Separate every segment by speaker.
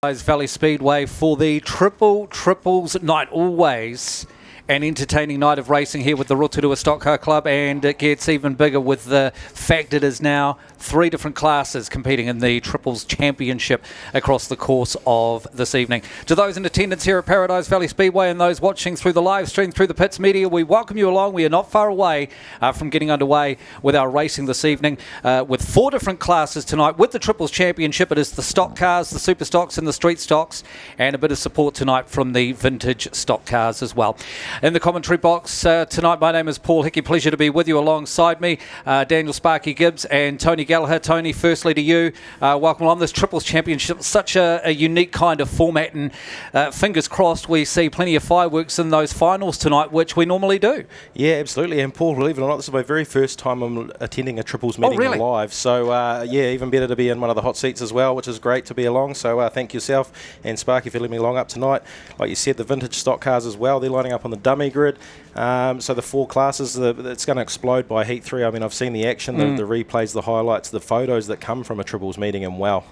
Speaker 1: Paradise Valley Speedway for the triples night. Always an entertaining night of racing here with the Rotorua Stock Car Club, and it gets even bigger with the fact it is now 3 different classes competing in the Triples Championship across the course of this evening. To those in attendance here at Paradise Valley Speedway and those watching through the live stream through the Pits Media, we welcome you along. We are not far away from getting underway with our racing this evening with 4 different classes tonight. With the Triples Championship, it is the Stock Cars, the Superstocks and the Streetstocks, and a bit of support tonight from the vintage stock cars as well. In the commentary box tonight, my name is Paul Hickey. Pleasure to be with you. Alongside me, Daniel Sparky Gibbs and Tony Gallagher. Tony, firstly to you, welcome along. This Triples Championship, such a unique kind of format, and fingers crossed we see plenty of fireworks in those finals tonight, which we normally do.
Speaker 2: Yeah, absolutely. And Paul, believe it or not, this is my very first time I'm attending a Triples meeting live. So, yeah, even better to be in one of the hot seats as well, which is great to be along. So, thank yourself and Sparky for letting me along up tonight. Like you said, the vintage stock cars as well, they're lining up on the dummy grid. So the 4 classes, it's going to explode by Heat 3. I mean, I've seen the action, the replays, the highlights, the photos that come from a Triples meeting, and wow.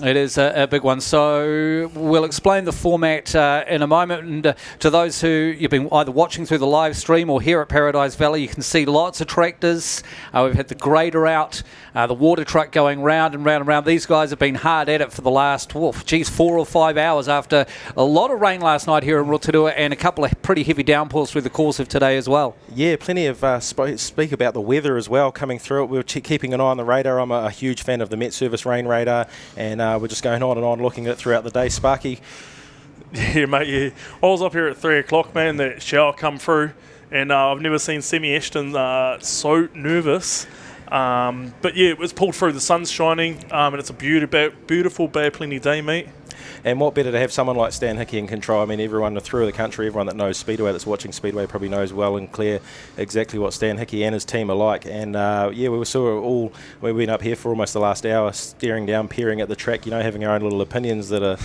Speaker 1: It is a big one. So we'll explain the format in a moment. And to those who you've been either watching through the live stream or here at Paradise Valley, you can see lots of tractors. We've had the grader out, the water truck going round and round and round. These guys have been hard at it for the last, 4 or 5 hours after a lot of rain last night here in Rotorua and a couple of pretty heavy downpours through the course of today as well. Yeah,
Speaker 2: plenty of speak about the weather as well coming through it. We're keeping an eye on the radar. I'm a huge fan of the Met Service rain radar, and we're just going on and on looking at it throughout the day. Sparky?
Speaker 3: Yeah, mate, yeah. I was up here at 3 o'clock, man, that shower come through, and I've never seen Semi Ashton so nervous. But yeah, it was pulled through, the sun's shining, and it's a beautiful Bay Plenty day, mate.
Speaker 2: And what better to have someone like Stan Hickey in control. I mean, everyone through the country, everyone that knows Speedway, that's watching Speedway, probably knows well and clear exactly what Stan Hickey and his team are like. And yeah, we've been up here for almost the last hour, staring down, peering at the track, having our own little opinions that are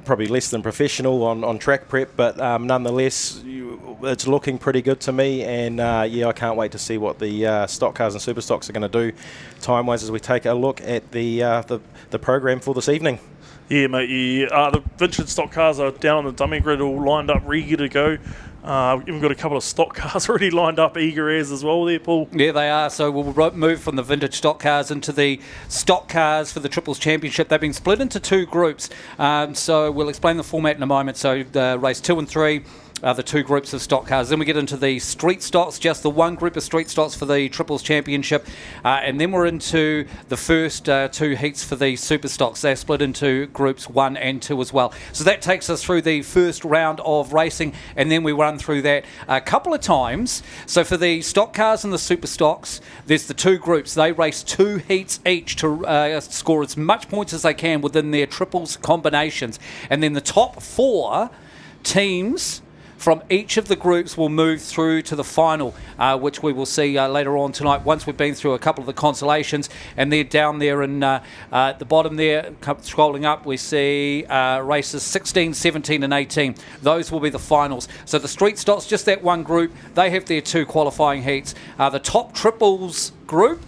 Speaker 2: probably less than professional on track prep, but nonetheless, it's looking pretty good to me. And yeah, I can't wait to see what the stock cars and superstocks are going to do time-wise as we take a look at the program for this evening.
Speaker 3: Yeah, mate, yeah. The vintage stock cars are down on the dummy grid, all lined up, ready to go. We've even got a couple of stock cars already lined up, eager as well there, Paul.
Speaker 1: Yeah, they are. So we'll move from the vintage stock cars into the stock cars for the Triples Championship. They've been split into 2 groups. So we'll explain the format in a moment. So race 2 and 3. The 2 groups of stock cars. Then we get into the street stocks, just the 1 group of street stocks for the Triples Championship. And then we're into the first 2 heats for the super stocks. They're split into groups 1 and 2 as well. So that takes us through the first round of racing, and then we run through that a couple of times. So for the stock cars and the super stocks, there's the 2 groups. They race 2 heats each to score as much points as they can within their triples combinations. And then the top 4 teams from each of the groups will move through to the final, which we will see later on tonight once we've been through a couple of the consolations. And they're down there in at the bottom there, scrolling up, we see races 16, 17 and 18. Those will be the finals. So the street stocks, just that 1 group, they have their 2 qualifying heats. The top triples group,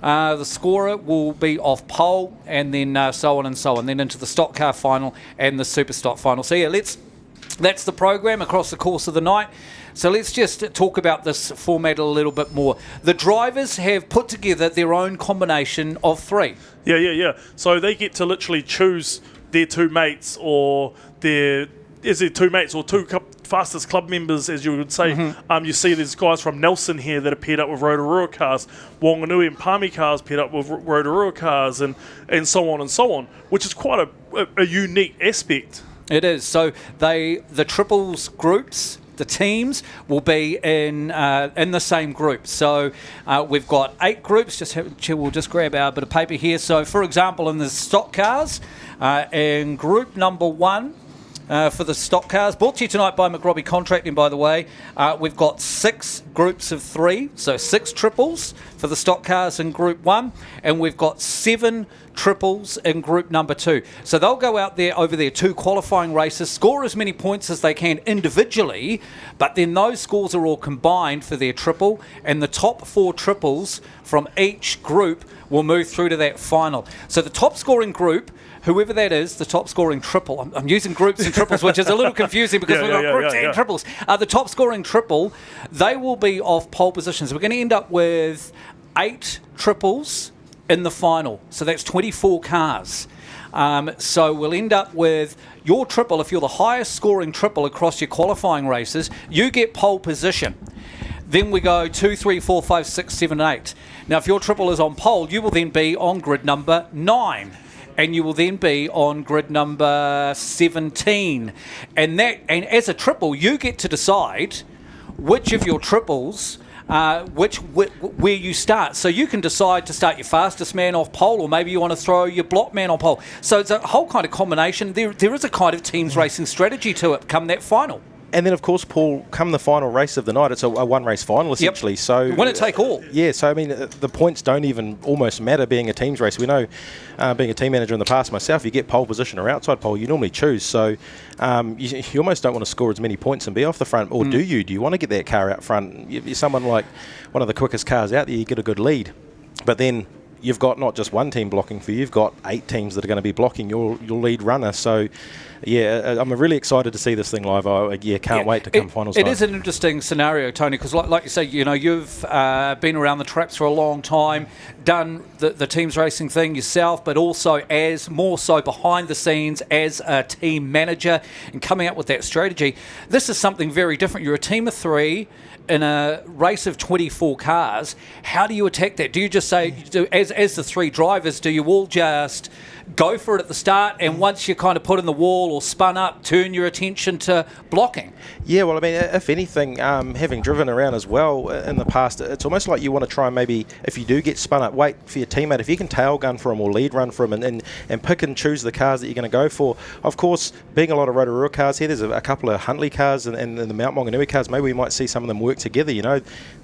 Speaker 1: the scorer will be off pole, and then so on and so on. Then into the stock car final and the super stock final. So yeah, that's the program across the course of the night. So let's just talk about this format a little bit more. The drivers have put together their own combination of 3.
Speaker 3: Yeah. So they get to literally choose their 2 mates, or their 2 mates or 2 fastest club members, as you would say. Mm-hmm. You see there's guys from Nelson here that are paired up with Rotorua cars, Wanganui and Palmy cars paired up with Rotorua cars, and so on, which is quite a unique aspect.
Speaker 1: It is. So the triples groups, the teams, will be in the same group. So we've got 8 groups. We'll just grab our bit of paper here. So, for example, in the stock cars, in group number 1, for the stock cars, brought to you tonight by McRobbie Contracting, by the way, we've got 6 groups of 3, so 6 triples, for the stock cars in Group 1, and we've got 7 triples in Group number 2. So they'll go out there over their 2 qualifying races, score as many points as they can individually, but then those scores are all combined for their triple, and the top 4 triples from each group will move through to that final. So the top scoring group, whoever that is, the top scoring triple. I'm using groups and triples, which is a little confusing because we've got groups and triples. The top scoring triple, they will be off pole positions. We're going to end up with 8 triples in the final. So that's 24 cars. So we'll end up with your triple. If you're the highest scoring triple across your qualifying races, you get pole position. Then we go 2, 3, 4, 5, 6, 7, 8. Now, if your triple is on pole, you will then be on grid number 9. And you will then be on grid number 17. And as a triple, you get to decide which of your triples, where you start. So you can decide to start your fastest man off pole, or maybe you want to throw your block man on pole. So it's a whole kind of combination. There is a kind of teams racing strategy to it come that final.
Speaker 2: And then, of course, Paul, come the final race of the night, it's a one-race final, essentially. Yep. So
Speaker 1: winner take all.
Speaker 2: Yeah, so, I mean, the points don't even almost matter being a teams race. We know, being a team manager in the past myself, you get pole position or outside pole, you normally choose. So you almost don't want to score as many points and be off the front. Or do you? Do you want to get that car out front? You're someone like one of the quickest cars out there, you get a good lead. But then you've got not just one team blocking for you, you've got 8 teams that are going to be blocking your lead runner. So, yeah, I'm really excited to see this thing live. I can't wait to come finals
Speaker 1: It
Speaker 2: time.
Speaker 1: is an interesting scenario, Tony, because like you say, you've been around the traps for a long time, done the teams racing thing yourself, but also as more so behind the scenes as a team manager and coming up with that strategy. This is something very different. You're a team of 3 in a race of 24 cars. How do you attack that? Do you just say, as the 3 drivers, do you all just go for it at the start, and once you're kind of put in the wall or spun up, turn your attention to blocking?
Speaker 2: Yeah, well, I mean, if anything, having driven around as well in the past, it's almost like you want to try and maybe, if you do get spun up, wait for your teammate. If you can tail gun for him or lead run for him and pick and choose the cars that you're going to go for. Of course, being a lot of Rotorua cars here, there's a couple of Huntley cars and the Mount Maunganui cars, maybe we might see some of them work together,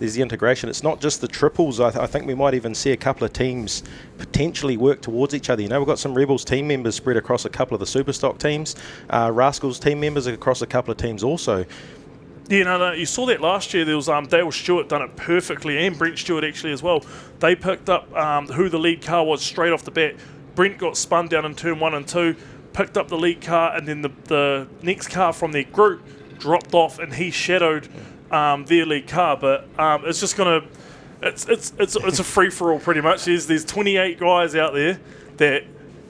Speaker 2: there's the integration. It's not just the triples. I think we might even see a couple of teams potentially work towards each other. We've got some Rebels team members spread across a couple of the Superstock teams, Rascals team members across a couple of teams also.
Speaker 3: Yeah, you saw that last year. There was Dale Stewart done it perfectly, and Brent Stewart actually as well. They picked up who the lead car was straight off the bat. Brent got spun down in turn 1 and 2, picked up the lead car, and then the next car from their group dropped off, and he shadowed their lead car. But it's just gonna, it's a free for all pretty much. There's 28 guys out there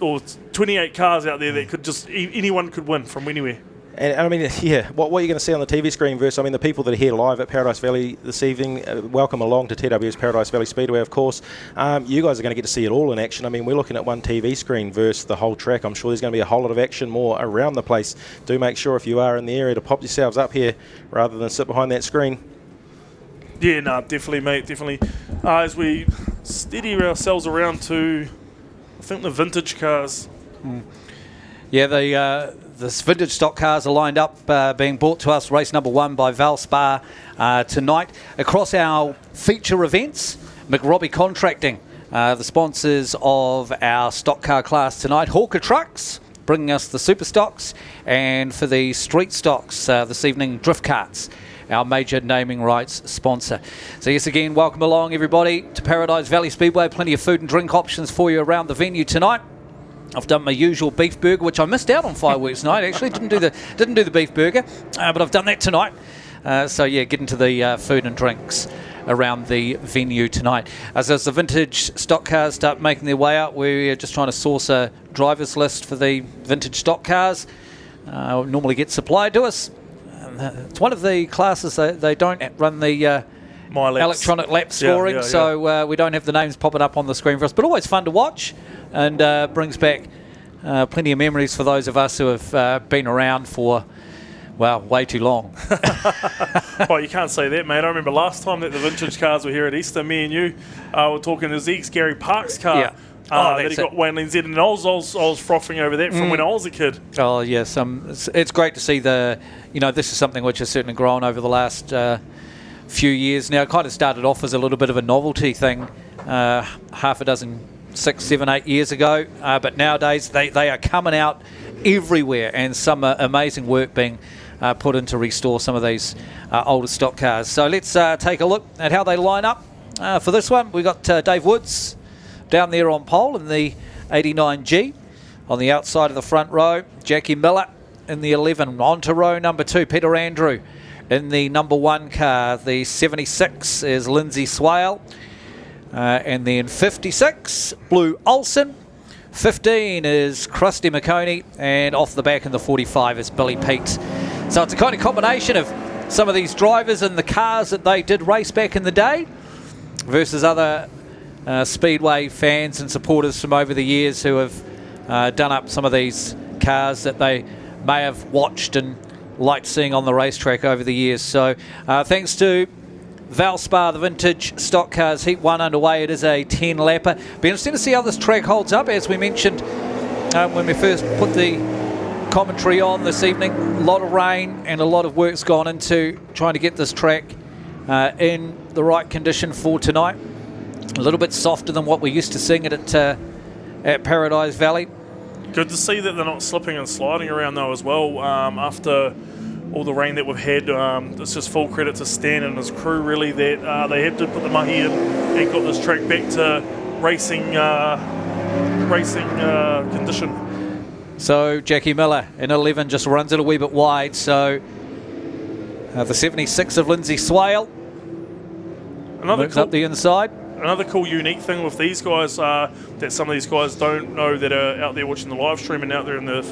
Speaker 3: or 28 cars out there that could just anyone could win from anywhere.
Speaker 2: And I mean, yeah, what you're going to see on the TV screen versus, I mean, the people that are here live at Paradise Valley this evening, welcome along to TWS Paradise Valley Speedway, of course. You guys are going to get to see it all in action. I mean, we're looking at one TV screen versus the whole track. I'm sure there's going to be a whole lot of action more around the place. Do make sure if you are in the area to pop yourselves up here rather than sit behind that screen.
Speaker 3: Yeah, no, definitely, mate, definitely. As we steady ourselves around to, I think, the vintage cars.
Speaker 1: Yeah, the vintage stock cars are lined up, being brought to us, race number 1 by Valspar tonight. Across our feature events, McRobbie Contracting, the sponsors of our stock car class tonight. Hawker Trucks, bringing us the Superstocks, and for the Streetstocks this evening, Drift Carts, our major naming rights sponsor. So yes, again, welcome along everybody to Paradise Valley Speedway. Plenty of food and drink options for you around the venue tonight. I've done my usual beef burger, which I missed out on fireworks night. Actually, didn't do the beef burger, but I've done that tonight. So yeah, get into the food and drinks around the venue tonight. As the vintage stock cars start making their way out, we're just trying to source a driver's list for the vintage stock cars. Normally get supplied to us. It's one of the classes they don't run the electronic lap scoring, so we don't have the names popping up on the screen for us. But always fun to watch, and brings back plenty of memories for those of us who have been around for, well, way too long.
Speaker 3: Well, you can't say that, mate. I remember last time that the vintage cars were here at Easter, me and you were talking. There's the Gary Parks car.
Speaker 1: Yeah.
Speaker 3: That he got Wayne NZ, and I was frothing over that from when I was a kid.
Speaker 1: Oh yes, it's great to see this is something which has certainly grown over the last few years now. It kind of started off as a little bit of a novelty thing half a dozen, 6, 7, 8 years ago. But nowadays they are coming out everywhere, and some amazing work being put in to restore some of these older stock cars. So let's take a look at how they line up. For this one, we've got Dave Woods down there on pole in the 89G. On the outside of the front row, Jackie Miller in the 11. On to row number 2, Peter Andrew in the number 1 car. The 76 is Lindsay Swale. And then 56, Blue Olsen. 15 is Krusty McConey. And off the back in the 45 is Billy Pete. So it's a kind of combination of some of these drivers and the cars that they did race back in the day versus other Speedway fans and supporters from over the years who have done up some of these cars that they may have watched and liked seeing on the racetrack over the years. So thanks to Valspar, the vintage stock cars, Heat 1 underway. It is a 10-lapper. Be interesting to see how this track holds up. As we mentioned when we first put the commentary on this evening, a lot of rain and a lot of work's gone into trying to get this track in the right condition for tonight. A little bit softer than what we're used to seeing it at Paradise Valley.
Speaker 3: Good to see that they're not slipping and sliding around though as well. After all the rain that we've had, it's just full credit to Stan and his crew really that they have to put the mahi in and got this track back to racing condition.
Speaker 1: So Jackie Miller in 11 just runs it a wee bit wide. So the 76 of Lindsay Swale moves up the inside.
Speaker 3: Another cool, unique thing with these guys that some of these guys don't know that are out there watching the live stream and out there in the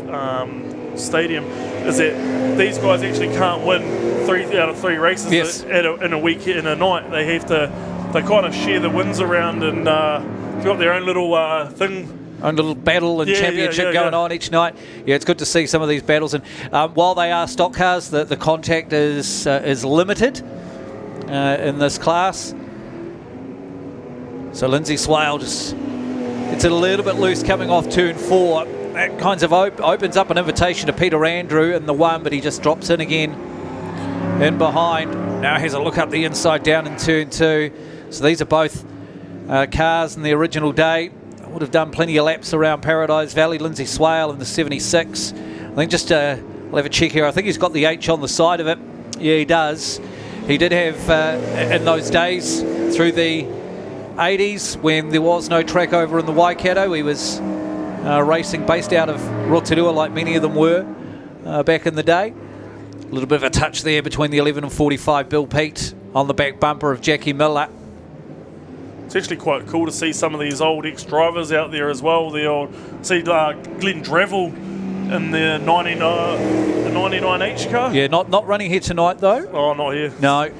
Speaker 3: stadium is that these guys actually can't win 3 out of 3 races in a week, in a night. They kind of share the wins around and got their own little thing.
Speaker 1: Own little battle and championship going on each night. Yeah, it's good to see some of these battles. And while they are stock cars, the contact is limited in this class. So Lindsay Swale it's a little bit loose coming off turn 4. That kind of opens up an invitation to Peter Andrew in the 1, but he just drops in again in behind. Now has a look up the inside down in turn 2. So these are both cars in the original day. Would have done plenty of laps around Paradise Valley. Lindsay Swale in the 76. I think just I'll have a check here. I think he's got the H on the side of it. Yeah, he does. He did have in those days through the 80s when there was no track over in the Waikato. He was racing based out of Rotorua like many of them were back in the day. A little bit of a touch there between the 11 and 45 Bill Pete on the back bumper of Jackie Miller.
Speaker 3: It's actually quite cool to see some of these old ex-drivers out there as well. See Glenn Dravel in the 99H car.
Speaker 1: Yeah, not running here tonight though.
Speaker 3: Oh, not here.
Speaker 1: No.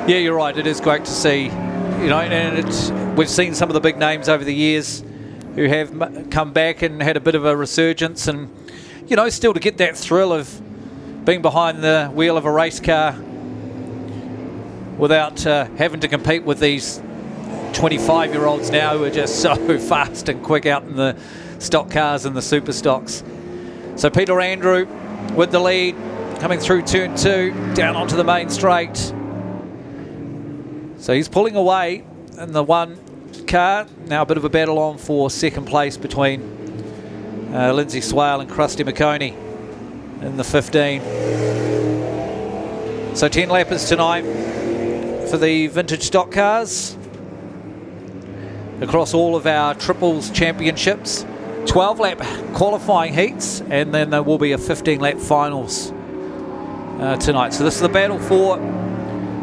Speaker 1: Yeah, you're right. It is great to see, and we've seen some of the big names over the years who have come back and had a bit of a resurgence, and still to get that thrill of being behind the wheel of a race car without having to compete with these 25-year-olds now who are just so fast and quick out in the stock cars and the Superstocks. So Peter Andrew with the lead, coming through turn 2, down onto the main straight. So he's pulling away in the 1 car. Now a bit of a battle on for second place between Lindsay Swale and Krusty McConey in the 15. So 10 lappers tonight for the vintage stock cars across all of our Triples championships. 12-lap qualifying heats, and then there will be a 15-lap finals tonight. So this is the battle for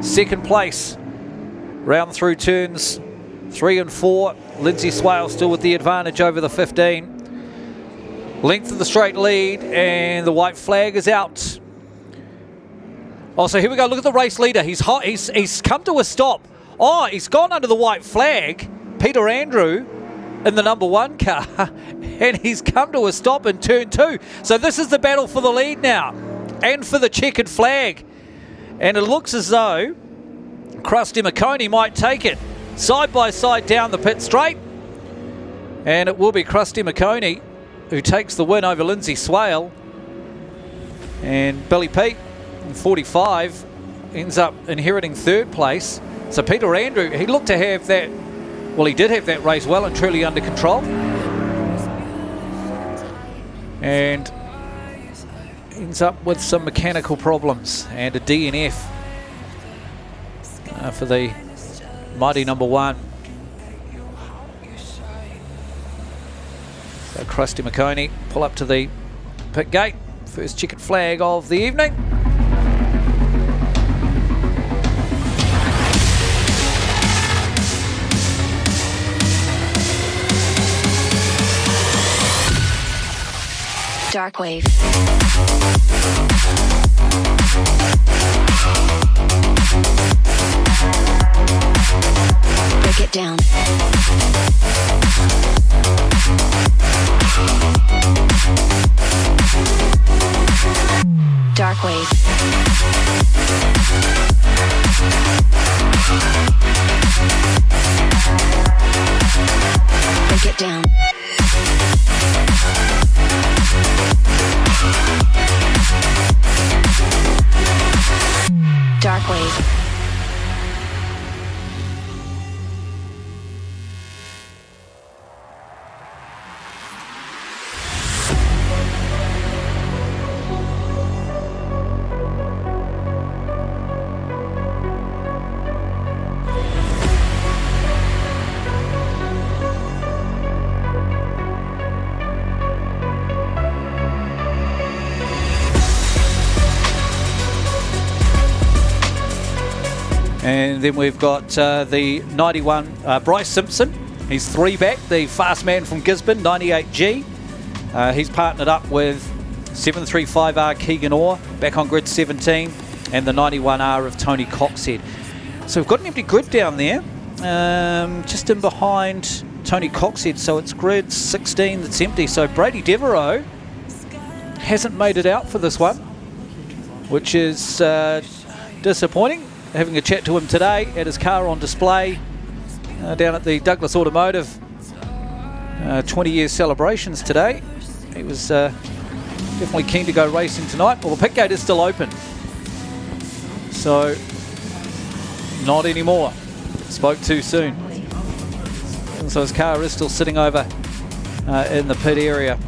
Speaker 1: second place. Round through turns 3 and 4. Lindsay Swale still with the advantage over the 15. Length of the straight lead, and the white flag is out. Oh, so here we go. Look at the race leader. He's hot. He's come to a stop. Oh, he's gone under the white flag. Peter Andrew in the number 1 car, and he's come to a stop in turn 2. So this is the battle for the lead now, and for the checkered flag. And it looks as though Krusty McConey might take it. Side by side down the pit straight. And it will be Krusty McConey who takes the win over Lindsay Swale. And Billy Pete in 45 ends up inheriting third place. So Peter Andrew, he looked to have that, well, he did have that race well and truly under control. And ends up with some mechanical problems and a DNF for the mighty number 1. So Krusty McConey pull up to the pit gate. First checkered flag of the evening.
Speaker 4: Dark wave. Break it down. Dark wave. Break it down. Dark wave.
Speaker 1: And then we've got the 91 Bryce Simpson. He's 3 back, the fast man from Gisborne, 98G. He's partnered up with 735R Keegan Orr, back on grid 17, and the 91R of Tony Coxhead. So we've got an empty grid down there, just in behind Tony Coxhead, so it's grid 16 that's empty. So Brady Devereaux hasn't made it out for this one, which is disappointing. Having a chat to him today at his car on display down at the Douglas Automotive 20 year celebrations today. He was definitely keen to go racing tonight. Well, the pit gate is still open, so not anymore. Spoke too soon. And so his car is still sitting over in the pit area.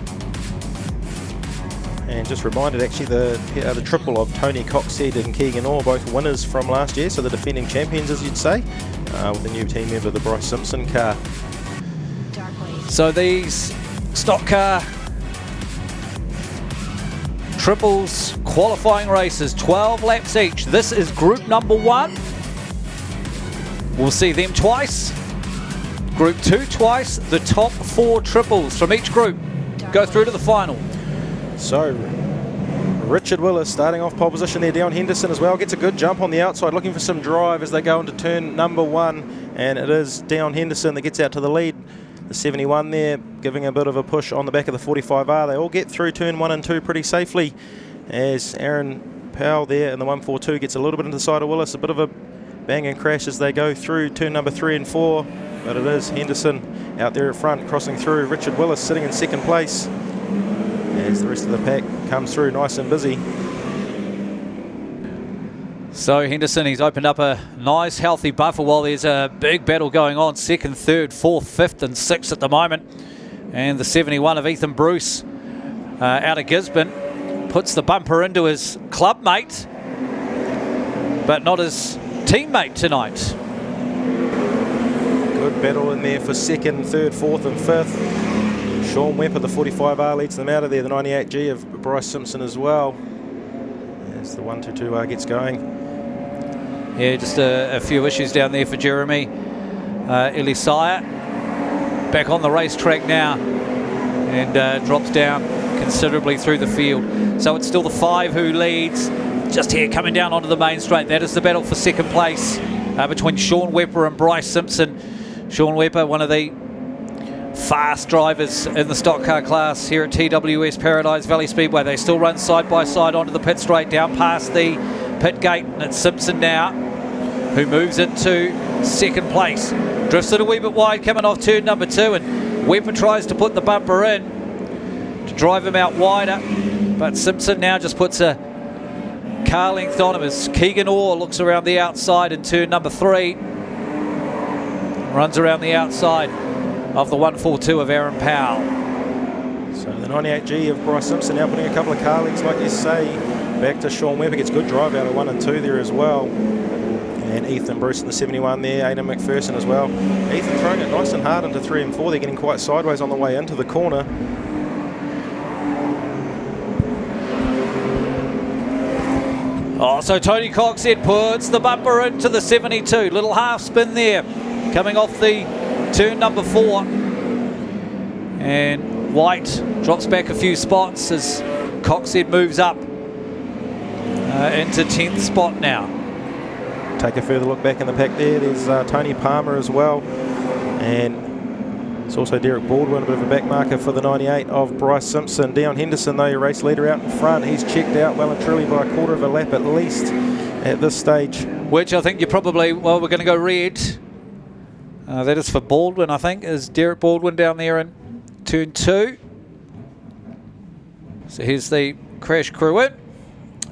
Speaker 2: And just reminded, actually, the triple of Tony Coxhead and Keegan Orr, both winners from last year, so the defending champions, as you'd say, with the new team member, the Bryce Simpson car.
Speaker 1: So these stock car triples qualifying races, 12 laps each. This is group number 1. We'll see them twice. Group 2 twice. The top 4 triples from each group go through to the final.
Speaker 2: So Richard Willis starting off pole position there. Down Henderson as well, gets a good jump on the outside, looking for some drive as they go into turn number 1, and it is Down Henderson that gets out to the lead. The 71 there giving a bit of a push on the back of the 45R. They all get through turn 1 and 2 pretty safely, as Aaron Powell there in the 142 gets a little bit into the side of Willis. A bit of a bang and crash as they go through turn number 3 and 4, but it is Henderson out there at front crossing through. Richard Willis sitting in second place as the rest of the pack comes through nice and busy.
Speaker 1: So Henderson, he's opened up a nice healthy buffer while there's a big battle going on. 2nd, 3rd, 4th, 5th and 6th at the moment. And the 71 of Ethan Bruce out of Gisborne puts the bumper into his club mate, but not his teammate tonight.
Speaker 2: Good battle in there for 2nd, 3rd, 4th and 5th. Sean Webb of the 45R leads them out of there. The 98G of Bryce Simpson as well, as the 122R gets going.
Speaker 1: Yeah, just a few issues down there for Jeremy Elisaya. Back on the racetrack now, and drops down considerably through the field. So it's still the 5 who leads. Just here coming down onto the main straight. That is the battle for 2nd place between Sean Webber and Bryce Simpson. Sean Webber, one of the fast drivers in the stock car class here at TWS Paradise Valley Speedway. They still run side by side onto the pit straight, down past the pit gate, and it's Simpson now who moves into 2nd place. Drifts it a wee bit wide coming off turn number 2, and Webber tries to put the bumper in to drive him out wider, but Simpson now just puts a car length on him as Keegan Orr looks around the outside in turn number 3. Runs around the outside of the 142 of Aaron Powell.
Speaker 2: So the 98G of Bryce Simpson now putting a couple of car lengths, like you say, back to Sean Webber. Gets good drive out of 1 and 2 there as well. And Ethan Bruce in the 71 there, Aidan McPherson as well. Ethan throwing it nice and hard into 3 and 4. They're getting quite sideways on the way into the corner.
Speaker 1: Oh, so Tony Coxhead puts the bumper into the 72. Little half spin there, coming off the turn number 4. And White drops back a few spots as Coxhead moves up into 10th spot now.
Speaker 2: Take a further look back in the pack there. There's Tony Palmer as well. And it's also Derek Baldwin, a bit of a back marker for the 98 of Bryce Simpson. Dion Henderson, though, your race leader out in front. He's checked out well and truly by a quarter of a lap at least at this stage.
Speaker 1: Which I think you probably, well, we're going to go red. That is for Baldwin, I think, is Derek Baldwin down there in turn 2. So here's the crash crew in.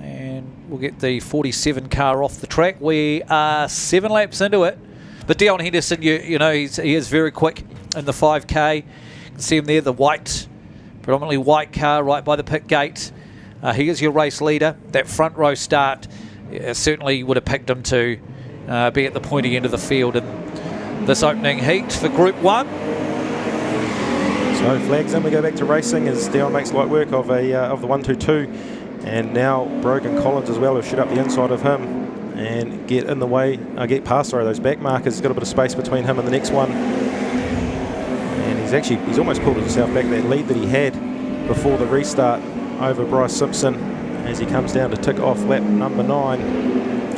Speaker 1: And we'll get the 47 car off the track. We are 7 laps into it. But Dion Henderson, you know, he is very quick in the 5K. You can see him there, the white, predominantly white car right by the pit gate. He is your race leader. That front row start certainly would have picked him to be at the pointy end of the field in this opening heat for Group 1.
Speaker 2: So flags in, we go back to racing as Dion makes light work of the 122. And now Brogan Collins as well, who shoot up the inside of him and get in the way, get past those back markers. He's got a bit of space between him and the next one. And he's almost pulled himself back that lead that he had before the restart over Bryce Simpson as he comes down to tick off lap number 9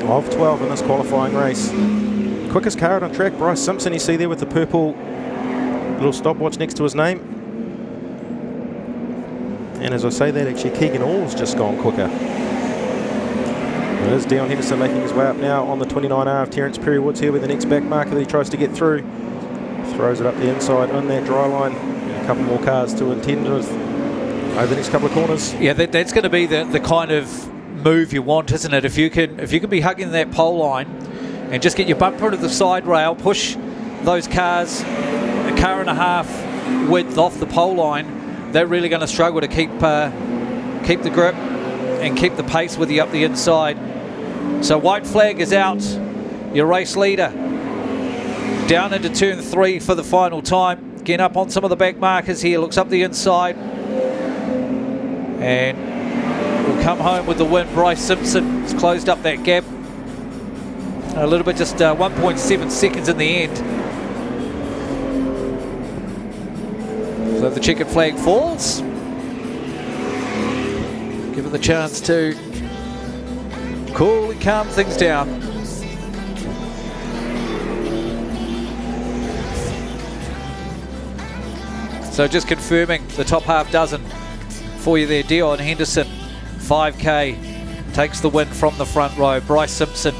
Speaker 2: of 12 in this qualifying race. Quickest car out on track, Bryce Simpson, you see there with the purple little stopwatch next to his name. And as I say that, actually Keegan Orr's just gone quicker. It is Dion Henderson making his way up now on the 29R of Terence Perry Woods here with the next back marker that he tries to get through. Throws it up the inside on that dry line. And a couple more cars to intend with over the next couple of corners.
Speaker 1: Yeah, that's going to be the kind of move you want, isn't it? If you can be hugging that pole line and just get your bumper into the side rail, push those cars a car and a half width off the pole line, they're really going to struggle to keep the grip and keep the pace with you up the inside. So white flag is out, your race leader. Down into turn 3 for the final time. Again up on some of the back markers here, looks up the inside. And will come home with the win. Bryce Simpson has closed up that gap. A little bit, just 1.7 seconds in the end. So the checkered flag falls. Give it the chance to cool and calm things down. So just confirming the top half dozen for you there. Dion Henderson, 5K, takes the win from the front row. Bryce Simpson,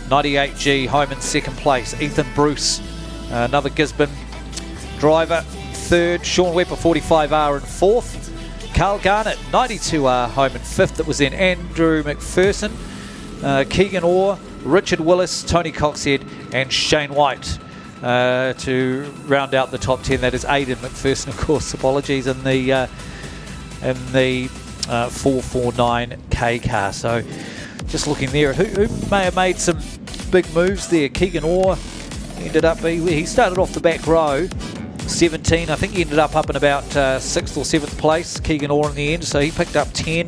Speaker 1: 98G, home in second place. Ethan Bruce, another Gisborne driver, third. Sean Webber, 45R, in fourth. Carl Garnett, 92R, home in fifth. That was then Andrew McPherson, Keegan Orr, Richard Willis, Tony Coxhead, and Shane White to round out the top 10. That is Aidan McPherson, of course. Apologies, in the 449K car. So just looking there at who may have made some big moves there. Keegan Orr ended up, he started off the back row 17. I think he ended up in about 6th or 7th place, Keegan Orr, in the end, so he picked up 10.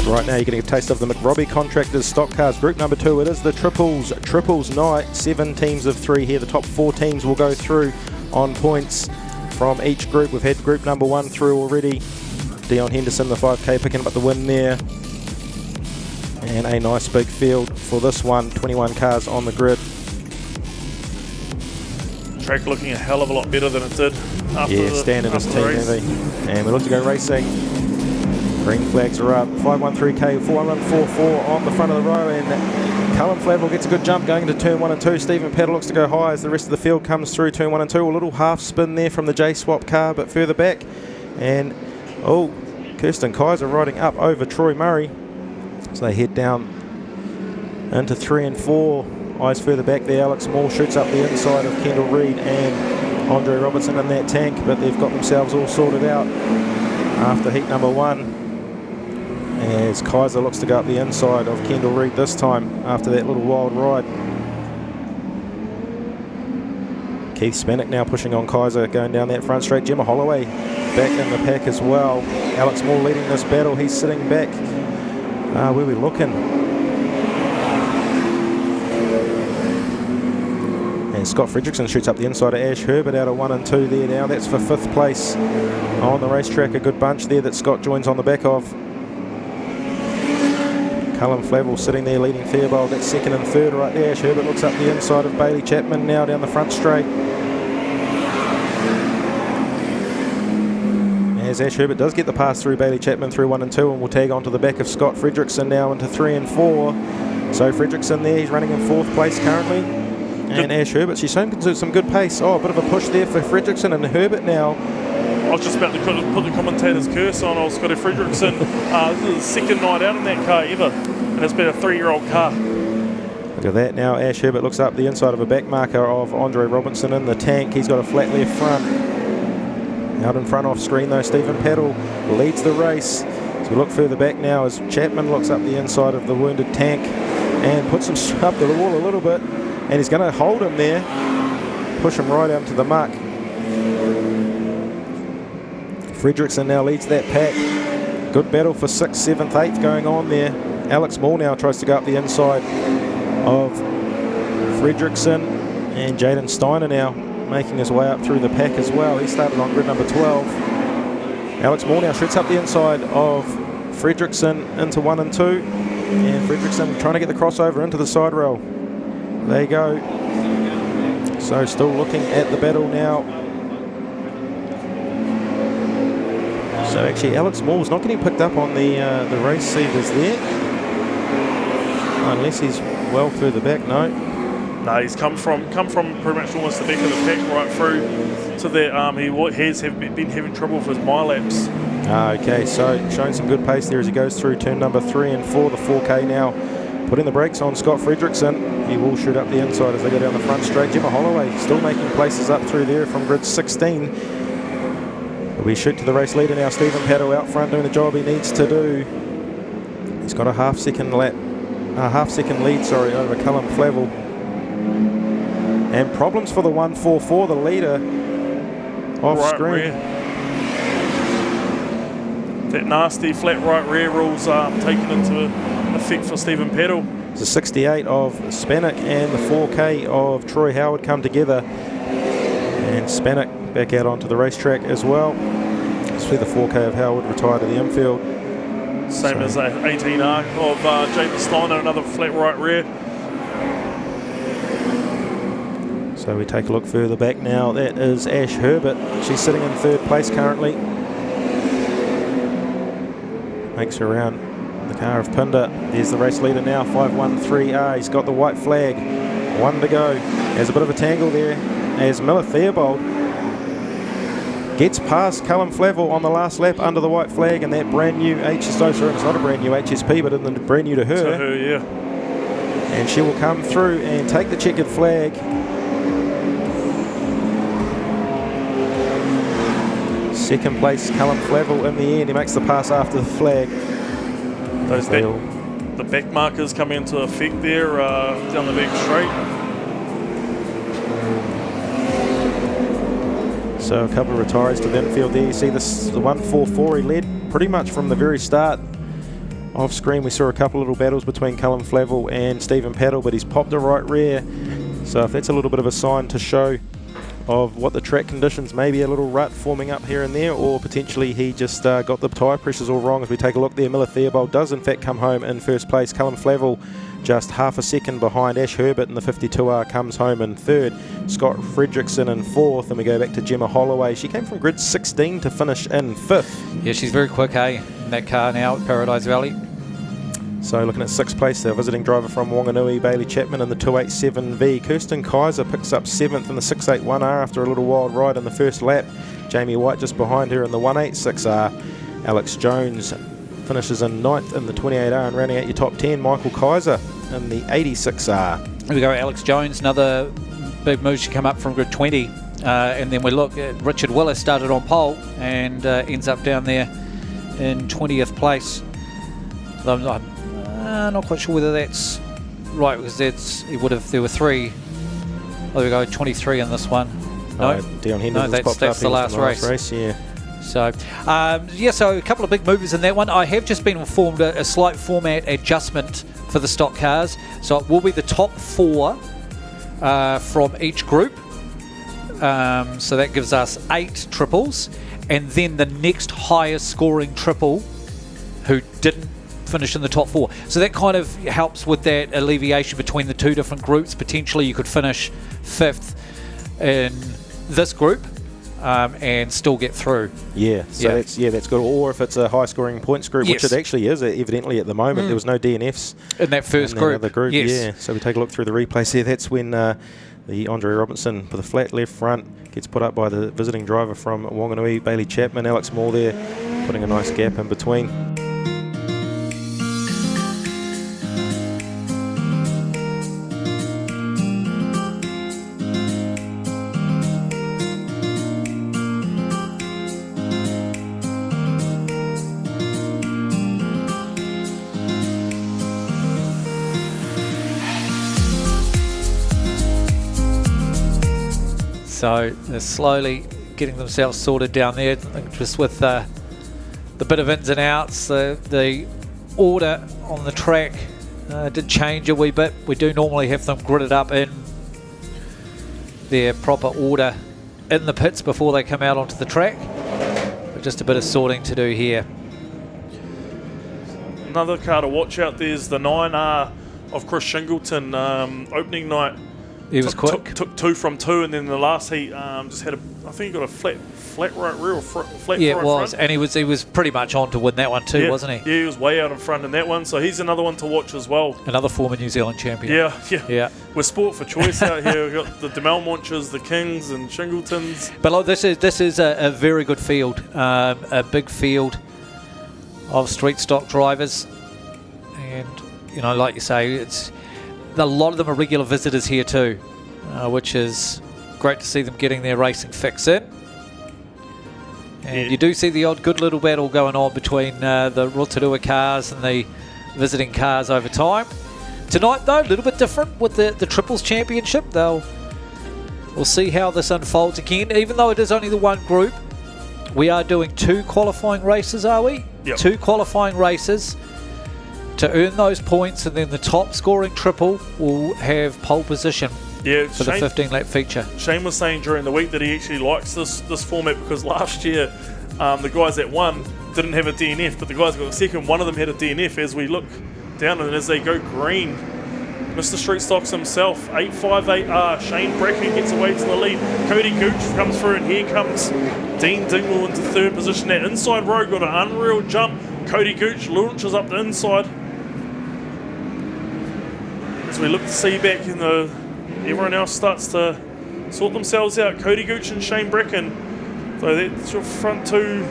Speaker 2: Right now you're getting a taste of the McRobbie Contractors Stock Cars Group number 2. It is the Triples night. 7 teams of 3 here. The top 4 teams will go through on points from each group. We've had group number 1 through already. Dion Henderson, the 5K, picking up the win there. And a nice big field for this one. 21 cars on the grid.
Speaker 3: track looking a hell of a lot better than it did after
Speaker 2: Yeah,
Speaker 3: the,
Speaker 2: Stan and his
Speaker 3: after
Speaker 2: team,
Speaker 3: the race.
Speaker 2: have they? And we look to go racing. Green flags are up. 513K, 4144 on the front of the row, and Cullen Flavel gets a good jump going into turn 1 and 2. Stephen Peddle looks to go high as the rest of the field comes through turn 1 and 2. A little half spin there from the J-Swap car, but further back. And, Kirsten Kaiser riding up over Troy Murray. So they head down into 3 and 4. Eyes further back there. Alex Moore shoots up the inside of Kendall Reid and Andre Robertson in that tank, but they've got themselves all sorted out after heat number 1. As Kaiser looks to go up the inside of Kendall Reid this time after that little wild ride. Keith Spanik now pushing on Kaiser going down that front straight. Gemma Holloway back in the pack as well. Alex Moore leading this battle. He's sitting back. Where are we looking? And Scott Fredrickson shoots up the inside of Ash Herbert out of 1 and 2 there now. That's for 5th place on the racetrack. A good bunch there that Scott joins on the back of. Cullen Flavel sitting there leading Theobald. That's 2nd and 3rd right there. Ash Herbert looks up the inside of Bailey Chapman now down the front straight. As Ash Herbert does get the pass through Bailey Chapman through 1 and 2, and will tag onto the back of Scott Fredrickson now into 3 and 4. So Fredrickson there, he's running in 4th place currently. And Ash Herbert, she's shown some good pace. A bit of a push there for Fredrickson, and Herbert now.
Speaker 3: I was just about to put the commentator's curse on old Scotty Fredrickson. This is his second night out in that car ever, and it's been a 3-year-old car.
Speaker 2: Look at that now. Ash Herbert looks up the inside of a back marker of Andre Robinson in the tank. He's got a flat left front. Out in front off screen though, Stephen Paddle leads the race. So we look further back now as Chapman looks up the inside of the wounded tank and puts him up the wall a little bit, and he's going to hold him there, push him right out into the muck. Fredrickson now leads that pack. Good battle for 6th, 7th, 8th going on there. Alex Moore now tries to go up the inside of Fredrickson, and Jaden Steiner now making his way up through the pack as well. He started on grid number 12. Alex Moore now shoots up the inside of Fredrickson into 1 and 2. And Fredrickson trying to get the crossover into the side rail. There you go. So still looking at the battle now. So actually Alex Moore's not getting picked up on the race seeders there. Unless he's well further back, no.
Speaker 3: No, he's come from pretty much almost the back of the pack right through to that. He has been having trouble with his milaps.
Speaker 2: Okay, so showing some good pace there as he goes through turn number 3 and 4, the 4K now. Putting the brakes on Scott Fredrickson. He will shoot up the inside as they go down the front straight. Gemma Holloway still making places up through there from grid 16. We shoot to the race leader now, Stephen Paddle out front doing the job he needs to do. He's got a half-second lead, over Cullen Flavel. And problems for the 144, the leader off
Speaker 3: Right
Speaker 2: screen.
Speaker 3: rear. That nasty flat right rear rules taken into effect for Stephen Paddle.
Speaker 2: The 68 of Spanik and the 4K of Troy Howard come together. And Spanik back out onto the racetrack as well. See the 4K of Howard retire to the infield.
Speaker 3: Same as 18R of Jaden Steiner, another flat right rear.
Speaker 2: So we take a look further back now. That is Ash Herbert. She's sitting in 3rd place currently. Makes her around the car of Pinder. There's the race leader now, 513R. He's got the white flag. 1 to go. There's a bit of a tangle there as Miller Theobald gets past Cullen Flavel on the last lap under the white flag, and that brand new it's not a brand new HSP, but brand new to her.
Speaker 3: To her, yeah.
Speaker 2: And she will come through and take the checkered flag. Second place, Cullen Flavel in the end. He makes the pass after the flag.
Speaker 3: The back markers come into effect there down the back straight.
Speaker 2: So a couple of retirees to the infield there. You see this, the 144 he led pretty much from the very start. Off screen we saw a couple of little battles between Cullen Flavel and Stephen Paddle, but he's popped a right rear. So if that's a little bit of a sign to show of what the track conditions, maybe a little rut forming up here and there, or potentially he just got the tyre pressures all wrong. As we take a look there, Miller Theobald does in fact come home in 1st place. Cullen Flavel just half a second behind. Ash Herbert in the 52R comes home in third. Scott Fredrickson in fourth, and we go back to Gemma Holloway. She came from grid 16 to finish in fifth.
Speaker 1: Yeah, she's very quick, in that car now at Paradise Valley.
Speaker 2: So looking at sixth place, the visiting driver from Wanganui, Bailey Chapman in the 287V. Kirsten Kaiser picks up seventh in the 681R after a little wild ride in the first lap. Jamie White just behind her in the 186R. Alex Jones finishes in ninth in the 28R, and rounding out your top 10, Michael Kaiser in the 86R.
Speaker 1: Here we go, Alex Jones, another big move. She come up from grid 20. And then we look at Richard Willis, started on pole and ends up down there in 20th place. I'm not quite sure whether that's right, because there were three. There we go, 23 in this one. No,
Speaker 2: Dion Henderson
Speaker 1: no, that's
Speaker 2: up.
Speaker 1: the last race.
Speaker 2: Yeah.
Speaker 1: So, so a couple of big movers in that one. I have just been informed a slight format adjustment for the stock cars. So it will be the top four from each group. So that gives us 8 triples, and then the next highest scoring triple who didn't finish in the top 4. So that kind of helps with that alleviation between the two different groups. Potentially you could finish 5th in this group and still get through.
Speaker 2: Yeah, so that's good. Or if it's a high scoring points group, which it actually is evidently at the moment. There was no DNFs
Speaker 1: in that first group.
Speaker 2: Yes. Yeah, so we take a look through the replays here. That's when the Andre Robinson with a flat left front gets put up by the visiting driver from Wanganui, Bailey Chapman. Alex Moore there putting a nice gap in between.
Speaker 1: So they're slowly getting themselves sorted down there, just with the bit of ins and outs. The order on the track did change a wee bit. We do normally have them gridded up in their proper order in the pits before they come out onto the track. But just a bit of sorting to do here.
Speaker 3: Another car to watch out, there's the 9R of Chris Shingleton, opening night.
Speaker 1: He was quick.
Speaker 3: Took 2 from 2, and then the last heat just had I think he got a flat right rear, flat.
Speaker 1: Yeah, it was,
Speaker 3: front.
Speaker 1: and he was pretty much on to win that one too, wasn't he?
Speaker 3: Yeah, he was way out in front in that one, so he's another one to watch as well.
Speaker 1: Another former New Zealand champion.
Speaker 3: Yeah. We're sport for choice out here. We've got the DeMelmonches, the Kings, and Shingletons.
Speaker 1: But look, this is a very good field, a big field of street stock drivers, and like you say, a lot of them are regular visitors here too, which is great to see them getting their racing fix in. And you do see the odd good little battle going on between the Rotorua cars and the visiting cars over time. Tonight though, a little bit different with the Triples Championship. We'll see how this unfolds again. Even though it is only the one group, we are doing 2 qualifying races, are we?
Speaker 3: Yep.
Speaker 1: 2 qualifying races to earn those points, and then the top scoring triple will have pole position for the 15-lap feature.
Speaker 3: Shane was saying during the week that he actually likes this format because last year the guys that won didn't have a DNF, but the guys that got second, one of them had a DNF. As we look down and as they go green, Mr. Street Stocks himself, 858R, Shane Bracken gets away to the lead. Cody Gooch comes through, and here comes Dean Dingwall into 3rd position. That inside row got an unreal jump. Cody Gooch launches up the inside. As we look to see back in everyone else starts to sort themselves out. Cody Gooch and Shane Bracken. So that's your front 2.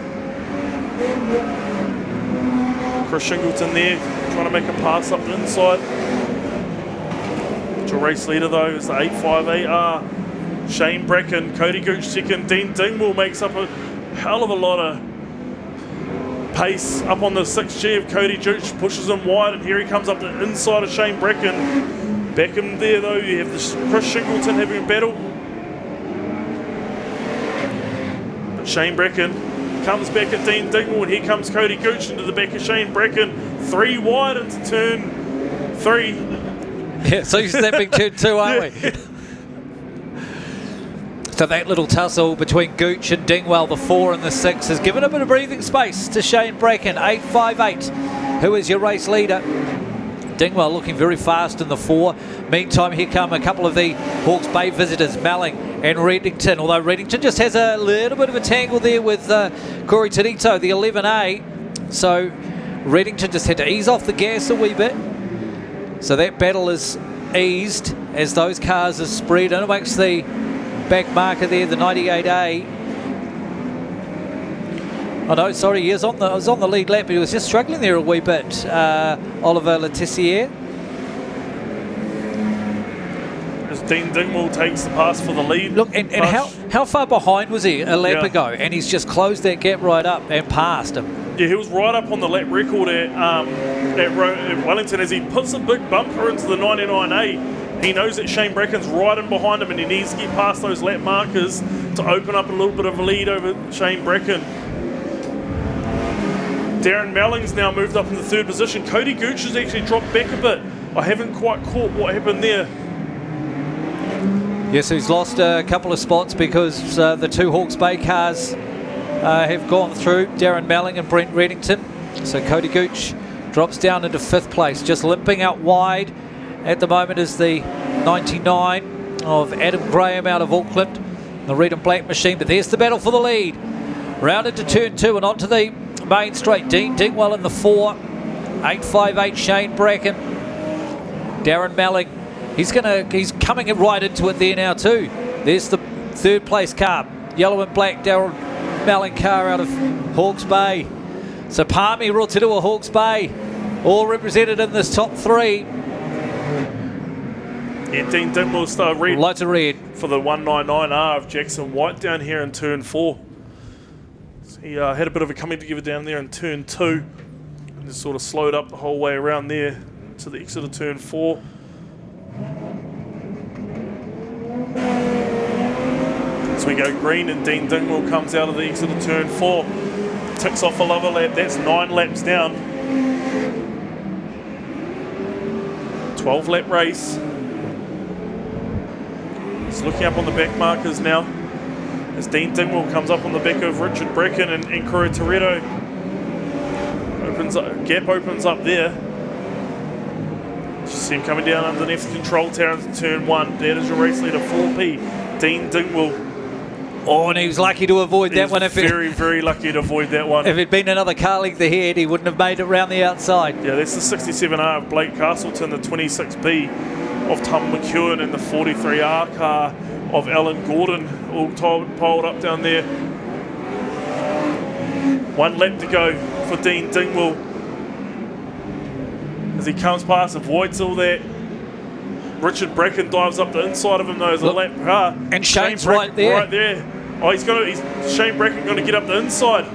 Speaker 3: Chris Shingleton there trying to make a pass up the inside. Your race leader though is the 858R. Shane Bracken, Cody Gooch second. Dean Dingwall makes up a hell of a lot of pace up on the 6G of Cody Gooch, pushes him wide, and here he comes up the inside of Shane Bracken. Back him there though, you have this Chris Shingleton having a battle. But Shane Bracken comes back at Dean Dingwall, and here comes Cody Gooch into the back of Shane Bracken. 3 wide into turn 3.
Speaker 1: Yeah, so you're stepping turn 2, aren't we? So that little tussle between Gooch and Dingwall, the 4 and the 6, has given a bit of breathing space to Shane Bracken, 858, who is your race leader. Dingwell looking very fast in the 4. Meantime, here come a couple of the Hawke's Bay visitors, Malling and Reddington, although Reddington just has a little bit of a tangle there with Corey Tonito, the 11A. So Reddington just had to ease off the gas a wee bit. So that battle is eased as those cars are spread in amongst the back marker there, the 98A. Oh no, sorry, he was on the lead lap, but he was just struggling there a wee bit. Oliver Letizier.
Speaker 3: As Dean Dingwall takes the pass for the lead.
Speaker 1: Look, and how far behind was he a lap ago? And he's just closed that gap right up and passed him.
Speaker 3: Yeah, he was right up on the lap record at Wellington as he puts a big bumper into the 99A. He knows that Shane Bracken's right in behind him and he needs to get past those lap markers to open up a little bit of a lead over Shane Bracken. Darren Melling's now moved up in the 3rd position. Cody Gooch has actually dropped back a bit. I haven't quite caught what happened there.
Speaker 1: Yes, he's lost a couple of spots because the 2 Hawke's Bay cars have gone through, Darren Melling and Brent Reddington. So Cody Gooch drops down into 5th place, just limping out wide at the moment is the 99 of Adam Graham out of Auckland, the red and black machine. But there's the battle for the lead. Round into turn 2 and onto the main straight. Dean Dingwell in the 4. 858 Shane Bracken. Darren Melling. He's coming right into it there now too. There's the 3rd place car. Yellow and black Darren Melling car out of Hawke's Bay. So Palmy, Rotorua, Hawke's Bay, all represented in this top 3.
Speaker 3: Yeah, Dean Dingwell started red.
Speaker 1: Lights are red.
Speaker 3: For the 199R of Jackson White down here in turn 4. He had a bit of a coming together down there in turn 2 and just sort of slowed up the whole way around there to the exit of turn 4. So we go green and Dean Dingwell comes out of the exit of turn 4, ticks off another lap. That's 9 laps down. 12 lap race. He's looking up on the back markers now as Dean Dingwell comes up on the back of Richard Bracken and Corey Toretto. Gap opens up there. Just see him coming down underneath the control tower into turn 1. That is your race leader, 4P, Dean Dingwell.
Speaker 1: Oh, and he was lucky to avoid that one.
Speaker 3: Very, very lucky to avoid that one.
Speaker 1: If it'd been another car length ahead, he wouldn't have made it round the outside.
Speaker 3: Yeah, that's the 67R of Blake Castleton, the 26B of Tom McEwen, and the 43R car of Alan Gordon, all piled up down there. 1 lap to go for Dean Dingwell as he comes past, avoids all that. Richard Bracken dives up the inside of him though as a lap car.
Speaker 1: And Shane's right there.
Speaker 3: Right there. Oh, Shane Bracken going to get up the inside.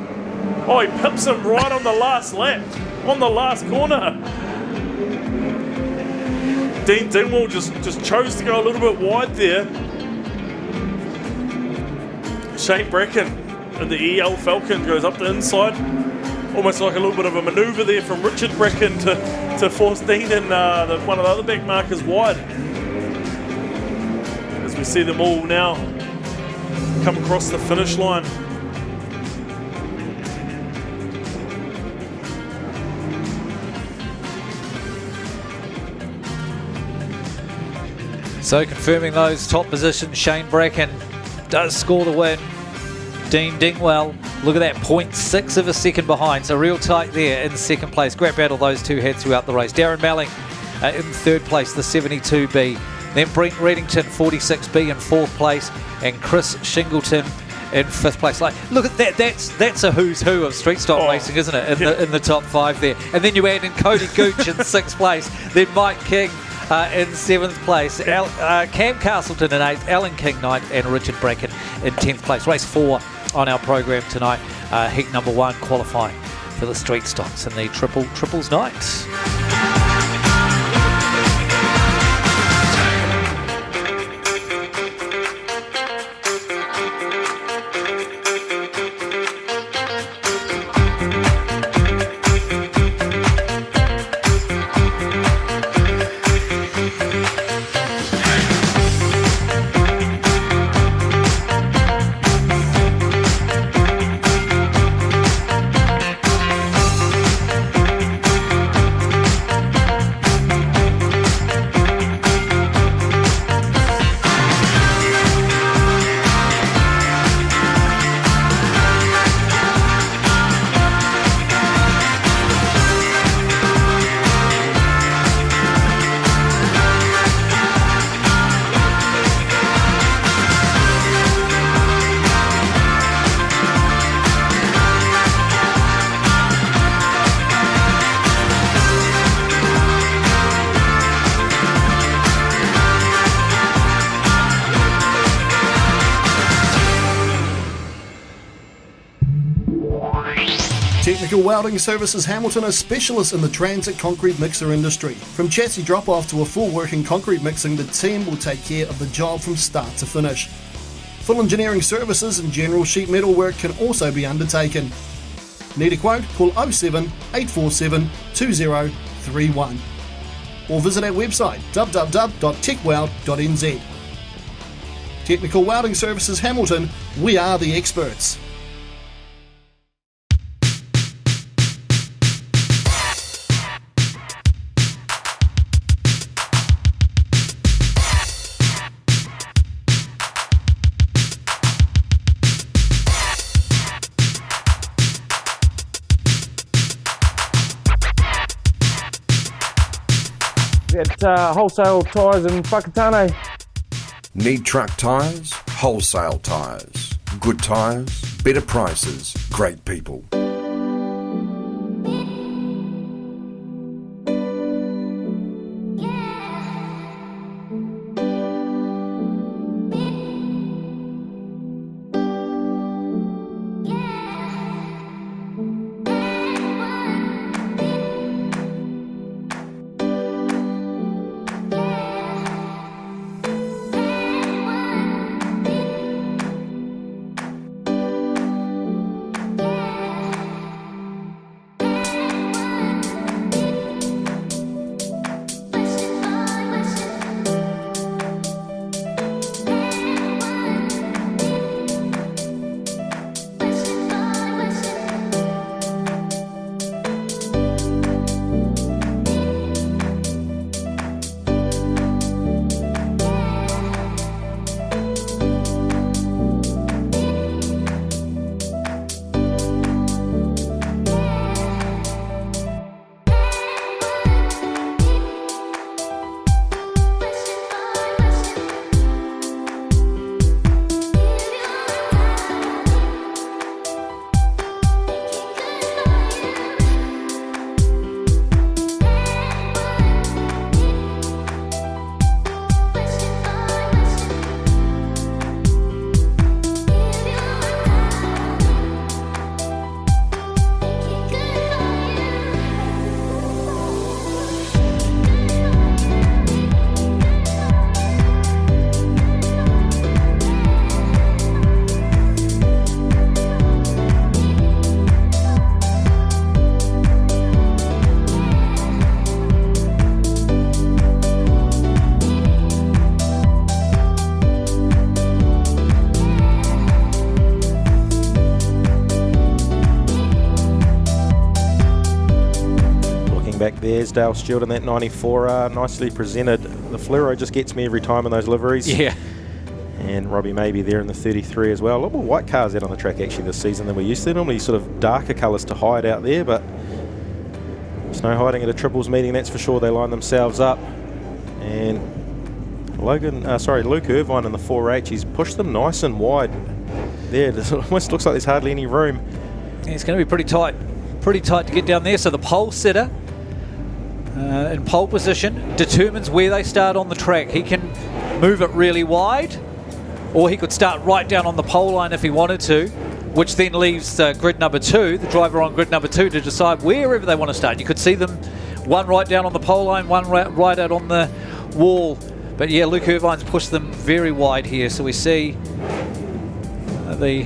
Speaker 3: Oh, he pips him right on the last lap, on the last corner. Dean Dingwell just chose to go a little bit wide there. Shane Bracken and the EL Falcon goes up the inside. Almost like a little bit of a manoeuvre there from Richard Bracken to force Dean and one of the other back markers wide. As we see them all now come across the finish line.
Speaker 1: So confirming those top positions, Shane Bracken does score the win. Dean Dingwell, look at that, 0.6 of a second behind, so real tight there in 2nd place. Great battle those two had throughout the race. Darren Melling in 3rd place, the 72B. Then Brent Reddington, 46B in 4th place, and Chris Shingleton in 5th place. Like, look at that, that's a who's who of street stock racing, isn't it, in the top 5 there. And then you add in Cody Gooch in 6th place, then Mike King in 7th place, Cam Castleton in 8th, Alan King 9th, and Richard Bracken in 10th place. Race 4 on our program tonight, heat number 1 qualifying for the street stocks in the triples night.
Speaker 4: Technical Welding Services Hamilton are specialists in the transit concrete mixer industry. From chassis drop-off to a full working concrete mixing, the team will take care of the job from start to finish. Full engineering services and general sheet metal work can also be undertaken. Need a quote? Call 07 847 2031 or visit our website www.techweld.nz. Technical Welding Services Hamilton, we are the experts.
Speaker 5: Get wholesale tyres in Whakatane.
Speaker 6: Need truck tyres? Wholesale tyres. Good tyres, better prices, great people.
Speaker 2: Back there's Dale Stewart in that 94, nicely presented. The fluoro just gets me every time in those liveries.
Speaker 1: Yeah.
Speaker 2: And Robbie Maybe there in the 33 as well. A lot more white cars out on the track actually this season than we used to. Normally sort of darker colours to hide out there, but there's no hiding at a triples meeting, that's for sure. They line themselves up. And Luke Irvine in the 4H, he's pushed them nice and wide there. It almost looks like there's hardly any room.
Speaker 1: Yeah, it's going to be pretty tight to get down there. So the pole sitter in pole position determines where they start on the track. He can move it really wide, or he could start right down on the pole line if he wanted to, which then leaves grid number 2, the driver on grid number 2, to decide wherever they want to start. You could see them, one right down on the pole line, one right out on the wall. But yeah, Luke Irvine's pushed them very wide here. So we see the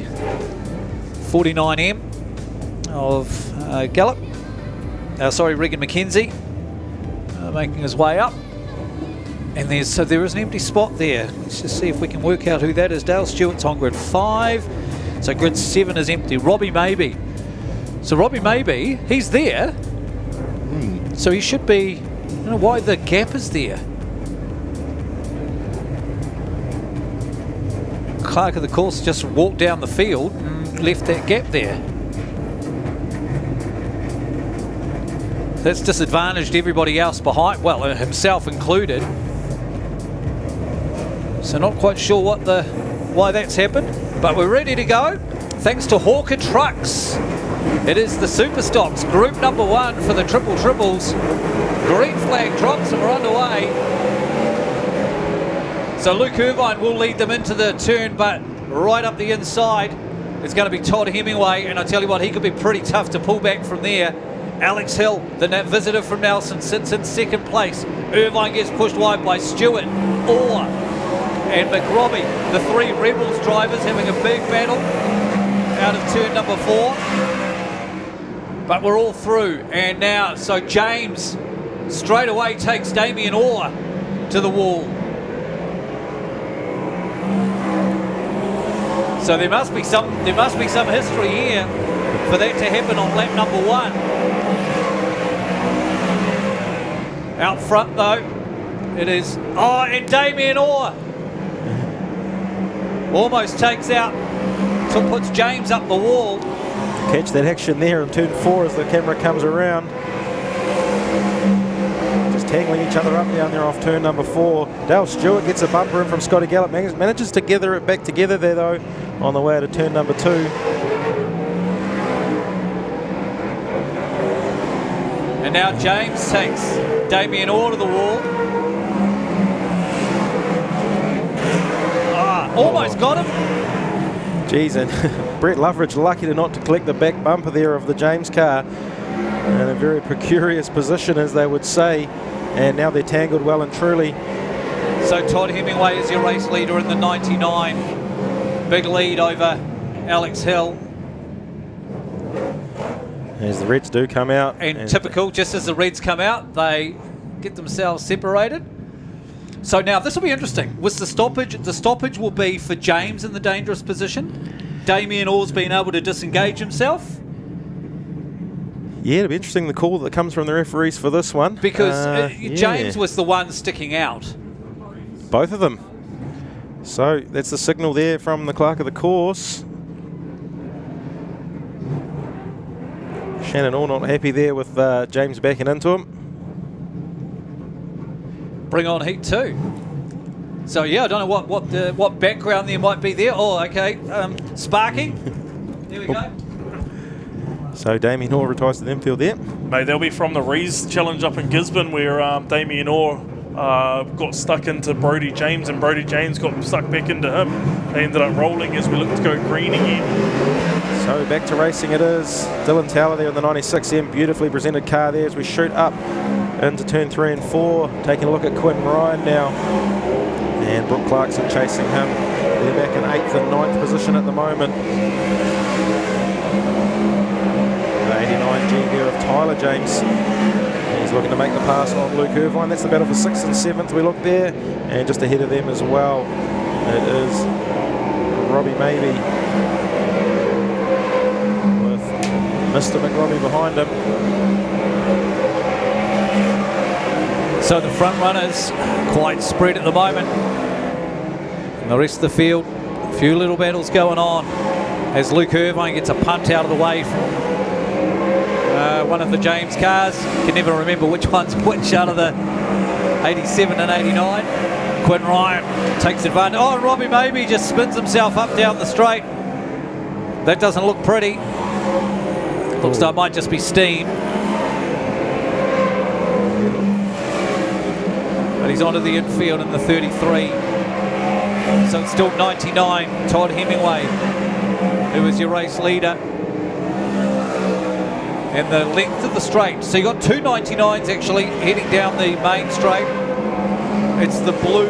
Speaker 1: 49M of Gallup, Regan McKenzie, making his way up. And there is an empty spot there. Let's just see if we can work out who that is. Dale Stewart's on grid 5. So grid 7 is empty. Robbie Maybe. So Robbie Maybe, he's there. So he should be, I don't know why the gap is there. Clark of the course just walked down the field and left that gap there. That's disadvantaged everybody else behind, well, himself included. So not quite sure why that's happened, but we're ready to go. Thanks to Hawker Trucks. It is the Superstocks, group number 1 for the Triple Triples. Green flag drops and we're underway. So Luke Irvine will lead them into the turn, but right up the inside is going to be Todd Hemingway, and I tell you what, he could be pretty tough to pull back from there. Alex Hill, the net visitor from Nelson, sits in second place. Irvine gets pushed wide by Stewart, Orr, and McRobbie. The three Rebels drivers having a big battle out of turn number 4. But we're all through, and now, so James straight away takes Damien Orr to the wall. So there must be some history here for that to happen on lap number 1. Out front though, it is, and Damien Orr almost takes out, so puts James up the wall.
Speaker 2: Catch that action there in turn 4 as the camera comes around. Just tangling each other up down there off turn number 4. Dale Stewart gets a bumper in from Scotty Gallup, manages to gather it back together there though on the way to turn number 2.
Speaker 1: And now James takes Damien Orr to the wall. Almost got him.
Speaker 2: Jeez, and Brett Loveridge lucky to not to collect the back bumper there of the James car. In a very precarious position, as they would say. And now they're tangled well and truly.
Speaker 1: So Todd Hemingway is your race leader in the 99. Big lead over Alex Hill.
Speaker 2: As the Reds do come out.
Speaker 1: And typical, just as the Reds come out, they get themselves separated. So now this will be interesting. With the stoppage will be for James in the dangerous position. Damien Orr's been able to disengage himself.
Speaker 2: Yeah, it'll be interesting the call that comes from the referees for this one.
Speaker 1: Because James was the one sticking out.
Speaker 2: Both of them. So that's the signal there from the clerk of the course. Shannon Orr not happy there with James backing into him.
Speaker 1: Bring on heat 2. So yeah, I don't know what background there might be there. Oh, okay, sparking. There we go.
Speaker 2: So Damien Orr retires to the infield there.
Speaker 3: Mate, they'll be from the Rees Challenge up in Gisborne where Damien Orr got stuck into Brody James and Brody James got stuck back into him. They ended up rolling as we look to go green again.
Speaker 2: So back to racing it is. Dylan Towler there in the 96M, beautifully presented car there as we shoot up into turn 3 and 4. Taking a look at Quinn Ryan now. And Brooke Clarkson chasing him. They're back in 8th and 9th position at the moment. The 89 G there of Tyler James. He's looking to make the pass on Luke Irvine. That's the battle for 6th and 7th. We look there. And just ahead of them as well, it is Robbie Maybe with Mr. McRobbie behind him.
Speaker 1: So the front runners quite spread at the moment. And the rest of the field, a few little battles going on as Luke Irvine gets a punt out of the way from one of the James cars. Can never remember which one's which out of the 87 and 89. Quinn Ryan takes advantage. Oh, Robbie Maybe just spins himself up down the straight. That doesn't look pretty. Looks like it might just be steam. But he's onto the infield in the 33. So it's still 99, Todd Hemingway, who is your race leader. And the length of the straight. So you got two 99s actually heading down the main straight. It's the blue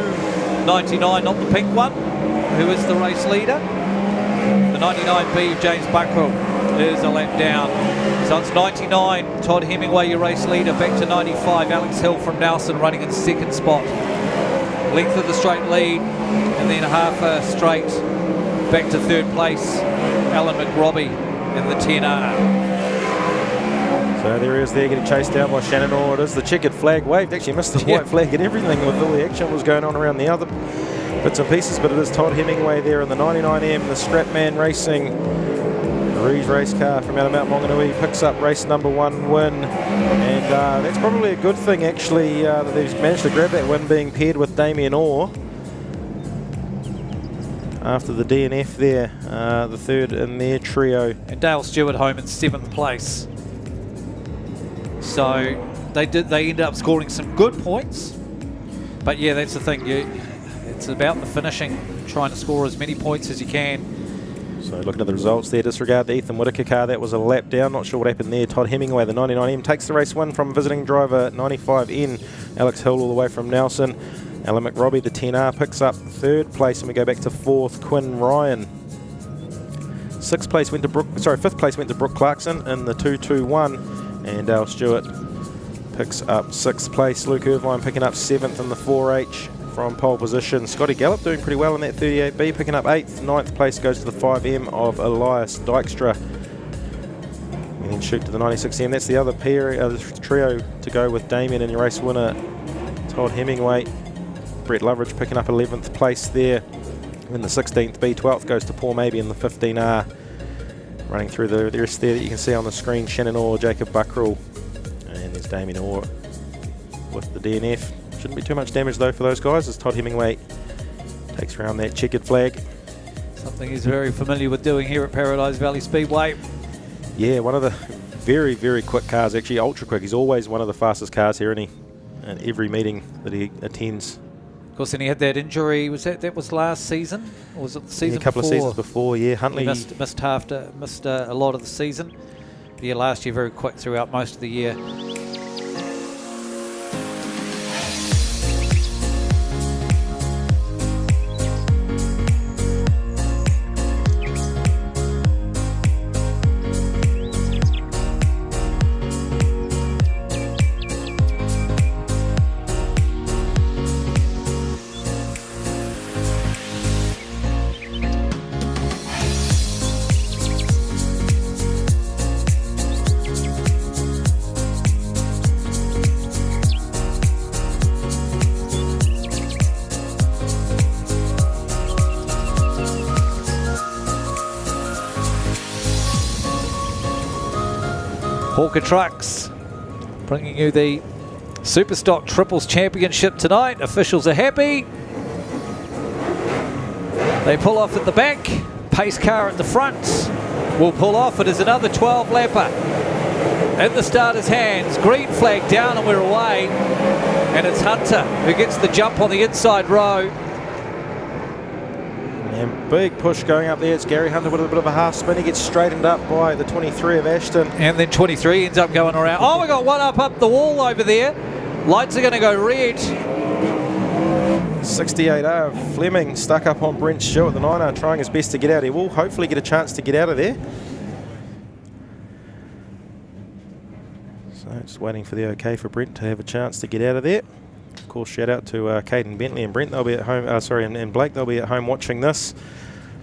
Speaker 1: 99, not the pink one, who is the race leader. The 99B of James Buckrow is a lap down. So it's 99, Todd Hemingway, your race leader, back to 95, Alex Hill from Nelson running in second spot. Length of the straight lead, and then half a straight back to third place, Alan McRobbie in the 10R.
Speaker 2: So there he is there getting chased down by Shannon Orr. It is the checkered flag waved. Actually missed the white flag and everything with all the action was going on around the other bits and pieces, but it is Todd Hemingway there in the 99M, the Strapman Racing Rees race car from out of Mount Maunganui, picks up race number 1 win, and that's probably a good thing actually that they've managed to grab that win, being paired with Damien Orr after the DNF there, the third in their trio.
Speaker 1: And Dale Stewart home in 7th place. So they ended up scoring some good points, but yeah, that's the thing. It's about the finishing, trying to score as many points as you can.
Speaker 2: So looking at the results there, disregard the Ethan Whittaker car. That was a lap down. Not sure what happened there. Todd Hemingway, the 99M, takes the race win from visiting driver 95N. Alex Hill all the way from Nelson. Alan McRobbie, the 10R, picks up 3rd place, and we go back to 4th. Quinn Ryan. 5th place went to Brooke Clarkson in the 221, and Dale Stewart picks up 6th place. Luke Irvine picking up 7th in the 4H from pole position. Scotty Gallup doing pretty well in that 38B, picking up 8th. 9th place goes to the 5M of Elias Dykstra. We then shoot to the 96M. That's the other pair, the trio to go with Damien and your race winner Todd Hemingway. Brett Loveridge picking up 11th place there in the 16th B. 12th goes to Paul Maybe in the 15R. Running through the rest there that you can see on the screen, Shannon Orr, Jacob Buckrill, and there's Damien Orr with the DNF. Shouldn't be too much damage though for those guys as Todd Hemingway takes around that checkered flag.
Speaker 1: Something he's very familiar with doing here at Paradise Valley Speedway.
Speaker 2: Yeah, one of the very, very quick cars, actually ultra quick. He's always one of the fastest cars here, isn't he? In every meeting that he attends.
Speaker 1: Of course, then he had that injury. Was that was last season, or was it the season
Speaker 2: a couple
Speaker 1: before?
Speaker 2: of seasons before? Yeah, Huntley
Speaker 1: he missed a lot of the season. But yeah, last year very quick throughout most of the year. Hawker Trucks bringing you the Superstock Triples Championship tonight. Officials are happy. They pull off at the back. Pace car at the front will pull off. It is another 12 lapper in the starter's hands. Green flag down and we're away. And it's Hunter who gets the jump on the inside row.
Speaker 2: And big push going up there. It's Gary Hunter with a bit of a half spin. He gets straightened up by the 23 of Ashton.
Speaker 1: And then 23 ends up going around. Oh, we got one up the wall over there. Lights are going to go red.
Speaker 2: 68R Fleming stuck up on Brent Stewart, the 9R, trying his best to get out. He will hopefully get a chance to get out of there. So just waiting for the okay for Brent to have a chance to get out of there. Of course, shout out to Caden Bentley and Brent. They'll be at home. And Blake. They'll be at home watching this.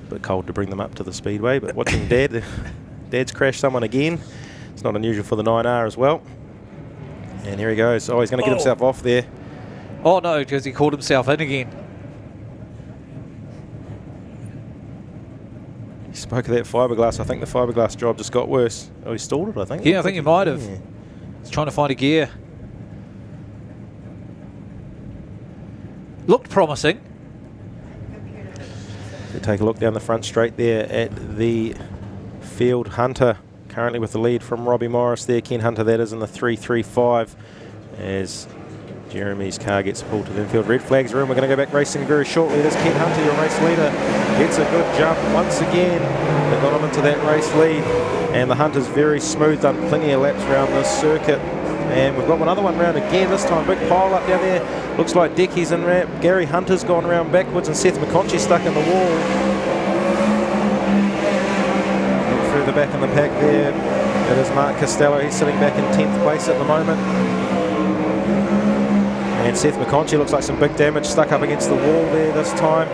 Speaker 2: A bit cold to bring them up to the speedway, but watching Dad's crashed someone again. It's not unusual for the 9R as well. And here he goes. Oh, he's going to get himself off there.
Speaker 1: Oh no, because he called himself in again.
Speaker 2: He spoke of that fiberglass. I think the fiberglass job just got worse. Oh, he stalled it, I think.
Speaker 1: Yeah, I think he might have.
Speaker 2: Yeah.
Speaker 1: He's trying to find a gear. Looked promising.
Speaker 2: So take a look down the front straight there at the field. Hunter currently with the lead from Robbie Morris there. Ken Hunter, that is, in the 335 as Jeremy's car gets pulled to the infield. Red flags are in. We're going to go back racing very shortly. It is Ken Hunter, your race leader. Gets a good jump once again. They got him into that race lead. And the Hunter's very smooth, done plenty of laps around this circuit. And we've got another one round again, this time big pile up down there. Looks like Decky's in ramp. Gary Hunter's gone around backwards and Seth McConchy stuck in the wall. Look through the back in the pack there. It is Mark Costello. He's sitting back in 10th place at the moment. And Seth McConchy looks like some big damage stuck up against the wall there this time.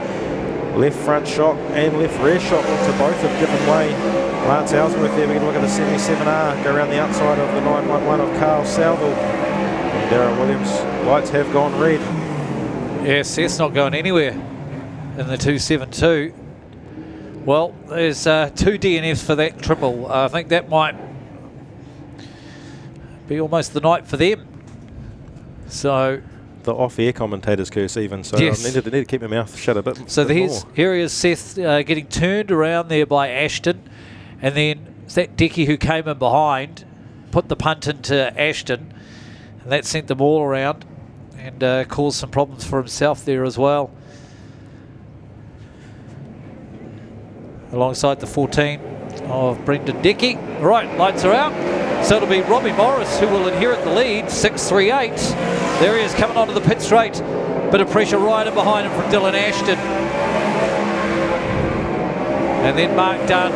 Speaker 2: Left front shock and left rear shock to both have given way. Lance Ellsworth there, we can look at the 77R, go around the outside of the 911 of Carl Salville. And Darren Williams, lights have gone red.
Speaker 1: Yeah, Seth's not going anywhere in the 272. Well, there's 2 DNFs for that triple. I think that might be almost the night for them. So
Speaker 2: the off-air commentators curse even, so
Speaker 1: yes.
Speaker 2: I need to keep my mouth shut a bit.
Speaker 1: So here is Seth getting turned around there by Ashton, and then it's that Dicky who came in behind, put the punt into Ashton, and that sent them all around and caused some problems for himself there as well. alongside the 14 of Brendan Dickey. Right, lights are out. So it'll be Robbie Morris who will inherit the lead, 6.38. There he is coming onto the pit straight. Bit of pressure right in behind him from Dylan Ashton. And then Mark Dunn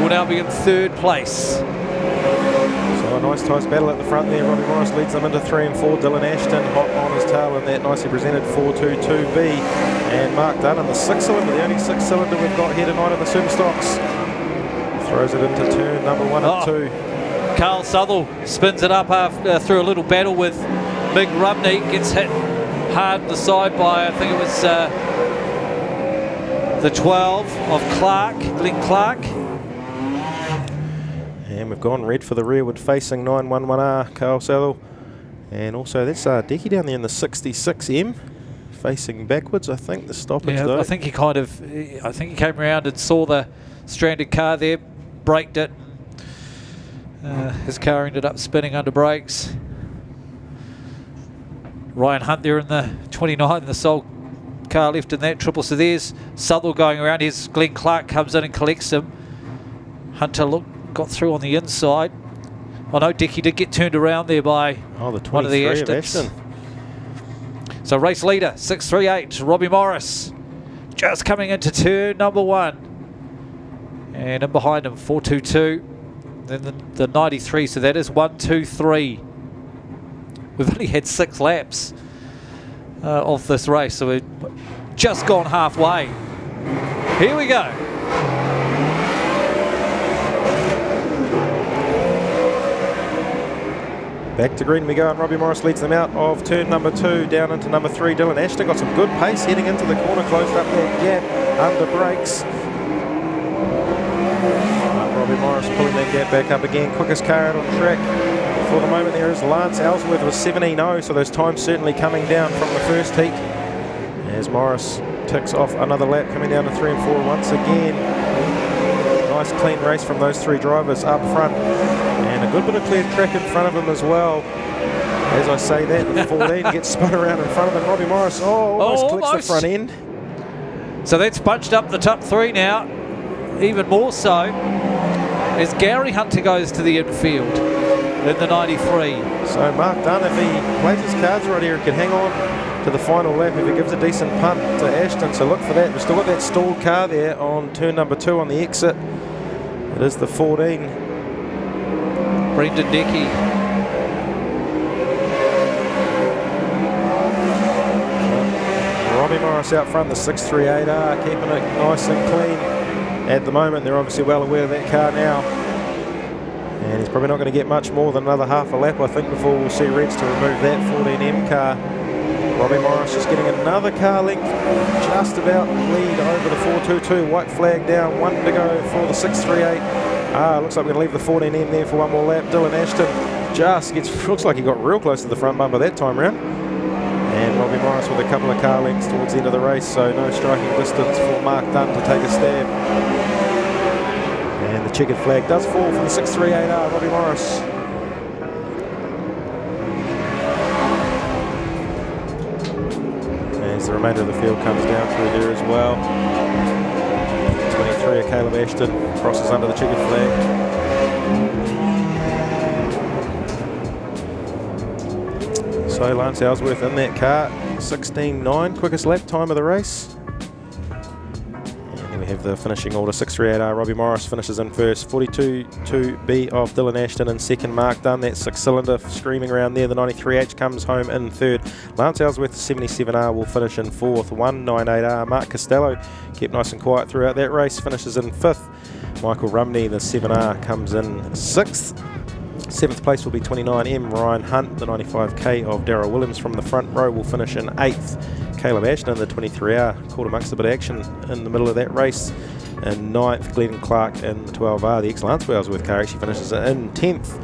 Speaker 1: will now be in third place.
Speaker 2: So a nice tight battle at the front there. Robbie Morris leads them into 3 and 4. Dylan Ashton hot on his tail in that nicely presented 422B. And Mark Dunn in the 6-cylinder, the only 6-cylinder we've got here tonight in the Superstocks. Throws it into turn number 1 and 2.
Speaker 1: Carl Southall spins it up after, through a little battle with Big Rumney. Gets hit hard in the side by, I think it was the 12 of Clark, Glenn Clark.
Speaker 2: And we've gone red for the rearward facing 911R, Carl Southall. And also that's Decky down there in the 66M, facing backwards, I think, the stoppage though.
Speaker 1: I think he came around and saw the stranded car there, braked it. His car ended up spinning under brakes. Ryan Hunt there in the 29, the sole car left in that triple. So there's Southall going around. Here's Glenn Clark comes in and collects him. Hunter got through on the inside. Oh no, Dickey did get turned around there by one of the Ashtons. So race leader, 6.38, Robbie Morris. Just coming into turn number 1. And in behind him, 422. Then the 93, so that is 1, 2, 3. We've only had 6 laps of this race, so we've just gone halfway. Here we go.
Speaker 2: Back to green we go, and Robbie Morris leads them out of turn number 2 down into number 3. Dylan Ashton got some good pace heading into the corner, closed up that gap under brakes. Robbie Morris pulling that gap back up again. Quickest car out on track for the moment there is Lance Ellsworth with 17.0, so those times certainly coming down from the first heat. As Morris ticks off another lap, coming down to 3 and 4 once again. Nice clean race from those 3 drivers up front. And a good bit of clear track in front of him as well. As I say that, the 14 gets spun around in front of him. Robbie Morris almost clicks the front end.
Speaker 1: So that's bunched up the top 3 now, even more so, as Gary Hunter goes to the infield in the 93.
Speaker 2: So Mark Dunn, if he plays his cards right here, can hang on to the final lap if he gives a decent punt to Ashton. So look for that. We've still got that stalled car there on turn number 2 on the exit. It is the 14.
Speaker 1: Brendan Dickey.
Speaker 2: Robbie Morris out front, the 638R, keeping it nice and clean at the moment. They're obviously well aware of that car now. And he's probably not going to get much more than another half a lap, I think, before we'll see Reds to remove that 14M car. Robbie Morris just getting another car length, just about lead over the 422. White flag down, 1 to go for the 638. Looks like we're going to leave the 14M there for one more lap. Dylan Ashton just looks like he got real close to the front bumper that time round. And Robbie Morris with a couple of car lengths towards the end of the race, so no striking distance for Mark Dunn to take a stab. And the checkered flag does fall for the 638R, Robbie Morris. As the remainder of the field comes down through there as well. 23 of Caleb Ashton crosses under the checkered flag. So Lance Ellsworth in that car, 16.9, quickest lap time of the race. And then we have the finishing order, 638R, Robbie Morris finishes in first, 42.2B of Dylan Ashton in second, Mark Dunn, that 6-cylinder screaming around there, the 93H comes home in third. Lance Ellsworth, the 77R, will finish in fourth, 198R. Mark Costello kept nice and quiet throughout that race, finishes in fifth. Michael Rumney, the 7R, comes in sixth. 7th place will be 29M, Ryan Hunt, the 95K of Darryl Williams from the front row will finish in 8th. Caleb Ashton, the 23R, caught amongst a bit of action in the middle of that race. In 9th, Glenn Clark in the 12R, the ex-Lance Ellsworth car actually finishes in 10th.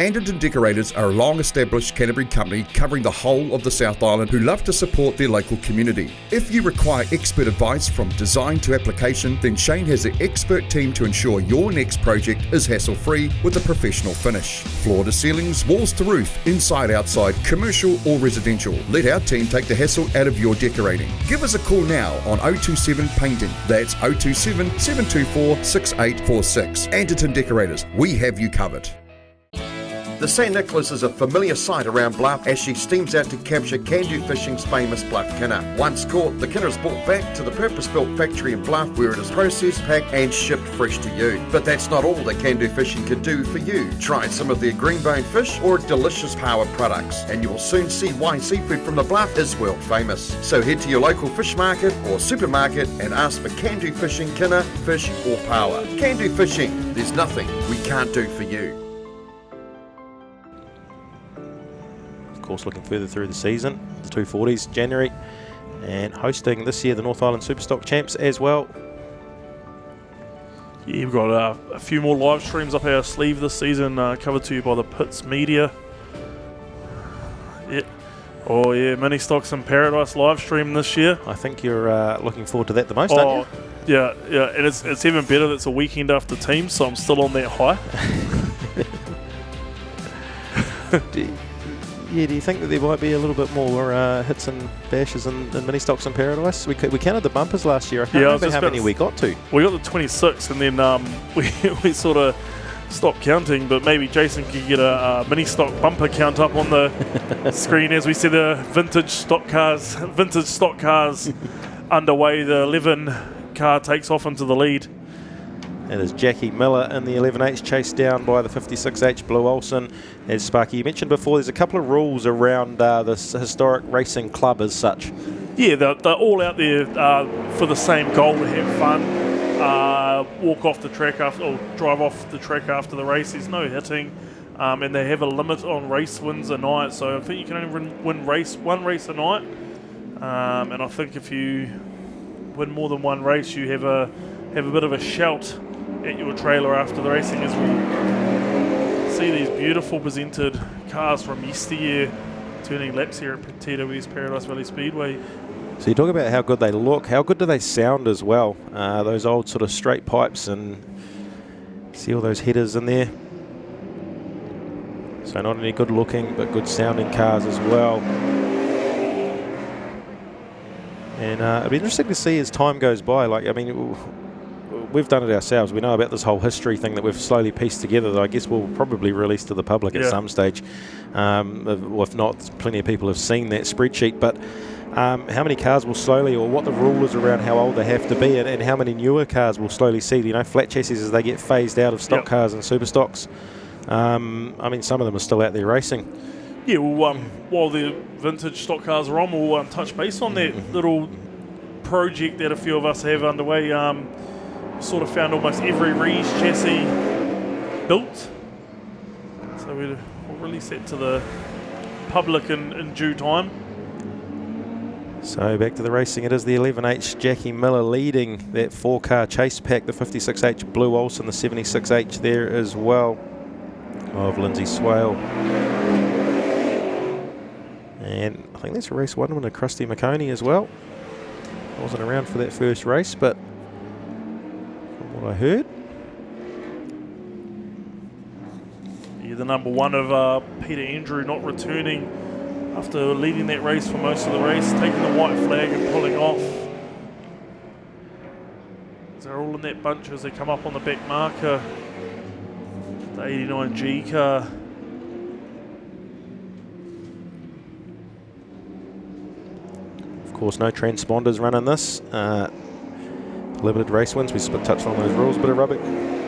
Speaker 6: Anderton Decorators are a long-established Canterbury company covering the whole of the South Island who love to support their local community. If you require expert advice from design to application, then Shane has the expert team to ensure your next project is hassle-free with a professional finish. Floor to ceilings, walls to roof, inside, outside, commercial or residential. Let our team take the hassle out of your decorating. Give us a call now on 027 Painting. That's 027 724 6846. Anderton Decorators, we have you covered. The St. Nicholas is a familiar sight around Bluff as she steams out to capture can-do fishing's famous Bluff kinner. Once caught, the kinner is brought back to the purpose-built factory in Bluff where it is processed, packed and shipped fresh to you. But that's not all that can-do fishing can do for you. Try some of their green-boned fish or delicious power products and you will soon see why seafood from the Bluff is world famous. So head to your local fish market or supermarket and ask for can-do fishing kinner, fish or power. Can-do fishing, there's nothing we can't do for you.
Speaker 2: Of course, looking further through the season, the 240s, January, and hosting this year the North Island Superstock Champs as well.
Speaker 3: Yeah, we've got a few more live streams up our sleeve this season, covered to you by the Pits Media. Yeah. Oh yeah, Mini Stocks and Paradise live stream this year.
Speaker 2: I think you're looking forward to that the most, aren't you?
Speaker 3: Yeah, and it's even better that it's a weekend after teams, so I'm still on that high.
Speaker 2: Do you think that there might be a little bit more hits and bashes in Mini Stocks and Paradise? We counted the bumpers last year. I can't remember how many we got to.
Speaker 3: We got the 26 and then we sort of stopped counting, but maybe Jason could get a Mini Stock bumper count up on the screen as we see the vintage stock cars underway. The 11 car takes off into the lead.
Speaker 2: And there's Jackie Miller in the 11H, chased down by the 56H Blue Olsen. As Sparky, you mentioned before, there's a couple of rules around this historic racing club as such.
Speaker 3: Yeah, they're all out there for the same goal, to have fun, walk off the track after, or drive off the track after the race. There's no hitting, and they have a limit on race wins a night. So I think you can only win one race a night, and I think if you win more than one race, you have a bit of a shout at your trailer after the racing, as we see these beautiful presented cars from yesteryear turning laps here at TWS Paradise Valley Speedway.
Speaker 2: So you talk about how good they look, how good do they sound as well? Those old sort of straight pipes, and see all those headers in there. So not only good looking but good sounding cars as well. And it'll be interesting to see as time goes by. Like, I mean, we've done it ourselves. We know about this whole history thing that we've slowly pieced together that I guess we'll probably release to the public at some stage. If not, plenty of people have seen that spreadsheet. But how many cars will slowly, or what the rule is around how old they have to be, and how many newer cars will slowly see, flat chassis as they get phased out of stock cars and Superstocks. I mean, some of them are still out there racing.
Speaker 3: Yeah, well, while the vintage stock cars are on, we'll touch base on that little project that a few of us have underway. Sort of found almost every Rees chassis built, so we'll release that to the public in due time.
Speaker 2: So back to the racing, it is the 11H Jackie Miller leading that 4-car chase pack, the 56H Blue Olsen, the 76H there as well of Lindsay Swale. And I think that's a race 1 winner, Krusty McConey as well. I wasn't around for that first race, but what I heard.
Speaker 3: Yeah, the number 1 of Peter Andrew not returning after leading that race for most of the race, taking the white flag and pulling off. They're all in that bunch as they come up on the back marker. The 89G car.
Speaker 2: Of course, no transponders running this. Limited race wins. We touched on those rules. Bit of rubber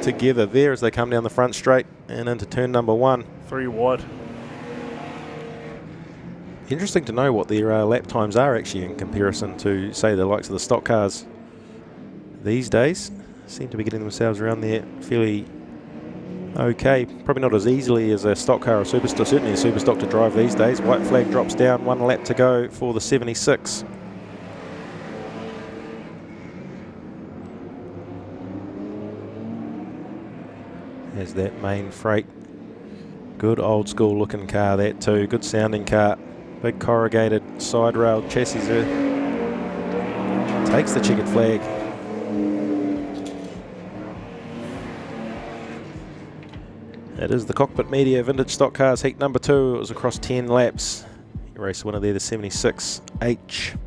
Speaker 2: together there as they come down the front straight and into turn number 1.
Speaker 3: 3 wide.
Speaker 2: Interesting to know what their lap times are actually in comparison to, say, the likes of the stock cars these days. Seem to be getting themselves around there fairly okay. Probably not as easily as a stock car or superstock, certainly a superstock to drive these days. White flag drops down, 1 lap to go for the 76. As that main freight Good old school looking car, that too. Good sounding car. Big corrugated side rail chassis there. Takes the checkered flag. It is the Cockpit Media Vintage Stock Cars Heat number 2. It was across 10 laps. Race winner there, the 76H.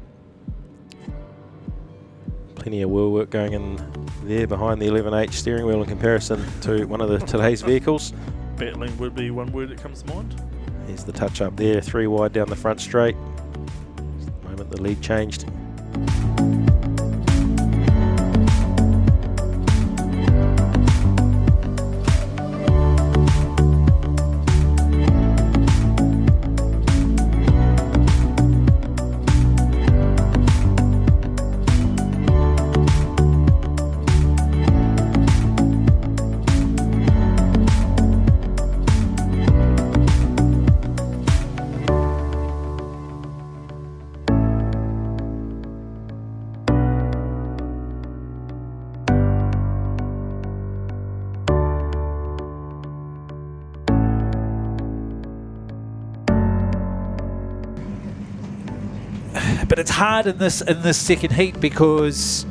Speaker 2: Plenty of wheel work going in there behind the 11H steering wheel in comparison to one of today's vehicles.
Speaker 3: Battling would be one word that comes to mind.
Speaker 2: There's the touch up there, 3 wide down the front straight. At the moment the lead changed.
Speaker 1: But it's hard in this second heat because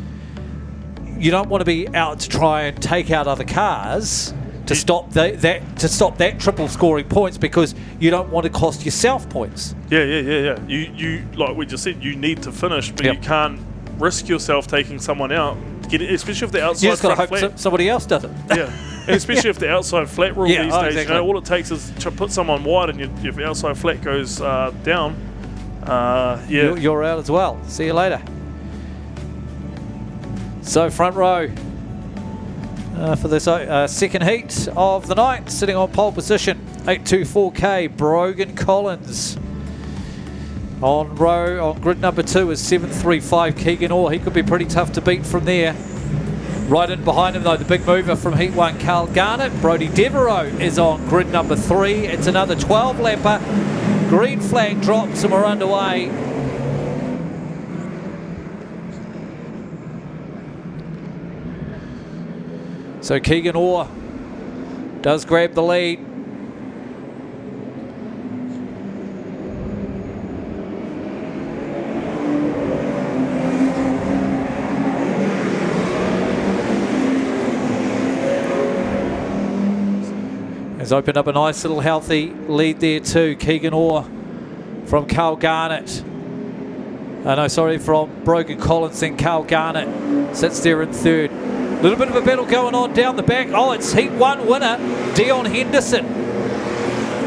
Speaker 1: you don't want to be out to try and take out other cars to stop that triple scoring points, because you don't want to cost yourself points.
Speaker 3: Yeah. You like we just said, you need to finish, but
Speaker 1: Yep.
Speaker 3: you can't risk yourself taking someone out. Especially if the outside
Speaker 1: You just got to
Speaker 3: front
Speaker 1: hope
Speaker 3: flat.
Speaker 1: somebody else does it.
Speaker 3: Yeah, and especially if the outside flat rule
Speaker 1: Yeah,
Speaker 3: these days,
Speaker 1: exactly.
Speaker 3: you know, all it takes is to put someone wide, and if the outside flat goes down,
Speaker 1: You're out as well. See you later. So front row for this second heat of the night, sitting on pole position, 824K, Brogan Collins. On grid number 2 is 735 Keegan Orr. He could be pretty tough to beat from there. Right in behind him though, the big mover from Heat 1, Carl Garnett. Brodie Devereaux is on grid number 3. It's another 12 lapper. Green flag drops and we're underway. So Keegan Orr does grab the lead. Has opened up a nice little healthy lead there too. Keegan Orr from Carl Garnett. From Brogan Collins, then Carl Garnett sits there in third. A little bit of a battle going on down the back. Oh, it's Heat 1 winner, Dion Henderson.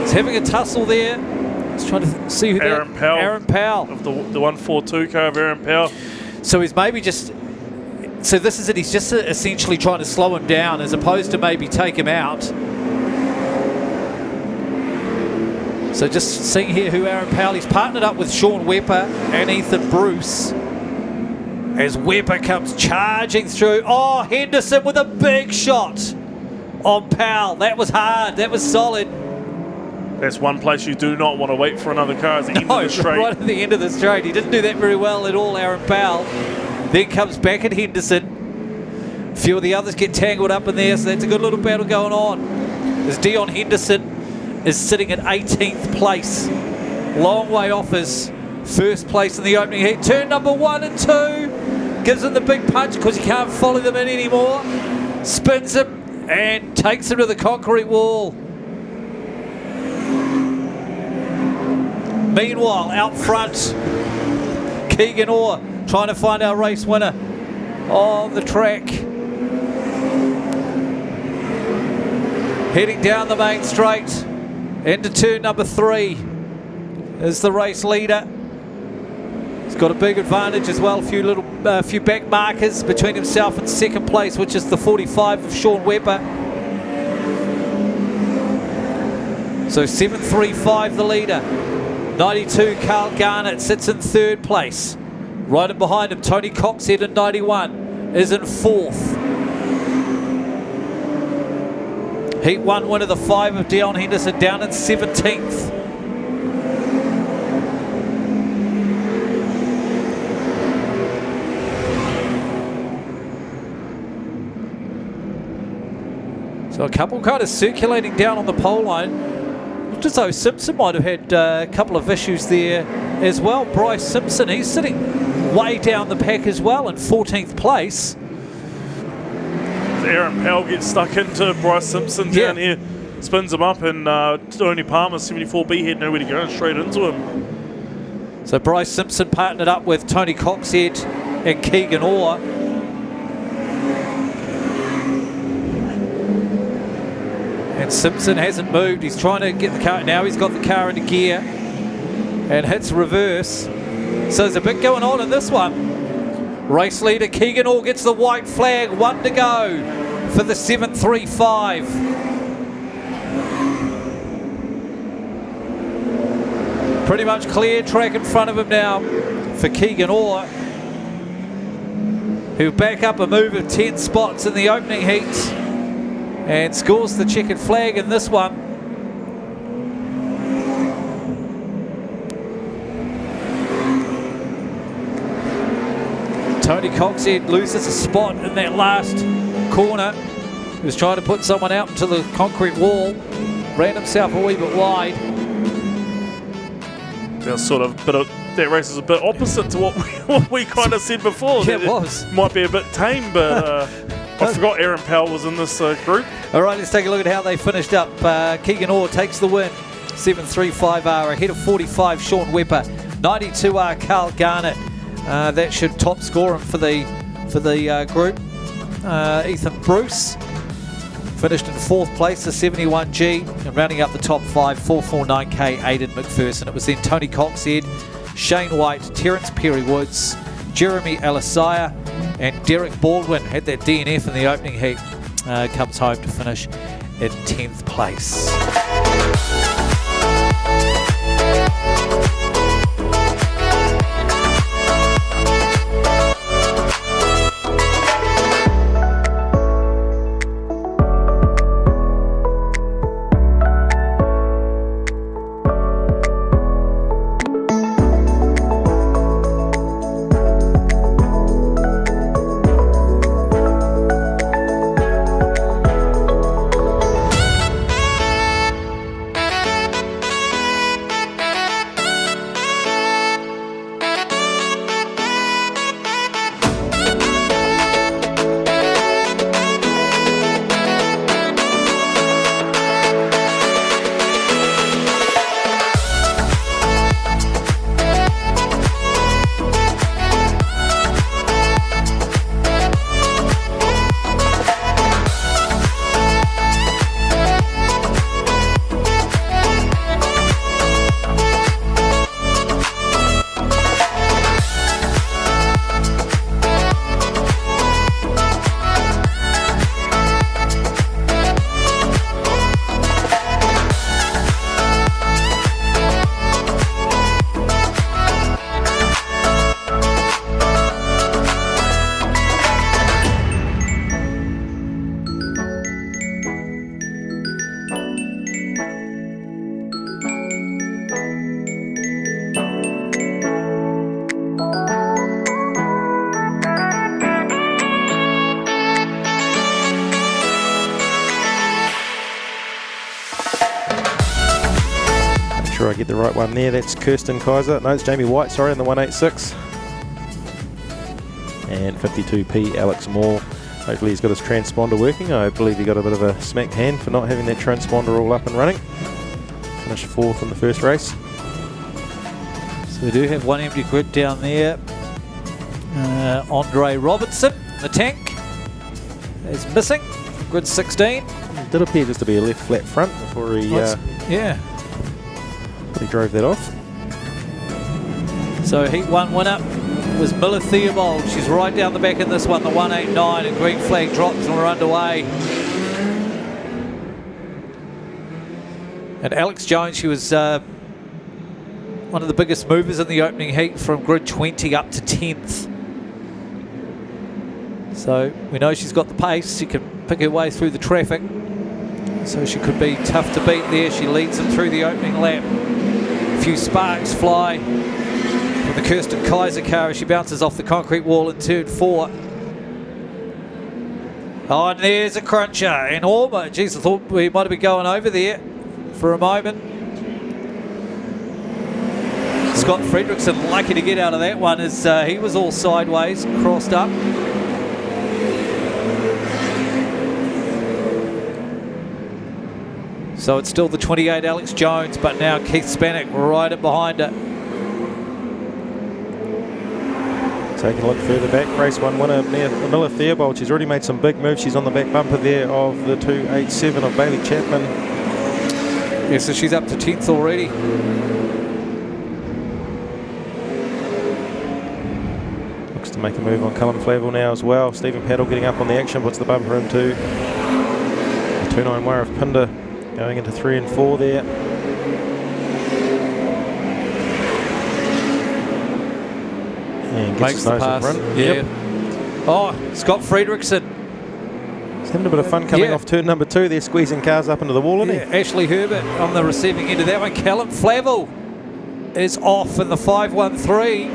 Speaker 1: He's having a tussle there. He's trying to see who
Speaker 3: Aaron Powell.
Speaker 1: Aaron Powell.
Speaker 3: of the 142 car of Aaron Powell.
Speaker 1: So he's maybe just... So this is it. He's just essentially trying to slow him down as opposed to maybe take him out. So just seeing here who Aaron Powell, he's partnered up with Sean Wepper and Ethan Bruce. As Wepper comes charging through. Oh, Henderson with a big shot on Powell. That was hard, that was solid.
Speaker 3: That's one place you do not want to wait for another car at the end of the straight.
Speaker 1: Right at the end of the straight. He didn't do that very well at all, Aaron Powell. Then comes back at Henderson. A few of the others get tangled up in there, so that's a good little battle going on. As Dion Henderson is sitting at 18th place. Long way off his first place in the opening heat. Turn number 1 and 2. Gives him the big punch because he can't follow them in anymore. Spins him and takes him to the concrete wall. Meanwhile, out front, Keegan Orr trying to find our race winner on the track. Heading down the main straight into turn number 3 is the race leader. He's got a big advantage as well, a few back markers between himself and second place, which is the 45 of Sean Wepper. So 735 the leader. 92 Carl Garnett sits in third place. Right in behind him, Tony Coxhead in 91 is in fourth. Heat 1 winner, the 5 of Dion Henderson, down in 17th. So a couple kind of circulating down on the pole line. Looked as though Simpson might have had a couple of issues there as well. Bryce Simpson, he's sitting way down the pack as well in 14th place.
Speaker 3: Aaron Powell gets stuck into Bryce Simpson down here, spins him up, and Tony Palmer, 74B, had nowhere to go, straight into him.
Speaker 1: So Bryce Simpson partnered up with Tony Coxhead and Keegan Orr. And Simpson hasn't moved. He's trying to get the car. Now he's got the car into gear and hits reverse. So there's a bit going on in this one. Race leader Keegan Orr gets the white flag. 1 to go for the 735. Pretty much clear track in front of him now for Keegan Orr, who back up a move of 10 spots in the opening heat and scores the checkered flag in this one. Tony Coxhead loses a spot in that last corner. He was trying to put someone out into the concrete wall, ran himself a wee bit wide.
Speaker 3: That race is a bit opposite to what we kind of said before.
Speaker 1: Yeah, it was.
Speaker 3: Might be a bit tame, but I forgot Aaron Powell was in this group.
Speaker 1: All right, let's take a look at how they finished up. Keegan Orr takes the win. 735R ahead of 45 Sean Webber, 92R Carl Garnett. That should top score him for the group. Ethan Bruce finished in 4th place, the 71G, and rounding up the top 5, 449K, Aidan McPherson. It was then Tony Coxhead, Shane White, Terence Perry Woods, Jeremy Alisaya, and Derek Baldwin had that DNF in the opening heat. Comes home to finish in 10th place.
Speaker 2: Sure I get the right one there. That's Kirsten Kaiser. No, it's Jamie White, sorry, in the 186. And 52P, Alex Moore. Hopefully he's got his transponder working. I believe he got a bit of a smacked hand for not having that transponder all up and running. Finished 4th in the first race.
Speaker 1: So we do have one empty grid down there. Andre Robertson, the tank, is missing. Grid 16.
Speaker 2: It did appear just to be a left flat front before he he drove that off.
Speaker 1: So Heat 1 winner was Miller Theobald. She's right down the back in this one, the 189, and green flag drops and we're underway. And Alex Jones, she was one of the biggest movers in the opening heat from grid 20 up to 10th. So we know she's got the pace. She can pick her way through the traffic. So she could be tough to beat there. She leads them through the opening lap. A few sparks fly from the Kirsten Kaiser car as she bounces off the concrete wall in turn 4. Oh, and there's a cruncher. And almost, geez, I thought we might have been going over there for a moment. Scott Fredrickson lucky to get out of that one as he was all sideways, crossed up. So it's still the 28 Alex Jones, but now Keith Spanek right up behind it.
Speaker 2: Taking a look further back, race 1 winner Miller Theobald. She's already made some big moves. She's on the back bumper there of the 287 of Bailey Chapman.
Speaker 1: Yeah, so she's up to 10th already.
Speaker 2: Looks to make a move on Callum Flavel now as well. Stephen Paddle getting up on the action, puts the bumper into the 29 Wire of Pinder, going into 3 and 4 there. And gets
Speaker 1: Makes the
Speaker 2: his nose
Speaker 1: pass.
Speaker 2: in front.
Speaker 1: Yeah.
Speaker 2: Yep.
Speaker 1: Oh, Scott Fredrickson.
Speaker 2: He's having a bit of fun coming off turn number 2. They're squeezing cars up into the wall, isn't he?
Speaker 1: Ashley Herbert on the receiving end of that one. Callum Flavel is off in the 513.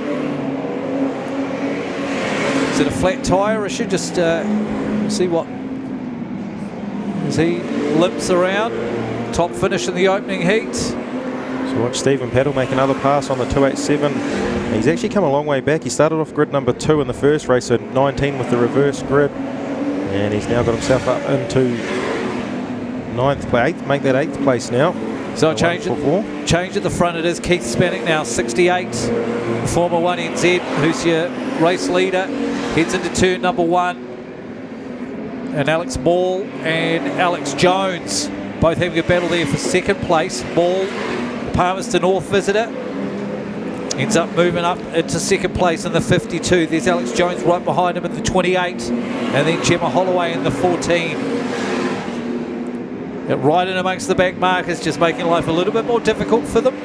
Speaker 1: Is it a flat tyre? I should just see what. As he limps around. Top finish in the opening heat.
Speaker 2: So watch Stephen Paddle make another pass on the 287. He's actually come a long way back. He started off grid number 2 in the first race, so 19 with the reverse grid. And he's now got himself up into 9th place, make that 8th place now.
Speaker 1: So change at the front. It is Keith Spanek now, 68. The former 1NZ, who's your race leader, heads into turn number 1. And Alex Ball and Alex Jones both having a battle there for 2nd place. Ball, Palmerston North visitor, ends up moving up into 2nd place in the 52. There's Alex Jones right behind him in the 28. And then Gemma Holloway in the 14. Right in amongst the back markers, just making life a little bit more difficult for them.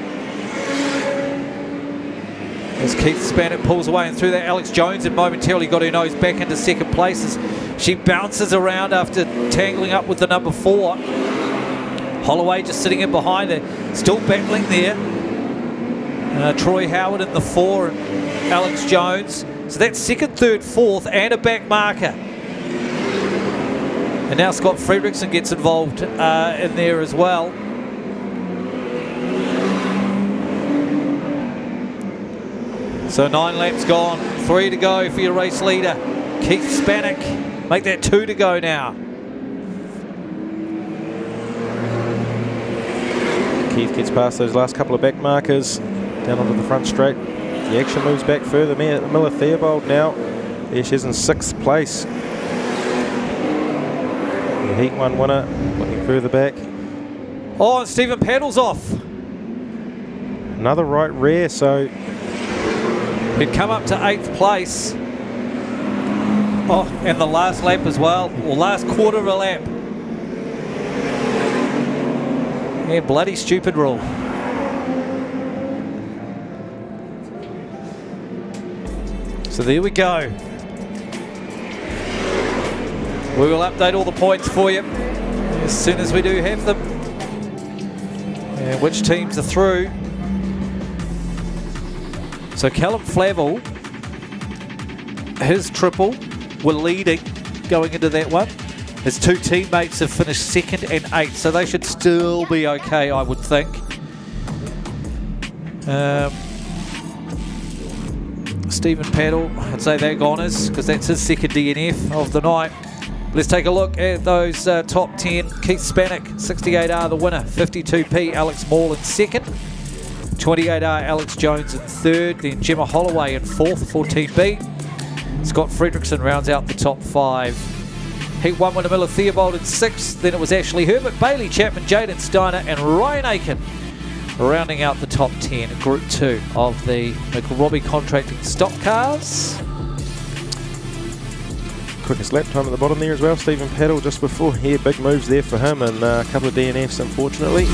Speaker 1: As Keith Spanek pulls away and through that, Alex Jones and momentarily got her nose back into 2nd place as she bounces around after tangling up with the number 4. Holloway just sitting in behind her, still battling there. Troy Howard in the 4 and Alex Jones. So that's 2nd, 3rd, 4th and a back marker. And now Scott Fredrickson gets involved in there as well. So 9 laps gone, 3 to go for your race leader, Keith Spanek. Make that 2 to go now.
Speaker 2: Keith gets past those last couple of back markers, down onto the front straight. The action moves back further. Miller Theobald now. There she is in 6th place. The Heat 1 winner, looking further back.
Speaker 1: Oh, and Stephen Paddle's off.
Speaker 2: Another right rear, so
Speaker 1: he'd come up to 8th place. Oh, and the last lap as well, or last quarter of a lap. Yeah, bloody stupid rule. So there we go. We will update all the points for you as soon as we do have them. And which teams are through. So Callum Flavel, his triple, were leading going into that one. His 2 teammates have finished 2nd and 8th, so they should still be okay, I would think. Stephen Paddle, I'd say they're goners because that's his 2nd DNF of the night. Let's take a look at those top 10. Keith Spanek, 68R the winner, 52p. Alex Maul in 2nd. 28R Alex Jones in 3rd. Then Gemma Holloway in 4th, 14b. Scott Fredrickson rounds out the top 5. Heat 1 winner Miller Theobald in 6th. Then it was Ashley Herbert, Bailey Chapman, Jaden Steiner and Ryan Aiken rounding out the top 10. Group 2 of the Michael Robbie Contracting Stock Cars.
Speaker 2: quickest lap time at the bottom there as well. Stephen Paddle just before here. Big moves there for him and a couple of DNFs unfortunately.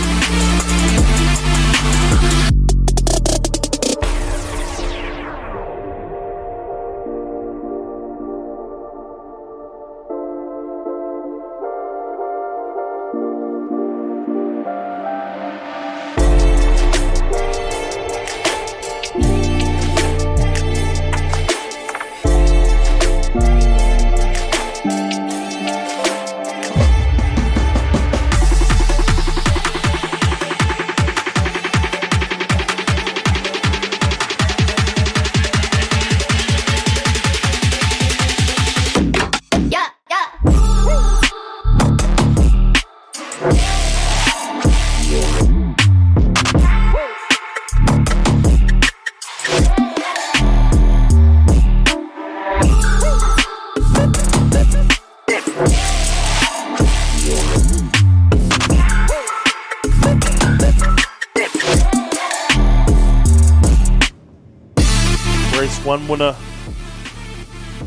Speaker 3: Race 1 winner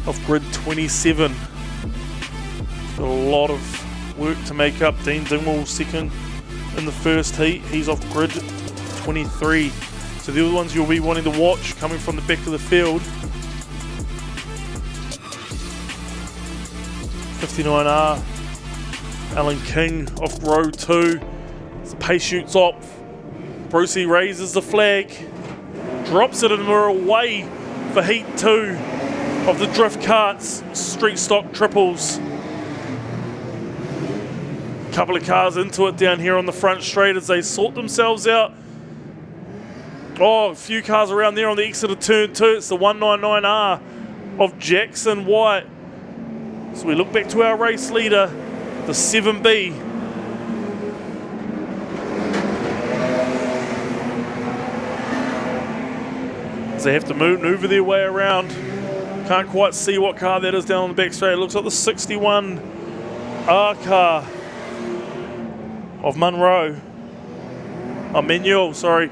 Speaker 3: of grid 27. Got a lot of work to make up. Dean Dingwall second in the first heat. He's off grid 23. So the other ones you'll be wanting to watch coming from the back of the field. 59R, Alan King off row 2. As the pace shoots off, Brucey raises the flag, drops it, and we're away for heat 2 of the Drift Karts Streetstock Triples. Couple of cars into it down here on the front straight as they sort themselves out. Oh, a few cars around there on the exit of turn 2. It's the 199R of Jackson White. So we look back to our race leader, the 7B. As they have to maneuver their way around. Can't quite see what car that is down on the back straight. It looks like the 61R car of Munro. Oh, Manuel, sorry.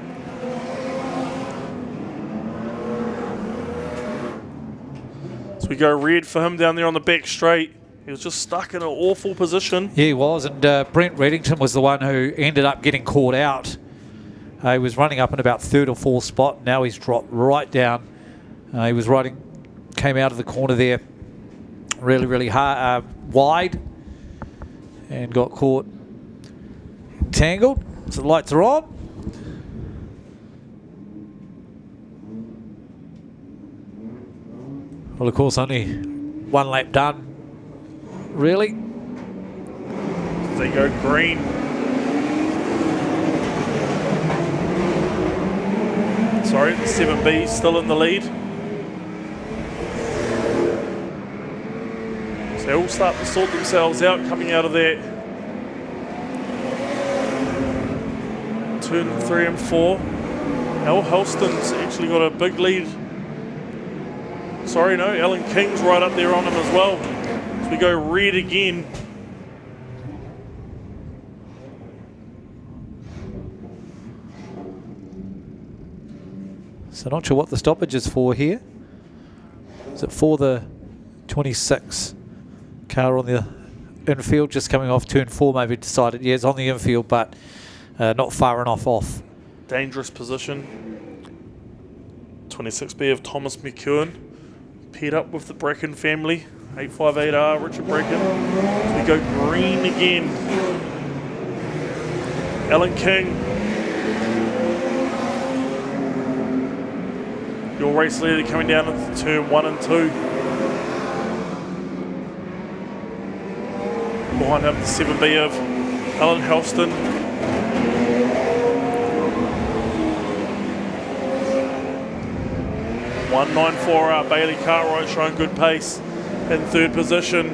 Speaker 3: So we go red for him down there on the back straight. He was just stuck in an awful position.
Speaker 1: Yeah, he was, and Brent Reddington was the one who ended up getting caught out. He was running up in about third or fourth spot. Now he's dropped right down. He was came out of the corner there really, really hard, wide, and got caught tangled. So the lights are on. Well, of course, only one lap done, really.
Speaker 3: They go green. Sorry, the 7B still in the lead. So they all start to sort themselves out coming out of there. Turn 3 and 4. Al Halston's actually got a big lead. Sorry, no, Alan King's right up there on him as well. So we go red again.
Speaker 1: So not sure what the stoppage is for here. Is it for the 26 car on the infield, just coming off turn 4, maybe decided, yeah, it's on the infield, but not far enough off.
Speaker 3: Dangerous position. 26B of Thomas McEwen. Paired up with the Bracken family. 858R, Richard Bracken. So we go green again. Alan King. Your race leader coming down into turn 1 and 2. Behind him, the 7B of Alan Halston. .194R Bailey Cartwright showing good pace in third position.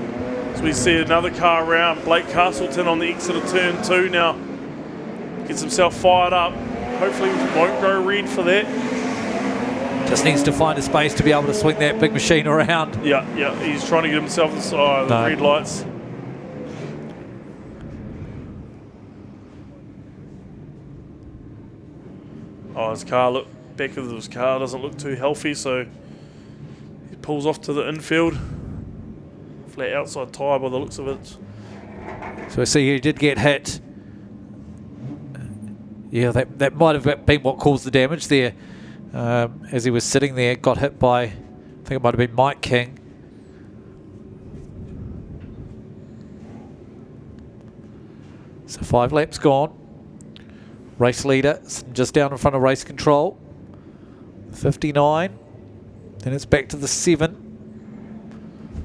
Speaker 3: So we see another car around. Blake Castleton on the exit of turn 2 now. Gets himself fired up. Hopefully we won't go red for that.
Speaker 1: Just needs to find a space to be able to swing that big machine around.
Speaker 3: Yeah, he's trying to get himself the red lights. Oh, his car back of his car doesn't look too healthy, so he pulls off to the infield. Flat outside tyre by the looks of it.
Speaker 1: So I see he did get hit. Yeah, that might have been what caused the damage there. As he was sitting there, got hit by, I think it might have been Mike King. So 5 laps gone. Race leader just down in front of race control. 59. Then it's back to the 7.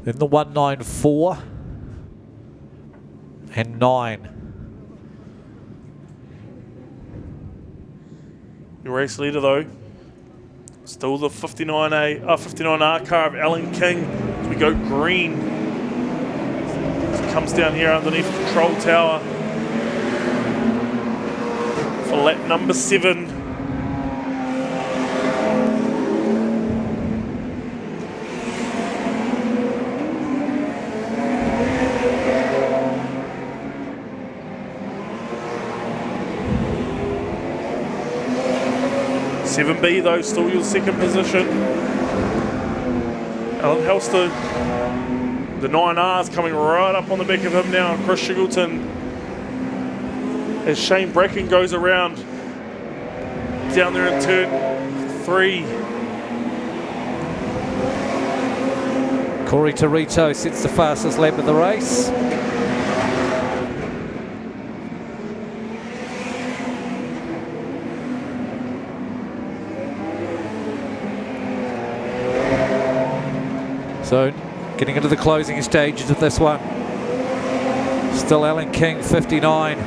Speaker 1: Then the 194. And 9.
Speaker 3: Your race leader though, still the 59R car of Alan King. As we go green. As it comes down here underneath the control tower. For lap number 7. .7B though, still your second position. Alan Halster, the 9R's coming right up on the back of him now. Chris Shingleton, as Shane Bracken goes around down there in turn 3.
Speaker 1: Corey Torito sets the fastest lap of the race. So, getting into the closing stages of this one. Still Alan King, 59,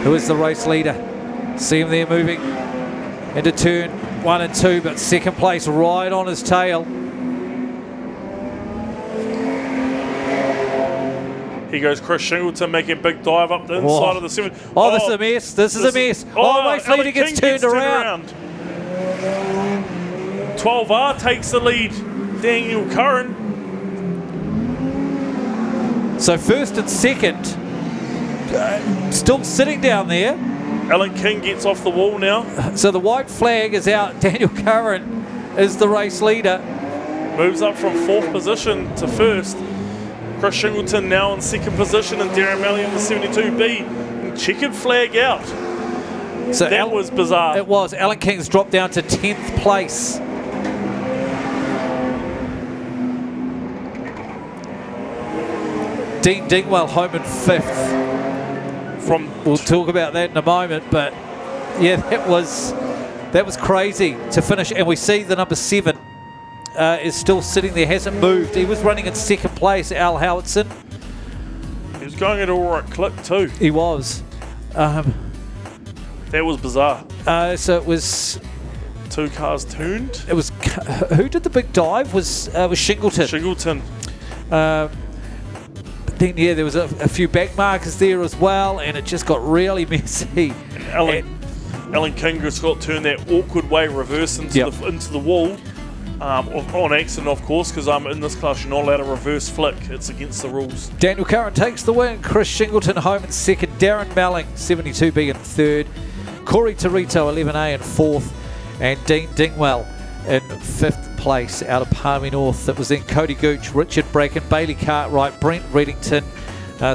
Speaker 1: who is the race leader. See him there moving into turn 1 and 2, but second place right on his tail.
Speaker 3: Here goes Chris Shingleton making a big dive up the inside of the 7.
Speaker 1: Oh, this is a mess. This is a mess. Oh, race leader gets turned around.
Speaker 3: 12R takes the lead. Daniel Curran.
Speaker 1: So first and second, still sitting down there.
Speaker 3: Alan King gets off the wall now.
Speaker 1: So the white flag is out. Daniel Curran is the race leader.
Speaker 3: Moves up from 4th position to 1st. Chris Shingleton now in 2nd position, and Darren Malley in the 72B. And checkered flag out.
Speaker 1: So
Speaker 3: that was bizarre.
Speaker 1: It was. Alan King's dropped down to 10th place. Dean Dingwell home in 5th. We'll talk about that in a moment, but yeah, that was crazy to finish. And we see the number 7 is still sitting there, hasn't moved. He was running in 2nd place, Al Howardson.
Speaker 3: He was going at all right clip too.
Speaker 1: He was.
Speaker 3: That was bizarre.
Speaker 1: So it was
Speaker 3: 2 cars tuned.
Speaker 1: It was who did the big dive? Was Shingleton.
Speaker 3: Shingleton.
Speaker 1: Then yeah, there was a few back markers there as well, and it just got really messy.
Speaker 3: Alan King just got turned that awkward way reverse into the wall, on accident of course, because in this class you're not allowed to reverse flick. It's against the rules.
Speaker 1: Daniel Curran takes the win. Chris Shingleton home in 2nd. Darren Melling 72B in 3rd. Corey Torito 11A in 4th, and Dean Dingwell in 5th place out of Palmy North. That was then Cody Gooch, Richard Bracken, Bailey Cartwright, Brent Reddington.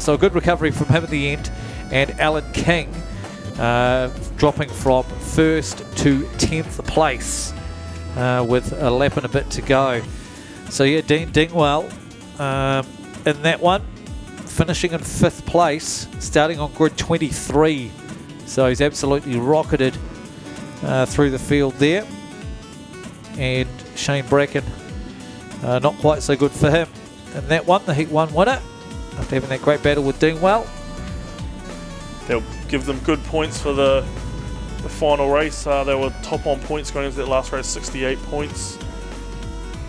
Speaker 1: So a good recovery from him at the end. And Alan King dropping from 1st to 10th place with a lap and a bit to go. So yeah, Dean Dingwell in that one, finishing in 5th place, starting on grid 23. So he's absolutely rocketed through the field there. And Shane Bracken, not quite so good for him in that one, the Heat 1 winner, after having that great battle with Dingwell.
Speaker 3: They'll give them good points for the final race. They were top on points going into that last race, 68 points.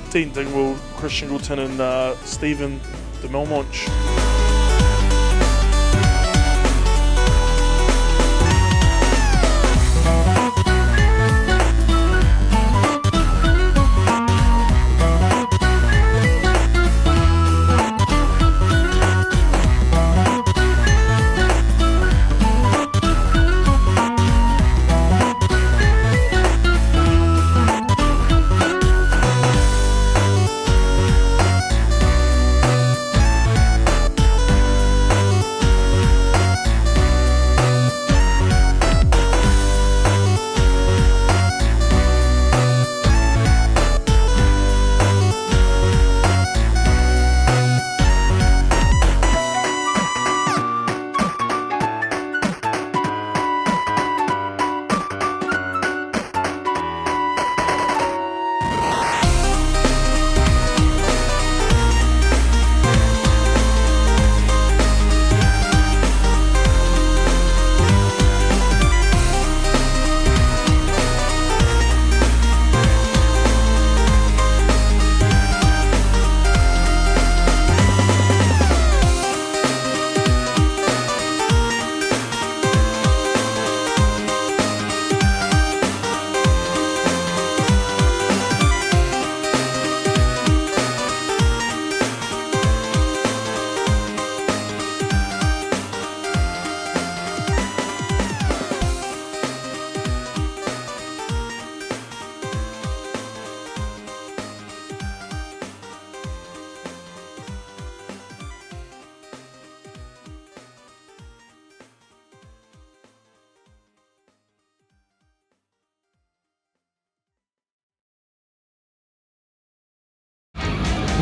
Speaker 3: Dean Dingwell, Chris Shingleton and Stephen de Melmonch.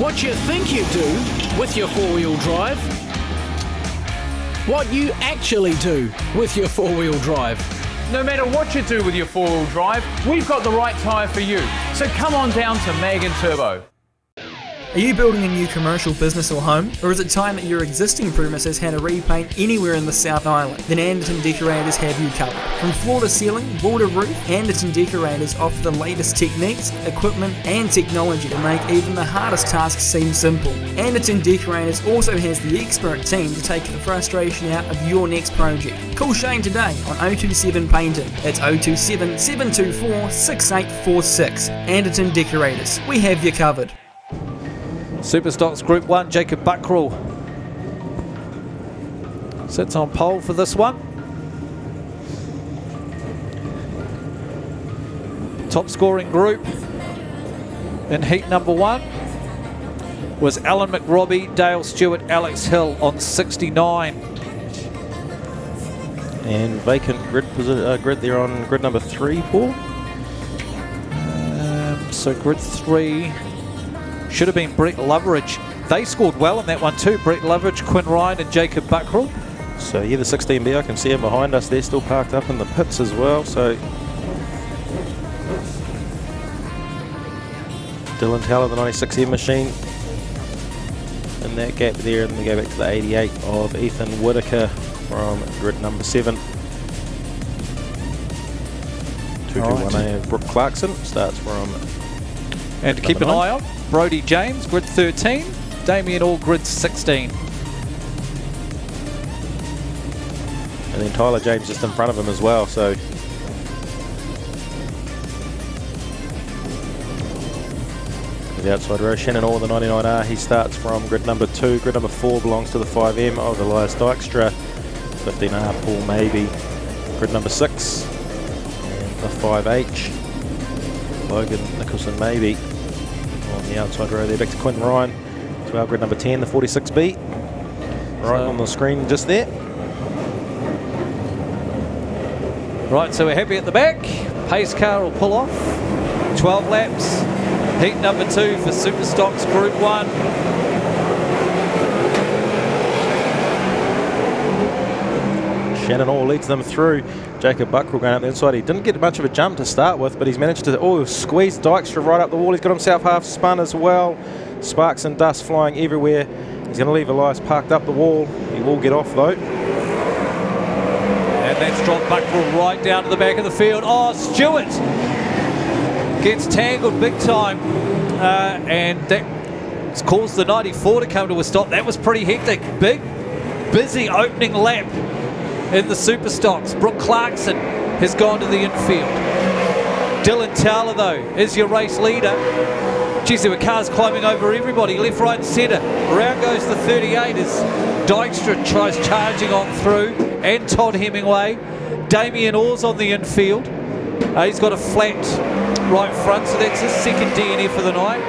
Speaker 7: What you think you do with your four-wheel drive. What you actually do with your four-wheel drive.
Speaker 8: No matter what you do with your four-wheel drive, we've got the right tyre for you. So come on down to Mag & Turbo.
Speaker 9: Are you building a new commercial business or home? Or is it time that your existing premises had a repaint anywhere in the South Island? Then Anderton Decorators have you covered. From floor to ceiling, wall to roof, Anderton Decorators offer the latest techniques, equipment and technology to make even the hardest tasks seem simple. Anderton Decorators also has the expert team to take the frustration out of your next project. Call Shane today on 027 Painting. That's 027 724 6846. Anderton Decorators. We have you covered.
Speaker 1: Superstocks Group 1, Jacob Buckroll sits on pole for this one. Top scoring group in heat number 1 was Alan McRobbie, Dale Stewart, Alex Hill on 69.
Speaker 2: And vacant grid there on grid number 3, Paul.
Speaker 1: So grid 3 should have been Brett Loveridge. They scored well in that one too. Brett Loveridge, Quinn Ryan and Jacob Buckroll.
Speaker 2: So yeah, the 16B, I can see him behind us. They're still parked up in the pits as well. So Dylan Teller, the 96M machine, in that gap there, and we go back to the 88 of Ethan Whitaker from grid number 7. 221A of Brooke Clarkson starts from.
Speaker 1: And to keep an eye on, Brodie James, grid 13. Damien All, grid 16.
Speaker 2: And then Tyler James just in front of him as well. So the outside row, Shannon Orr, the 99R, he starts from grid number 2. Grid number 4 belongs to the 5M of Elias Dykstra. 15R, Paul Maybe. Grid number 6. And the 5H, Logan Nicholson Maybe. On the outside row there, back to Quinn Ryan. To our grid number 10, the 46B. Right on the screen just there.
Speaker 1: Right, so we're happy at the back. Pace car will pull off. 12 laps. Heat number 2 for Superstocks Group 1.
Speaker 2: Shannon Orr leads them through. Jacob Buckroll going up the inside. He didn't get much of a jump to start with, but he's managed to squeeze Dykstra right up the wall. He's got himself half spun as well. Sparks and dust flying everywhere. He's going to leave Elias parked up the wall. He will get off though.
Speaker 1: And that's dropped Buckroll right down to the back of the field. Oh, Stewart gets tangled big time. And that's caused the 94 to come to a stop. That was pretty hectic. Big, busy opening lap in the Superstocks. Brooke Clarkson has gone to the infield. Dylan Towler, though, is your race leader. Geez, there were cars climbing over everybody, left, right and centre. Around goes the 38 as Dykstra tries charging on through, and Todd Hemingway. Damien Orr's on the infield. He's got a flat right front, so that's his second DNF for the night.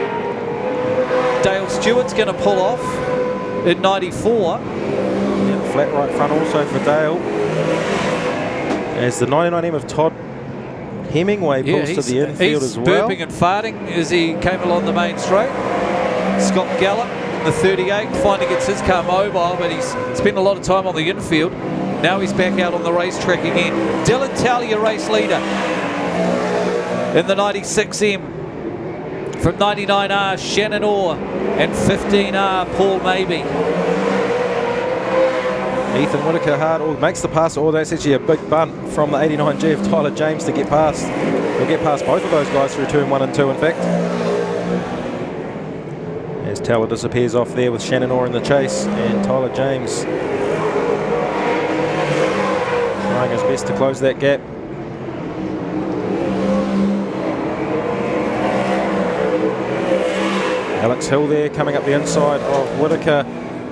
Speaker 1: Dale Stewart's going to pull off in 94.
Speaker 2: Flat right front also for Dale. As the 99M of Todd Hemingway pulls to the infield as well.
Speaker 1: He's burping and farting as he came along the main straight. Scott Gallup, the 38, finally gets his car mobile, but he's spent a lot of time on the infield. Now he's back out on the racetrack again. Dylan Talley, your race leader in the 96M. From 99R, Shannon Orr, and 15R, Paul Maybe.
Speaker 2: Ethan Whitaker hard makes the pass. That's actually a big bunt from the 89G of Tyler James to get past. He'll get past both of those guys through turn 1 and 2, in fact. As Tyler disappears off there with Shannon Orr in the chase, and Tyler James trying his best to close that gap. Alex Hill there coming up the inside of Whitaker.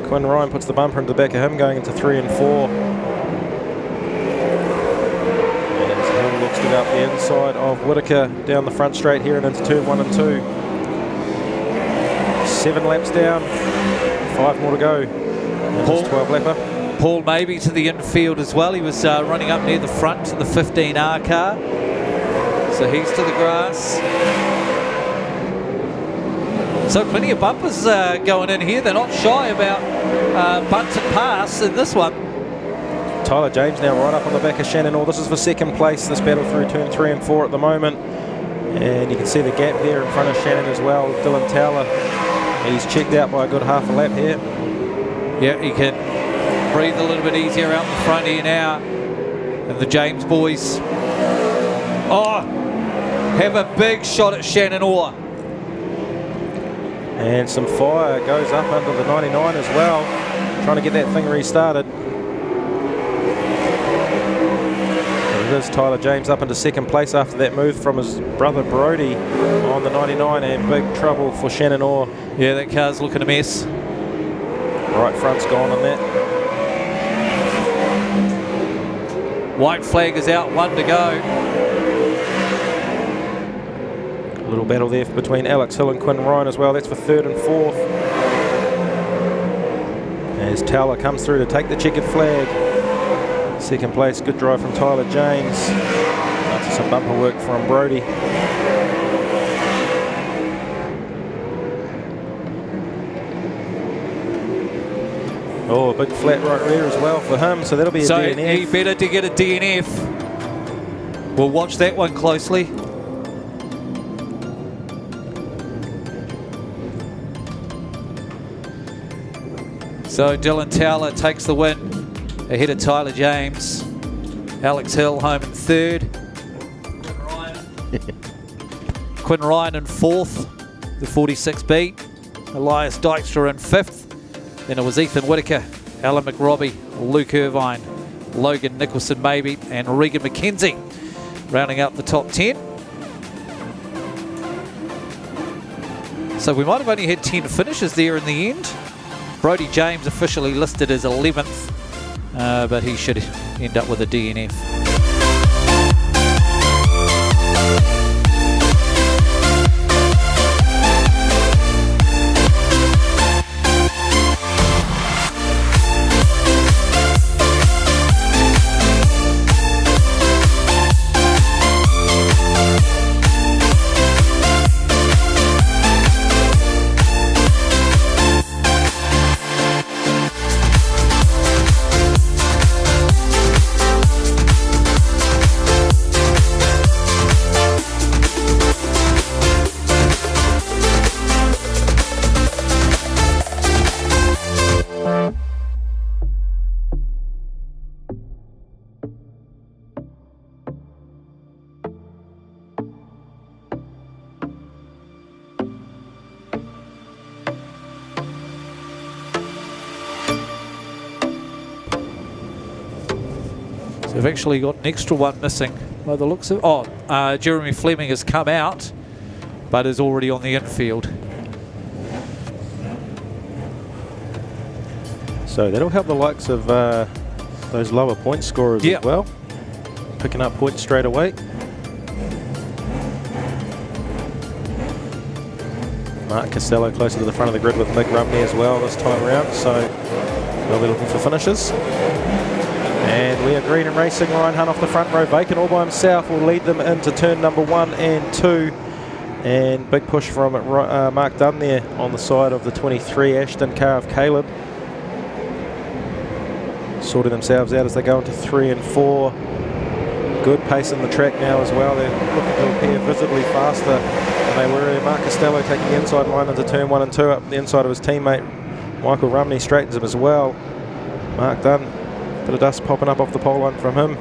Speaker 2: Quinn Ryan puts the bumper into the back of him going into 3 and 4. As Hill looks to go up the inside of Whitaker down the front straight here and into turn 1 and 2. 7 laps down, 5 more to go. Paul, 12 lapper.
Speaker 1: Paul Maybe to the infield as well. He was running up near the front to the 15R car. So he's to the grass. So plenty of bumpers going in here. They're not shy about bunts and pass in this one.
Speaker 2: Tyler James now right up on the back of Shannon Orr. This is for second place, this battle through turn 3 and 4 at the moment. And you can see the gap there in front of Shannon as well. Dylan Towler, he's checked out by a good half a lap here.
Speaker 1: Yeah, he can breathe a little bit easier out the front here now. And the James boys, have a big shot at Shannon Orr.
Speaker 2: And some fire goes up under the 99 as well, trying to get that thing restarted. It is Tyler James up into second place after that move from his brother Brody on the 99, and big trouble for Shannon Orr.
Speaker 1: Yeah, that car's looking a mess.
Speaker 2: Right front's gone on that.
Speaker 1: White flag is out, 1 to go.
Speaker 2: A little battle there between Alex Hill and Quinn Ryan as well. That's for 3rd and 4th. As Towler comes through to take the checkered flag. Second place, good drive from Tyler James. After some bumper work from Brody. Oh, a big flat right rear as well for him, so that'll be a DNF.
Speaker 1: So he better to get a DNF. We'll watch that one closely. So Dylan Towler takes the win ahead of Tyler James. Alex Hill home in 3rd. Quinn Ryan in 4th, the 46B. Elias Dykstra in 5th. Then it was Ethan Whitaker, Alan McRobbie, Luke Irvine, Logan Nicholson maybe, and Regan McKenzie rounding out the top 10. So we might have only had 10 finishes there in the end. Brody James officially listed as 11th, but he should end up with a DNF. So we've actually got an extra one missing by the looks of it. Jeremy Fleming has come out, but is already on the infield.
Speaker 2: So that'll help the likes of those lower point scorers as well, picking up points straight away. Mark Costello closer to the front of the grid with Mick Rumney as well this time around, so they'll be looking for finishes. And we are green and racing. Ryan Hunt off the front row vacant all by himself will lead them into turn number 1 and 2. And big push from Mark Dunn there on the side of the 23 Ashton car of Caleb. Sorting themselves out as they go into 3 and 4. Good pace in the track now as well. They're looking to appear visibly faster than they were. Mark Costello taking the inside line into turn 1 and 2 up the inside of his teammate. Michael Rumney straightens him as well. Mark Dunn, bit of dust popping up off the pole line from him.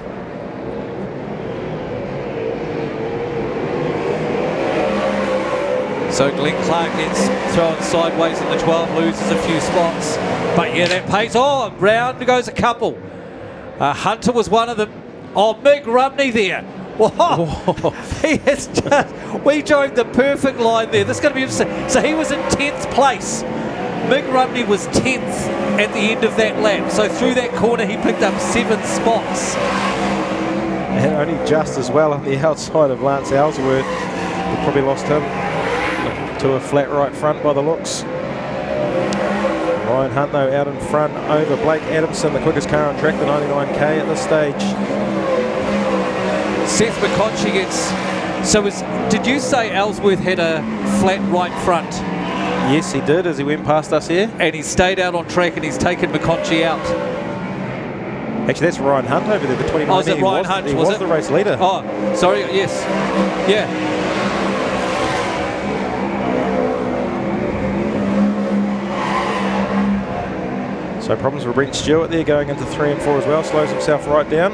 Speaker 1: So Glenn Clark gets thrown sideways in the 12, loses a few spots. But yeah, that pays on. Round goes a couple. Hunter was one of them. Oh, Mick Rumney there. Whoa. He is just, we drove the perfect line there. This is going to be interesting. So he was in 10th place. Mick Rumney was 10th at the end of that lap. So through that corner, he picked up 7 spots.
Speaker 2: And only just as well on the outside of Lance Ellsworth. We probably lost him to a flat right front by the looks. Ryan Hunt though out in front over Blake Adamson, the quickest car on track, the 99k at this stage.
Speaker 1: Seth McConchie gets, so did you say Ellsworth had a flat right front?
Speaker 2: Yes, he did as he went past us here.
Speaker 1: And he stayed out on track and he's taken McConchy out.
Speaker 2: Actually, that's Ryan Hunt over there, the 29.
Speaker 1: Oh, is it Ryan Hunt?
Speaker 2: He was the race leader.
Speaker 1: Oh, sorry, yes. Yeah.
Speaker 2: So problems with Brent Stewart there going into 3 and 4 as well. Slows himself right down.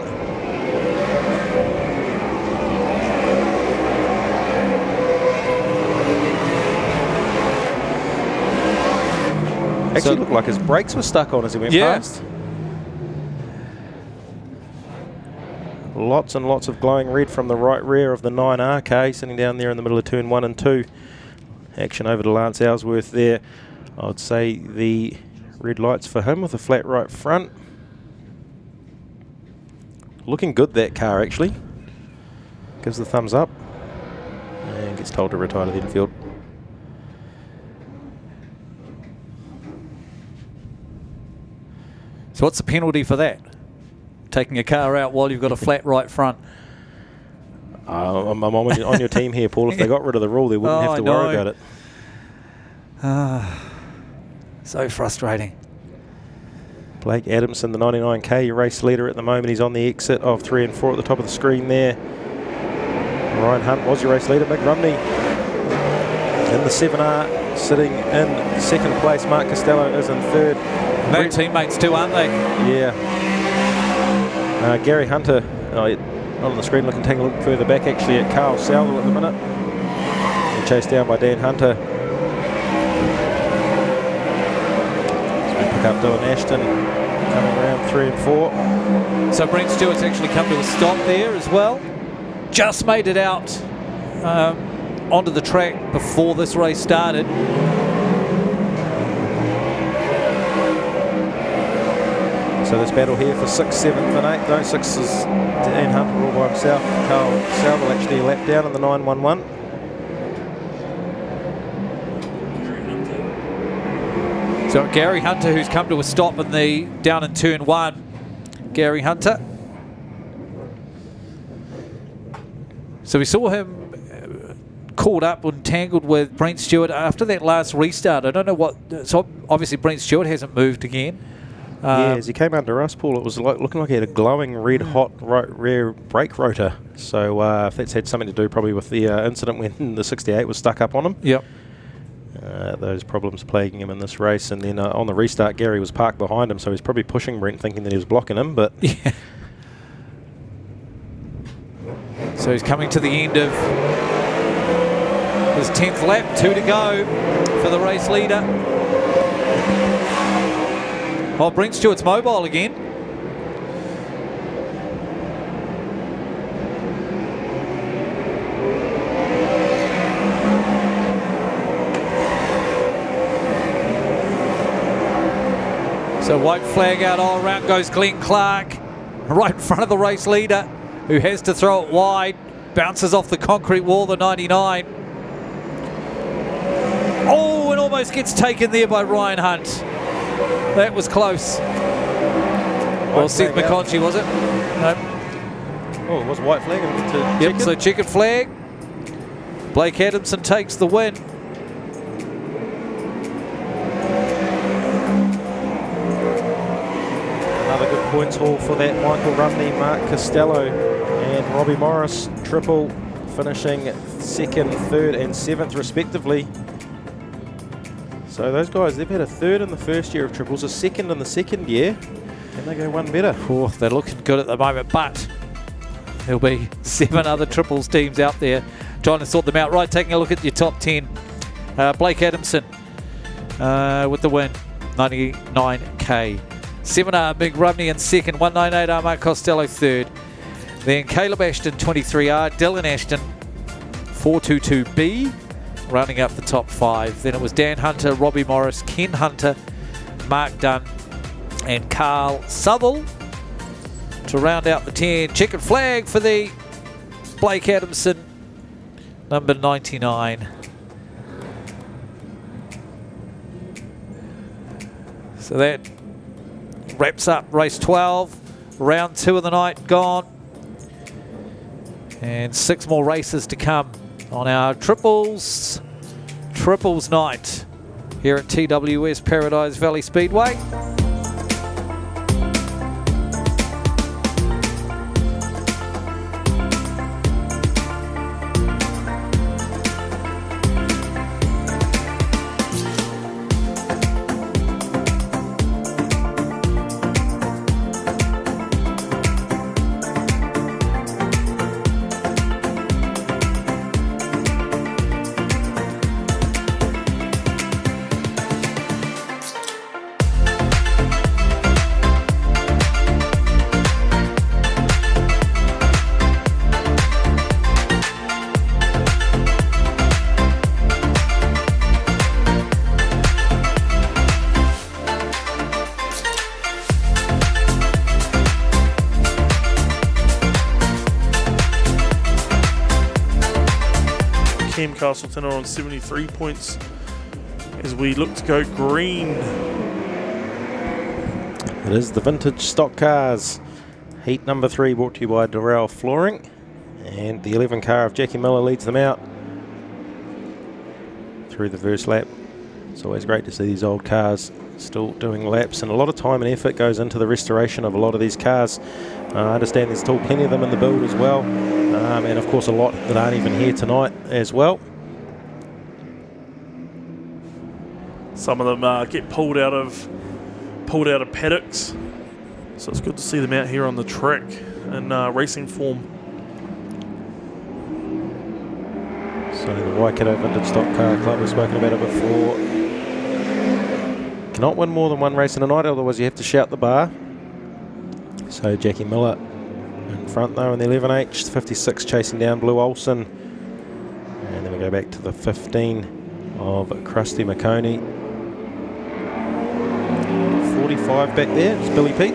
Speaker 2: Actually looked like his brakes were stuck on as he went past. Lots and lots of glowing red from the right rear of the 9RK sitting down there in the middle of turn 1 and 2. Action over to Lance Ellsworth there. I would say the red lights for him with a flat right front. Looking good, that car actually. Gives the thumbs up and gets told to retire to the infield.
Speaker 1: So what's the penalty for that? Taking a car out while you've got a flat right front.
Speaker 2: I'm on your team here, Paul. If they got rid of the rule, they wouldn't have to worry about it.
Speaker 1: So frustrating.
Speaker 2: Blake Adamson, the 99K, your race leader at the moment. He's on the exit of 3 and 4 at the top of the screen there. Ryan Hunt was your race leader. Mick Rumney in the 7R, sitting in second place. Mark Costello is in third.
Speaker 1: No teammates too, aren't they?
Speaker 2: Yeah. Gary Hunter, not on the screen, looking take a look further back actually at Carl Salvo at the minute. And chased down by Dan Hunter. So we pick up Dylan Ashton coming around 3 and 4.
Speaker 1: So Brent Stewart's actually come to a stop there as well. Just made it out onto the track before this race started.
Speaker 2: So this battle here for 6th, 7th and 8th. Those 6 is Dan Hunter all by himself. Carl Salvo actually a lap down in the 911.
Speaker 1: So Gary Hunter, who's come to a stop in the down in turn 1. Gary Hunter. So we saw him caught up and tangled with Brent Stewart after that last restart. I don't know what. So obviously Brent Stewart hasn't moved again.
Speaker 2: Yeah, as he came under us, Paul, it was looking like he had a glowing red hot right rear brake rotor. So if that's had something to do probably with the incident when the 68 was stuck up on him.
Speaker 1: Yep.
Speaker 2: Those problems plaguing him in this race. And then on the restart, Gary was parked behind him, so he's probably pushing Brent thinking that he was blocking him. But
Speaker 1: yeah. So he's coming to the end of his 10th lap, 2 to go for the race leader. Oh, Brent Stewart's mobile again. So white flag out all around goes Glenn Clark, right in front of the race leader, who has to throw it wide. Bounces off the concrete wall, the 99. Oh, and almost gets taken there by Ryan Hunt. That was close. Well, Seth McConchy, was it? No.
Speaker 2: Oh, it was white flag.
Speaker 1: Yep, so checkered flag. Blake Adamson takes the win.
Speaker 2: Another good points haul for that Michael Rumney, Mark Costello and Robbie Morris. Triple finishing 2nd, 3rd and 7th respectively. So those guys, they've had a 3rd in the first year of triples, a 2nd in the 2nd year, and they go one better.
Speaker 1: Oh, they're looking good at the moment, but there'll be 7 other triples teams out there trying to sort them out. Right, taking a look at your top 10. Blake Adamson with the win, 99K. 7R, Big Rumney in 2nd, 198R, Mark Costello 3rd. Then Caleb Ashton, 23R, Dylan Ashton, 422B. Rounding up the top 5. Then it was Dan Hunter, Robbie Morris, Ken Hunter, Mark Dunn and Carl Southall to round out the 10. Checkered flag for the Blake Adamson, number 99. So that wraps up race 12. Round 2 of the night gone. And 6 more races to come on our triples night. here at TWS Paradise Valley Speedway.
Speaker 3: Castleton are on 73 points as we look to go green.
Speaker 2: It is the vintage stock cars. Heat number 3 brought to you by Durrell Flooring. And the 11 car of Jackie Miller leads them out through the first lap. It's always great to see these old cars still doing laps, and a lot of time and effort goes into the restoration of a lot of these cars. I understand there's still plenty of them in the build as well, and of course a lot that aren't even here tonight as well.
Speaker 3: Some of them get pulled out of paddocks, so it's good to see them out here on the track in racing form.
Speaker 2: So the Waikato Vintage Stock Car Club, we've spoken about it before. Cannot win more than one race in a night, otherwise you have to shout the bar. So Jackie Miller in front though in the 11H, 56 chasing down Blue Olsen. And then we go back to the 15 of Krusty McConey. 45 back there, it's Billy Pete.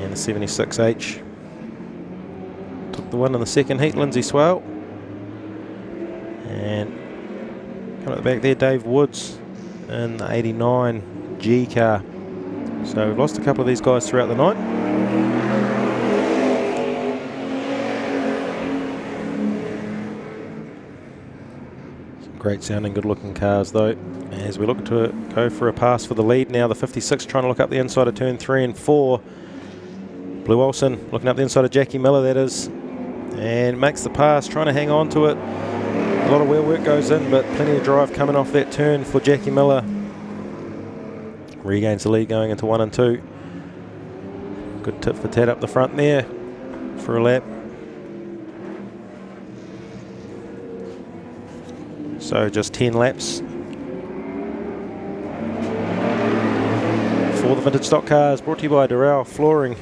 Speaker 2: And the 76H took the win in the second heat, Lindsay Swale. And coming at the back there, Dave Woods in the 89 G car. So we've lost a couple of these guys throughout the night. Some great sounding, good looking cars though. As we look to go for a pass for the lead now, the 56 trying to look up the inside of turn 3 and 4. Blue Olsen looking up the inside of Jackie Miller, that is, and makes the pass, trying to hang on to it. A lot of wheel work goes in, but plenty of drive coming off that turn for Jackie Miller. Regains the lead going into 1 and 2. Good tip for Tad up the front there for a lap. So just 10 laps for the vintage stock cars, brought to you by Durrell Flooring.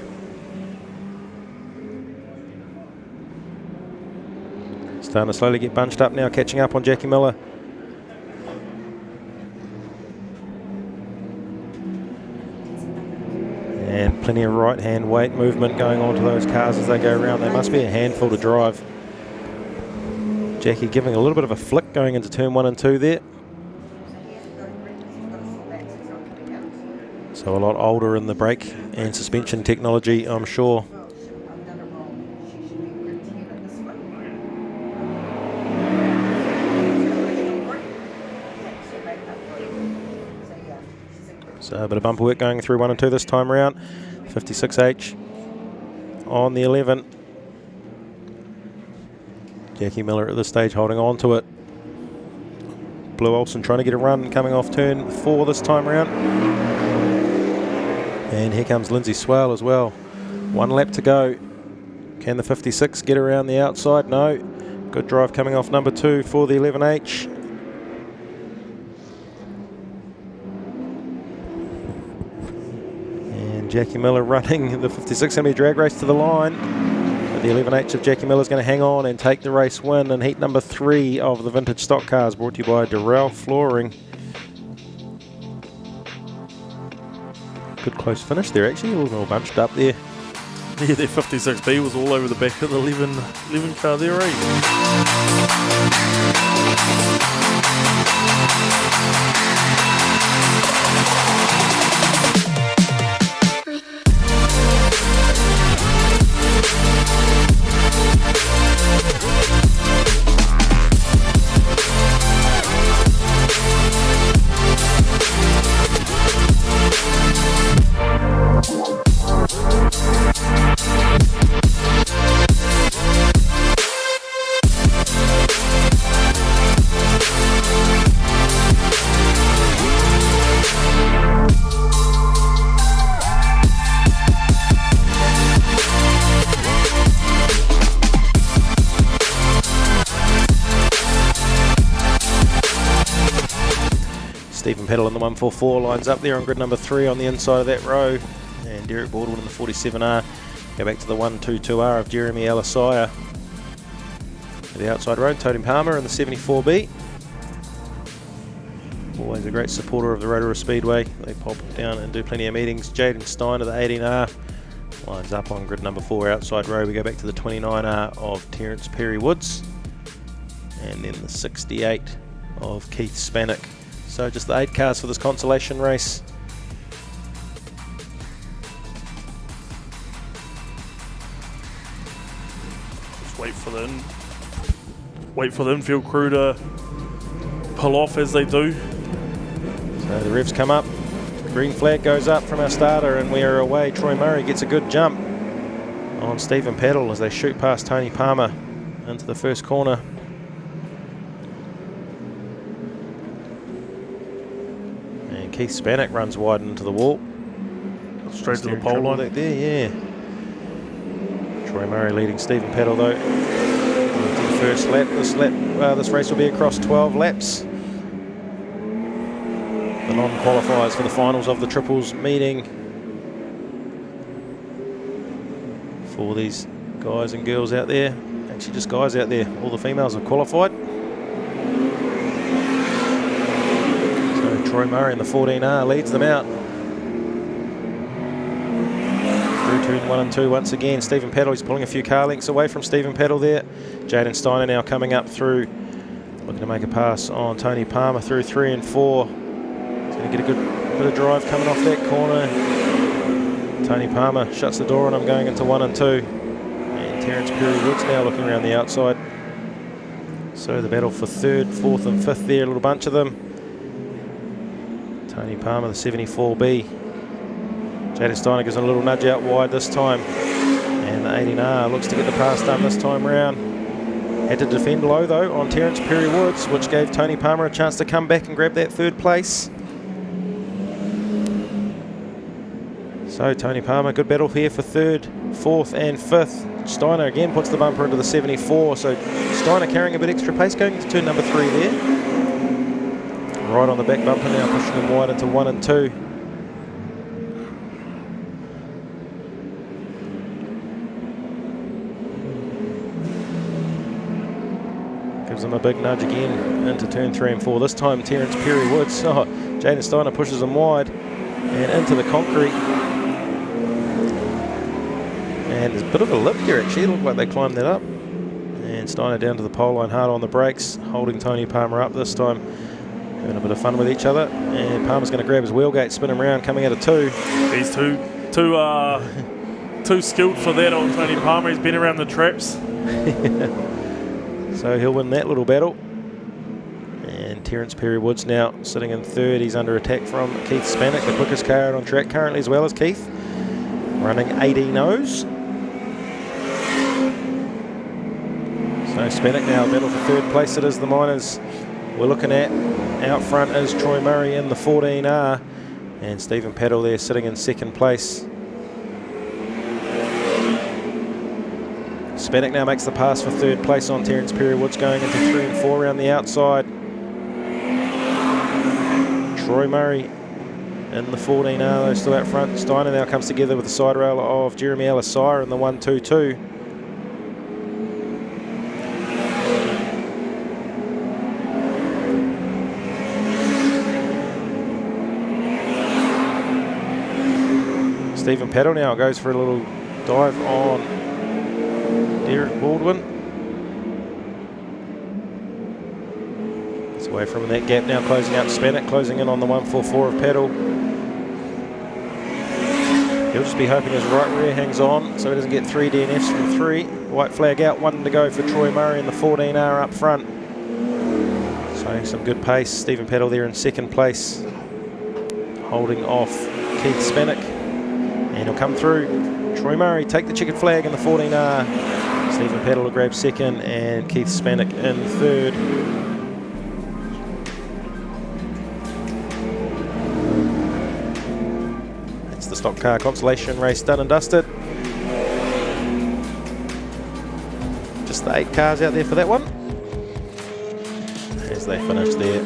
Speaker 2: Starting to slowly get bunched up now, catching up on Jackie Miller. And plenty of right hand weight movement going on to those cars as they go around. They must be a handful to drive. Jackie giving a little bit of a flick going into turn 1 and 2 there. So a lot older in the brake and suspension technology, I'm sure. So a bit of bumper work going through 1 and 2 this time around. 56H on the 11. Jackie Miller at this stage holding on to it. Blue Olsen trying to get a run coming off turn 4 this time around. And here comes Lindsay Swale as well. 1 lap to go. Can the 56 get around the outside? No. Good drive coming off number 2 for the 11H. Jackie Miller running the 56, going to be a drag race to the line. But the 11H of Jackie Miller is going to hang on and take the race win in heat number 3 of the vintage stock cars, brought to you by Durrell Flooring. Good close finish there actually, a little more bunched up there.
Speaker 3: Yeah, their 56B was all over the back of the 11 car there,
Speaker 2: Stephen Peddle in the 144 lines up there on grid number 3 on the inside of that row. And Derek Baldwin in the 47R. Go back to the 122R of Jeremy Alasaya. To the outside row, Totem Palmer in the 74B. Always a great supporter of the Rotorua Speedway. They pop down and do plenty of meetings. Jaden Stein of the 18R lines up on grid number 4 outside row. We go back to the 29R of Terence Perry Woods. And then the 68 of Keith Spanik. So just the 8 cars for this consolation race.
Speaker 3: Just wait for the infield crew to pull off as they do.
Speaker 2: So the revs come up. Green flag goes up from our starter and we are away. Troy Murray gets a good jump on Stephen Peddle as they shoot past Tony Palmer into the first corner. And Keith Spanik runs wide into the wall.
Speaker 3: Straight to the pole line.
Speaker 2: Back there, yeah. Troy Murray leading Stephen Peddle though. Into the first lap. This race will be across 12 laps. The non-qualifiers for the finals of the Triples meeting for these guys and girls out there. Actually just guys out there. All the females have qualified. So Troy Murray in the 14R leads them out. Through turn 1 and 2 once again. Stephen Peddle, he's pulling a few car lengths away from Stephen Peddle there. Jaden Steiner now coming up through, looking to make a pass on Tony Palmer through 3 and 4. Going to get a good bit of drive coming off that corner. Tony Palmer shuts the door on him going into 1 and 2. And Terence Perry Woods now looking around the outside. So the battle for 3rd, 4th and 5th there, a little bunch of them. Tony Palmer, the 74B. Jaden Steiner gives a little nudge out wide this time. And the 18R looks to get the pass done this time round. Had to defend low though on Terence Perry Woods, which gave Tony Palmer a chance to come back and grab that 3rd place. So Tony Palmer, good battle here for 3rd, 4th and 5th. Steiner again puts the bumper into the 74. So Steiner carrying a bit extra pace going into turn number 3 there. Right on the back bumper now, pushing them wide into 1 and 2. Gives them a big nudge again into turn 3 and 4. This time Terence Perry Woods. Oh, Jaden Steiner pushes them wide and into the concrete. And there's a bit of a lip here actually. It looked like they climbed that up. And Steiner down to the pole line, hard on the brakes, holding Tony Palmer up this time. Having a bit of fun with each other. And Palmer's going to grab his wheelgate, spin him around, coming out of 2.
Speaker 3: He's too skilled for that on Tony Palmer. He's been around the traps.
Speaker 2: So he'll win that little battle. And Terence Perry Woods now sitting in 3rd. He's under attack from Keith Spanik, the quickest car out on track currently as well as Keith. Running 18-0s. So Spanik now battle for 3rd place. It is the Miners we're looking at. Out front is Troy Murray in the 14R. And Stephen Peddle there sitting in 2nd place. Spanik now makes the pass for 3rd place on Terence Perry Woods going into 3 and 4 around the outside. Troy Murray in the 14R though still out front. Steiner now comes together with the side rail of Jeremy Alasaya in the 122. Stephen Peddle now goes for a little dive on Derek Baldwin. It's away from that gap now, closing out Spanik, closing in on the 144 of Peddle. He'll just be hoping his right rear hangs on so he doesn't get 3 DNFs from 3. White flag out, 1 to go for Troy Murray in the 14R up front. Showing some good pace. Stephen Peddle there in 2nd place, holding off Keith Spanik. And he'll come through. Troy Murray take the checkered flag in the 14R. Stephen Peddle will grab 2nd and Keith Spanik in 3rd. That's the stock car consolation race done and dusted. Just the 8 cars out there for that one. As they finish there.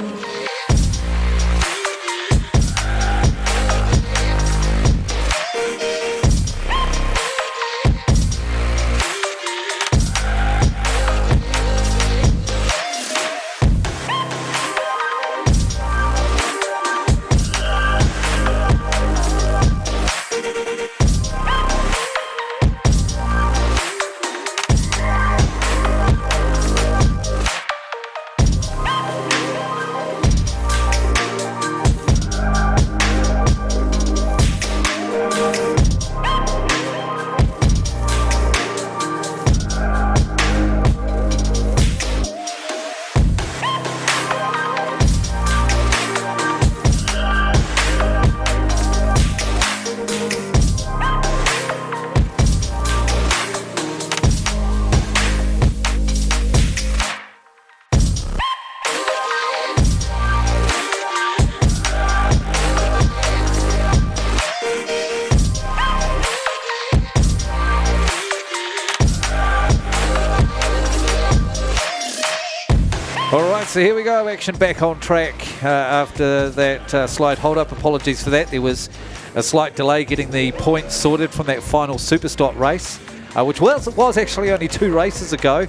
Speaker 1: All right, so here we go. Action back on track after that slight hold-up. Apologies for that. There was a slight delay getting the points sorted from that final Superstock race, which was actually only 2 races ago.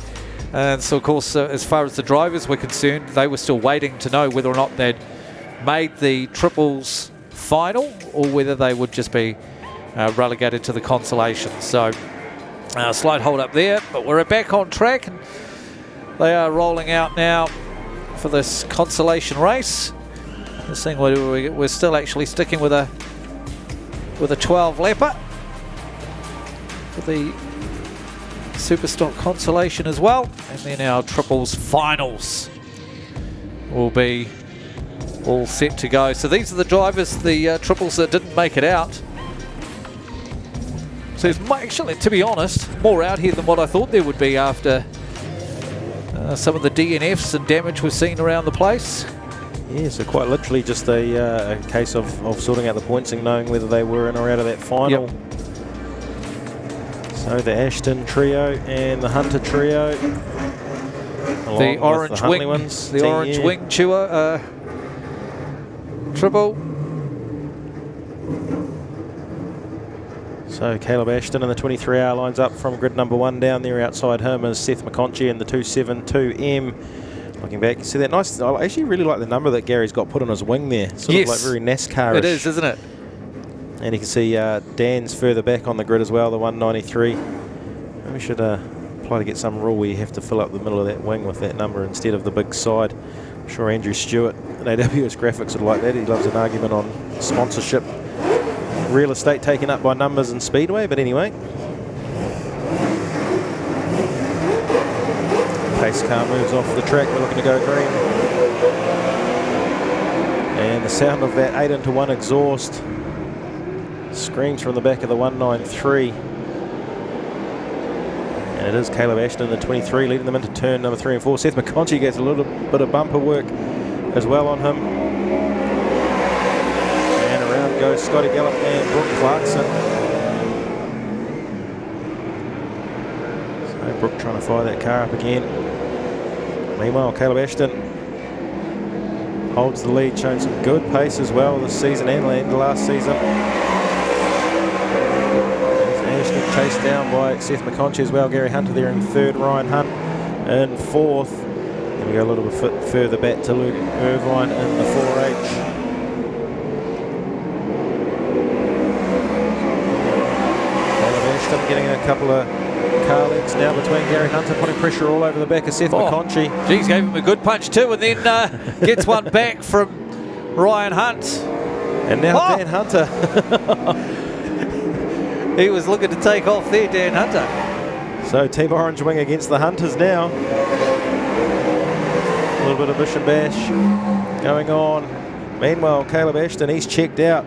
Speaker 1: And so, of course, as far as the drivers were concerned, they were still waiting to know whether or not they'd made the triples final or whether they would just be relegated to the consolation. So, slight hold-up there, but we're back on track. And they are rolling out now for this consolation race. This thing we're still actually sticking with a 12 lapper for the Superstock consolation as well, and then our triples finals will be all set to go. So these are the drivers, the triples that didn't make it out. So there's actually, to be honest, more out here than what I thought there would be after some of the DNFs and damage we've seen around the place.
Speaker 2: Yeah, so quite literally just a case of sorting out the points and knowing whether they were in or out of that final.
Speaker 1: Yep.
Speaker 2: So the Ashton trio and the Hunter trio,
Speaker 1: The orange wing,
Speaker 2: ones,
Speaker 1: the orange wing chewer triple.
Speaker 2: So Caleb Ashton in the 23-hour lines up from grid number 1. Down there outside him is Seth McConchie in the 272M. Looking back, you see that nice. I actually really like the number that Gary's got put on his wing there. Sort of like very NASCAR-ish.
Speaker 1: It is, isn't it?
Speaker 2: And you can see Dan's further back on the grid as well, the 193. Maybe we should apply to get some rule where you have to fill up the middle of that wing with that number instead of the big side. I'm sure Andrew Stewart at AWS Graphics would like that. He loves an argument on sponsorship, real estate taken up by numbers and Speedway, but anyway. Pace car moves off the track, we're looking to go green. And the sound of that 8-into-1 exhaust screams from the back of the 193. And it is Caleb Ashton in the 23 leading them into turn number 3 and 4. Seth McConchie gets a little bit of bumper work as well on him. And around goes Scotty Gallup and Brooke Clarkson. So Brooke trying to fire that car up again. Meanwhile, Caleb Ashton holds the lead, showing some good pace as well this season and the last season. Ashton chased down by Seth McConchie as well. Gary Hunter there in 3rd, Ryan Hunt in 4th. And we go a little bit further back to Luke Irvine in the 4H. Caleb Ashton getting a couple of car links now between Gary Hunter, putting pressure all over the back of Seth McConchie.
Speaker 1: Geez, gave him a good punch too, and then gets one back from Ryan Hunt.
Speaker 2: And now Dan Hunter.
Speaker 1: He was looking to take off there, Dan Hunter.
Speaker 2: So Team Orange Wing against the Hunters now. A little bit of bish and bash going on. Meanwhile, Caleb Ashton, he's checked out.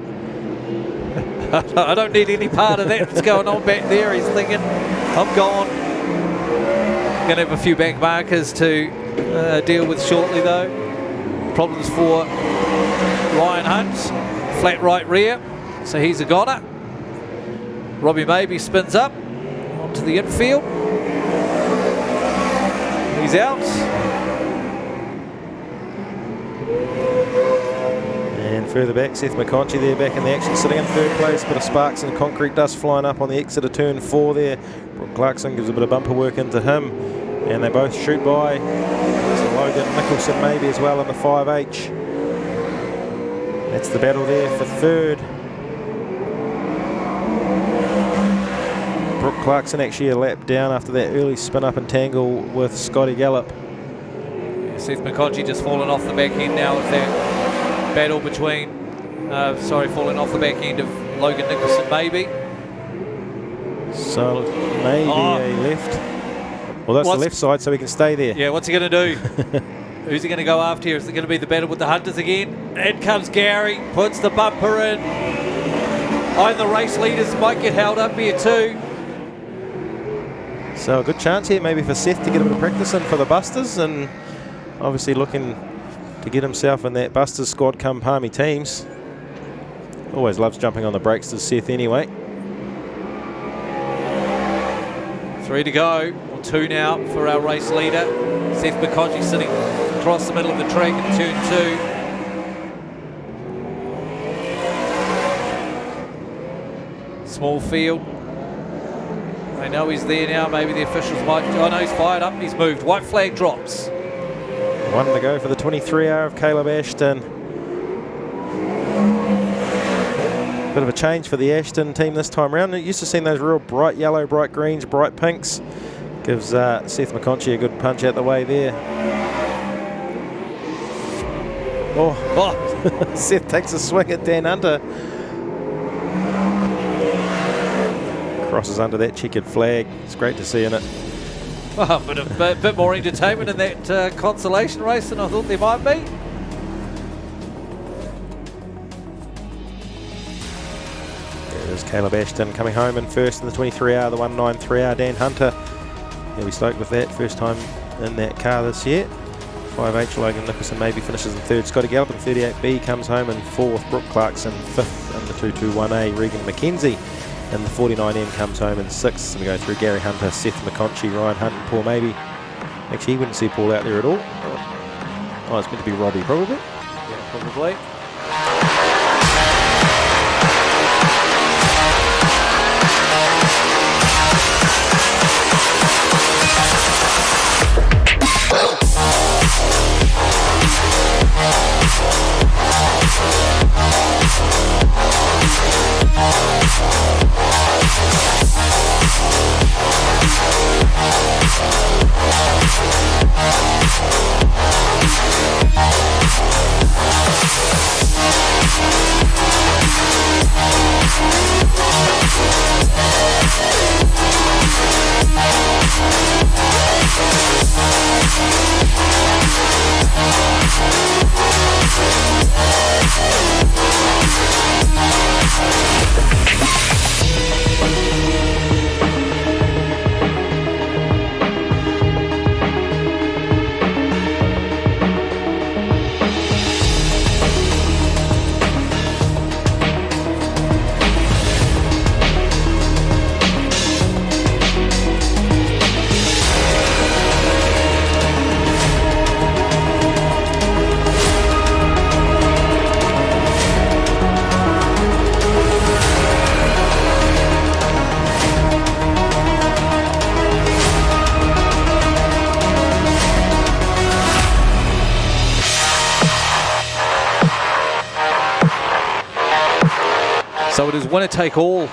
Speaker 1: I don't need any part of that that's going on back there. He's thinking, I'm gone. Going to have a few back markers to deal with shortly though. Problems for Ryan Hunt. Flat right rear, so he's a goner. Robbie Maybe spins up onto the infield. He's out.
Speaker 2: And further back, Seth McConchie there back in the action, sitting in 3rd place. Bit of sparks and concrete dust flying up on the exit of turn 4 there. Brooke Clarkson gives a bit of bumper work into him. And they both shoot by. So Logan Nicholson maybe as well in the 5H. That's the battle there for 3rd. Brooke Clarkson actually a lap down after that early spin up and tangle with Scotty Gallup.
Speaker 1: Seth McConchie just falling off the back end now with that battle between, falling off the back end of Logan Nicholson maybe.
Speaker 2: So maybe a left. Well, that's the left side, so he can stay there.
Speaker 1: Yeah, what's he going to do? Who's he going to go after here? Is it going to be the battle with the Hunters again? In comes Gary, puts the bumper in. The race leaders might get held up here too.
Speaker 2: So a good chance here maybe for Seth to get a bit of practice in for the Busters, and obviously looking to get himself in that Busters squad come Palmy teams. Always loves jumping on the brakes, does Seth anyway.
Speaker 1: 3 to go, or 2 now for our race leader. Seth McConchie sitting across the middle of the track in turn 2. Small field. They know he's there now. Maybe the officials might. Oh no, he's fired up and he's moved. White flag drops.
Speaker 2: 1 to go for the 23 hour of Caleb Ashton. Bit of a change for the Ashton team this time around. Used to seeing those real bright yellow, bright greens, bright pinks. Gives Seth McConchie a good punch out the way there. Oh. Seth takes a swing at Dan Hunter. Crosses under that checkered flag. It's great to see in it.
Speaker 1: Oh, but a bit more entertainment in that consolation race than I thought there might be.
Speaker 2: There's Caleb Ashton coming home in first in the 23 hour, the 193 hour. Dan Hunter, he'll be stoked with that. First time in that car this year. 5H Logan Nicholson maybe finishes in third. Scotty Gallup in 38B comes home in fourth. Brooke Clarkson fifth in the 221A. Regan McKenzie in the 49M comes home in sixth. So we go through Gary Hunter, Seth McConchie, Ryan Hunt and Paul Maybe. Actually, you wouldn't see Paul out there at all. Oh, it's meant to be Robbie probably.
Speaker 1: Yeah, probably. So it is winner take all.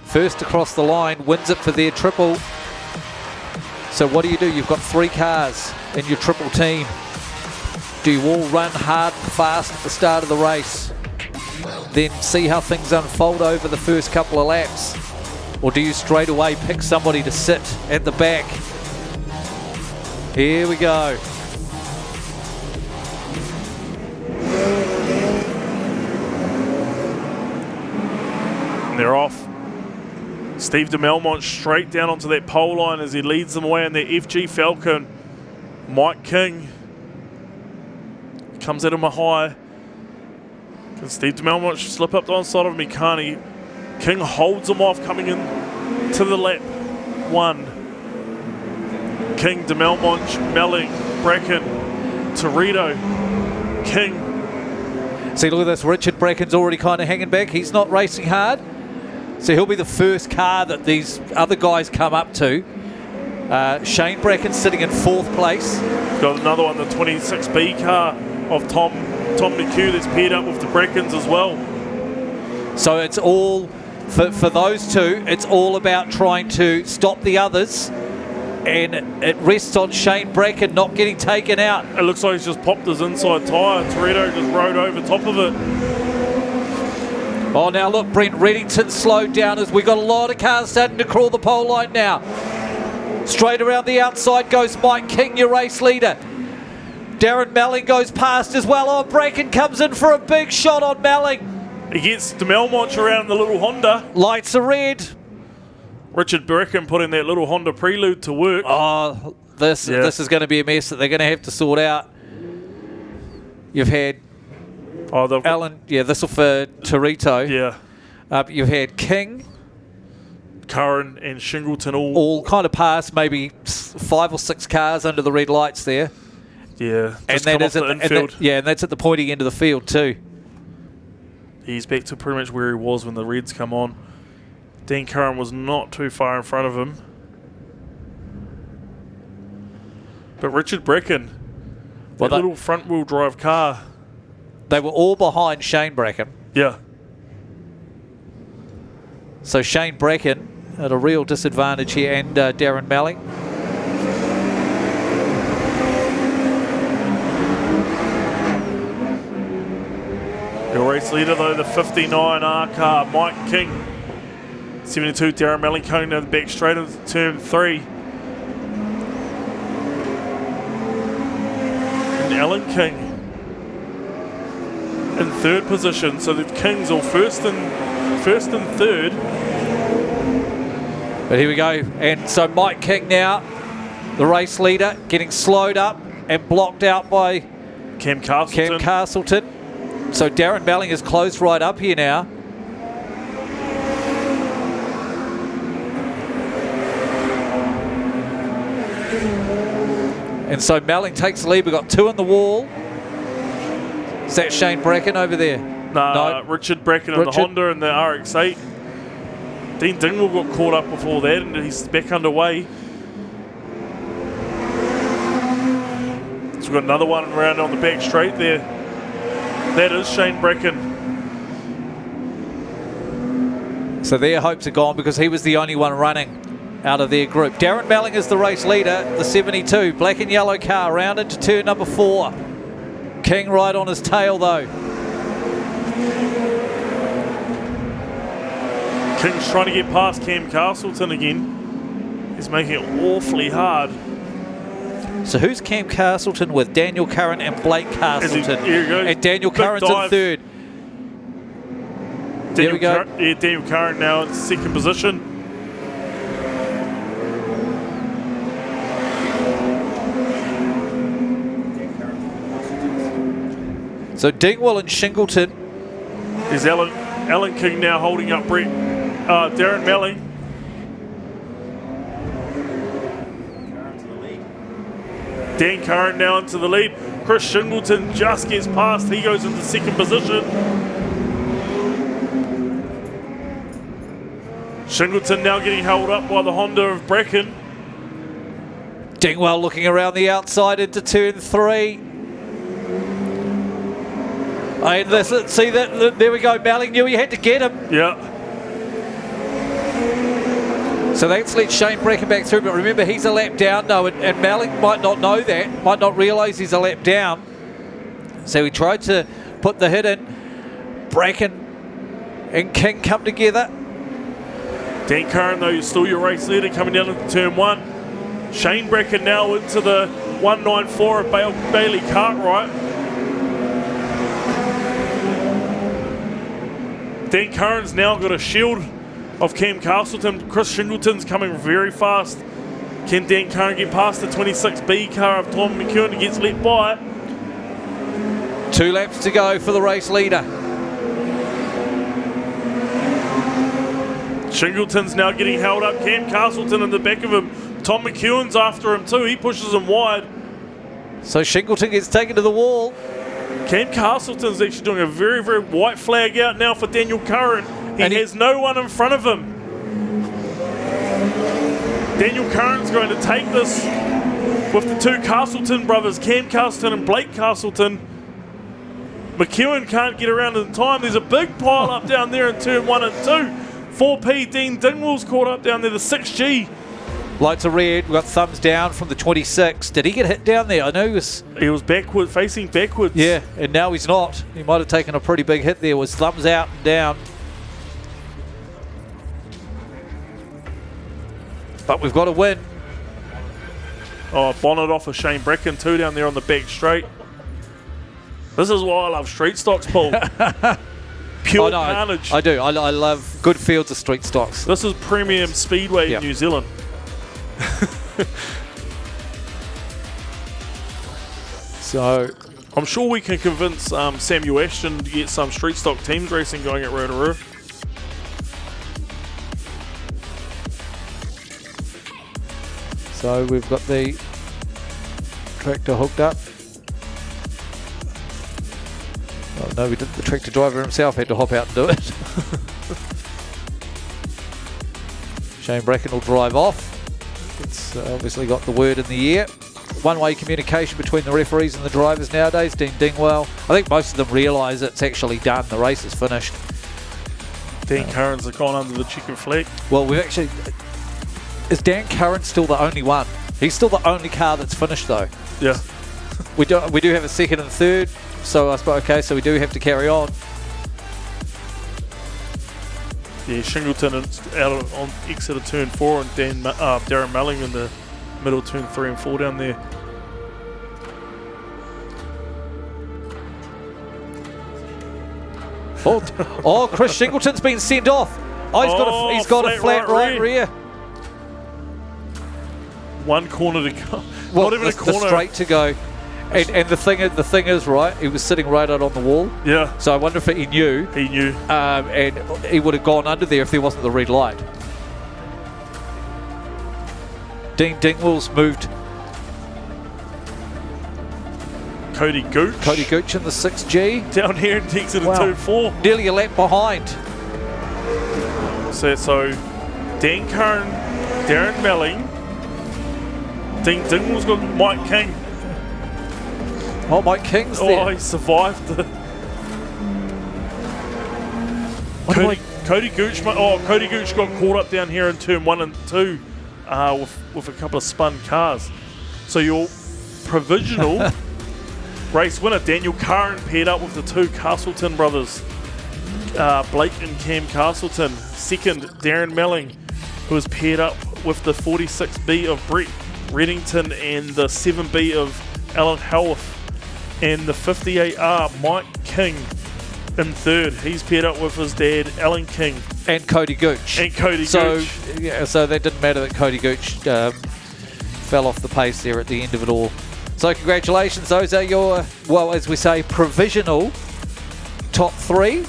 Speaker 1: First across the line wins it for their triple. So what do? You've got 3 cars in your triple team. Do you all run hard and fast at the start of the race? Then see how things unfold over the first couple of laps? Or do you straight away pick somebody to sit at the back? Here we go.
Speaker 3: They're off. Steve de Melmont straight down onto that pole line as he leads them away in their FG Falcon. Mike King comes at him a high. Can Steve de Melmont slip up the onside of him? He can't. King holds him off coming in to the lap 1. King, de Melmont, Melling, Bracken, Torito, King.
Speaker 1: See, look at this. Richard Bracken's already kind of hanging back. He's not racing hard. So he'll be the first car that these other guys come up to. Shane Bracken sitting in 4th place.
Speaker 3: Got another one, the 26B car of Tom McHugh that's paired up with the Brackens as well.
Speaker 1: So it's all, for those two, it's all about trying to stop the others. And it rests on Shane Bracken not getting taken out.
Speaker 3: It looks like he's just popped his inside tyre. Toretto just rode over top of it.
Speaker 1: Oh, now look, Brent Reddington slowed down as we got a lot of cars starting to crawl the pole line now. Straight around the outside goes Mike King, your race leader. Darren Melling goes past as well. Oh, Bracken comes in for a big shot on Melling.
Speaker 3: He gets de Melmont around the little Honda.
Speaker 1: Lights are red.
Speaker 3: Richard Bracken putting that little Honda Prelude to work.
Speaker 1: Oh, this is going to be a mess that they're going to have to sort out. You've had Alan, this will for Torito.
Speaker 3: Yeah.
Speaker 1: You've had King,
Speaker 3: Curran and Shingleton
Speaker 1: all kind of past maybe 5 or 6 cars under the red lights there.
Speaker 3: Yeah,
Speaker 1: And
Speaker 3: just come off the infield.
Speaker 1: and that's at the pointy end of the field too.
Speaker 3: He's back to pretty much where he was when the reds come on. Dan Curran was not too far in front of him. But Richard Bracken, that little front-wheel drive car.
Speaker 1: They were all behind Shane Bracken.
Speaker 3: Yeah.
Speaker 1: So Shane Bracken at a real disadvantage here, and Darren Malling.
Speaker 3: Your race leader though, the 59R car, Mike King. 72 Darren Malling coming down the back straight into turn 3. And Alan King in 3rd position. So the Kings all first and 3rd.
Speaker 1: But here we go, and so Mike King now, the race leader, getting slowed up and blocked out by
Speaker 3: Cam Castleton.
Speaker 1: So Darren Malling is close right up here now. And so Malling takes the lead. We've got 2 on the wall. Is that Shane Bracken over there?
Speaker 3: No. Richard Bracken in the Honda and the RX-8. Dean Dingwall got caught up before that and he's back underway. So we've got another one around on the back straight there. That is Shane Bracken.
Speaker 1: So their hopes are gone because he was the only one running out of their group. Darren Malling is the race leader, the 72. Black and yellow car round into turn number 4. King right on his tail though.
Speaker 3: King's trying to get past Cam Castleton again. He's making it awfully hard.
Speaker 1: So who's Cam Castleton with? Daniel Curran and Blake Castleton.
Speaker 3: Here you go.
Speaker 1: And Daniel
Speaker 3: Big
Speaker 1: Curran's
Speaker 3: dive.
Speaker 1: in 3rd. There we go.
Speaker 3: Daniel Curran now in 2nd position.
Speaker 1: So Dingwall and Shingleton.
Speaker 3: There's Alan King now holding up Darren Malling. Dan Curran now into the lead. Chris Shingleton just gets past. He goes into 2nd position. Shingleton now getting held up by the Honda of Bracken.
Speaker 1: Dingwall looking around the outside into turn 3. And see that? There we go. Malling knew he had to get him.
Speaker 3: Yeah.
Speaker 1: So that's let Shane Bracken back through, but remember he's a lap down though, and Malling might not know that, might not realise he's a lap down. So he tried to put the hit in. Bracken and King come together.
Speaker 3: Dan Curran though, you're still your race leader coming down into turn 1. Shane Bracken now into the 194 of Bailey Cartwright. Dan Curran's now got a shield of Cam Castleton. Chris Shingleton's coming very fast. Can Dan Curran get past the 26B car of Tom McEwen? He gets let by.
Speaker 1: 2 laps to go for the race leader.
Speaker 3: Shingleton's now getting held up. Cam Castleton in the back of him. Tom McEwen's after him too. He pushes him wide.
Speaker 1: So Shingleton gets taken to the wall.
Speaker 3: Cam Castleton's actually doing a very, very white flag out now for Daniel Curran. He has no one in front of him. Daniel Curran's going to take this with the 2 Castleton brothers, Cam Castleton and Blake Castleton. McEwen can't get around in time. There's a big pile up down there in turn 1 and 2. 4P, Dean Dingwall's caught up down there, the 6G.
Speaker 1: Lights are red. We've got thumbs down from the 26. Did he get hit down there? I know
Speaker 3: he was backward, facing backwards.
Speaker 1: Yeah, and now he's not. He might have taken a pretty big hit there. Was thumbs out and down. But we've got to win.
Speaker 3: Oh, bonnet off of Shane Bracken too down there on the back straight. This is why I love street stocks, Paul. Pure carnage.
Speaker 1: I do. I love good fields of street stocks.
Speaker 3: This is premium speedway in New Zealand.
Speaker 1: So
Speaker 3: I'm sure we can convince Samuel Ashton to get some street stock teams racing going at Rotorua.
Speaker 1: So we've got the tractor hooked up. Oh no, we didn't. The tractor driver himself had to hop out and do it. Shane Bracken will drive off. It's obviously got the word in the air. One-way communication between the referees and the drivers nowadays. Dean Dingwell, I think most of them realise it's actually done. The race is finished.
Speaker 3: Dan Curran's gone under the chicken flag.
Speaker 1: Well, we've actually... Is Dan Curran still the only one? He's still the only car that's finished, though.
Speaker 3: Yeah.
Speaker 1: We do have a second and third, so I suppose, okay, so we do have to carry on.
Speaker 3: Yeah, Shingleton out on exit of turn 4 and Darren Melling in the middle of turn 3 and 4 down there.
Speaker 1: Oh, Chris Shingleton's been sent off. Oh, he's got a flat right rear.
Speaker 3: One corner to go.
Speaker 1: Well,
Speaker 3: Not even a corner.
Speaker 1: The straight to go. And the thing is, right, he was sitting right out on the wall.
Speaker 3: Yeah.
Speaker 1: So I wonder if he knew.
Speaker 3: He knew.
Speaker 1: And he would have gone under there if there wasn't the red light. Dean Dingwell's moved.
Speaker 3: Cody Gooch.
Speaker 1: In the 6G.
Speaker 3: Down here in exit of turn 4.
Speaker 1: Nearly a lap behind.
Speaker 3: So Dan Curran, Darren Melling. Dean Dingwell's got Mike King.
Speaker 1: Oh, Mike King's there.
Speaker 3: Oh, he survived the... Cody Gooch got caught up down here in turn 1 and 2 with a couple of spun cars. So your provisional race winner, Daniel Curran, paired up with the two Castleton brothers, Blake and Cam Castleton. Second, Darren Melling, who was paired up with the 46B of Brett Reddington and the 7B of Alan Howarth. And the 58R, Mike King, in third. He's paired up with his dad, Alan King.
Speaker 1: And Cody Gooch.
Speaker 3: So
Speaker 1: that didn't matter that Cody Gooch fell off the pace there at the end of it all. So congratulations. Those are your, well, as we say, provisional top 3 in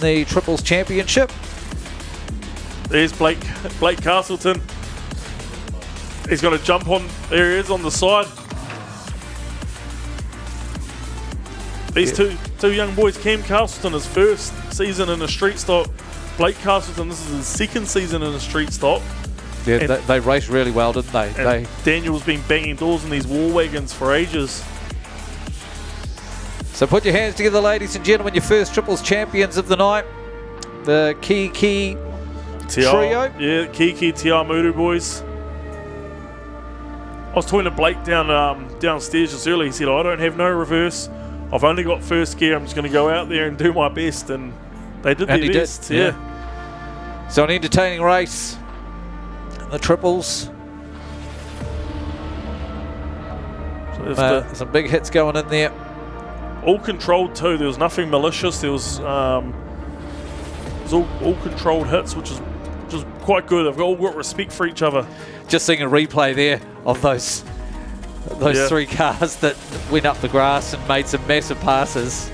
Speaker 1: the Triples Championship.
Speaker 3: There's Blake Castleton. He's going to jump on. There he is on the side. These two young boys, Cam Castleton, his first season in a street stock. Blake Castleton, this is his second season in a street stock.
Speaker 1: Yeah, they raced really well, didn't they?
Speaker 3: Daniel's been banging doors in these war wagons for ages.
Speaker 1: So put your hands together, ladies and gentlemen, your first Triples champions of the night. The Kiki trio.
Speaker 3: Yeah, Kiki, Tia Muru boys. I was talking to Blake downstairs just earlier. He said, I don't have no reverse. I've only got first gear. I'm just going to go out there and do my best. And they did their best. Yeah.
Speaker 1: So an entertaining race. The Triples.
Speaker 3: So
Speaker 1: some big hits going in there.
Speaker 3: All controlled too. There was nothing malicious. There was all controlled hits, which is quite good. They've all got respect for each other.
Speaker 1: Just seeing a replay there of those 3 cars that went up the grass and made some massive passes.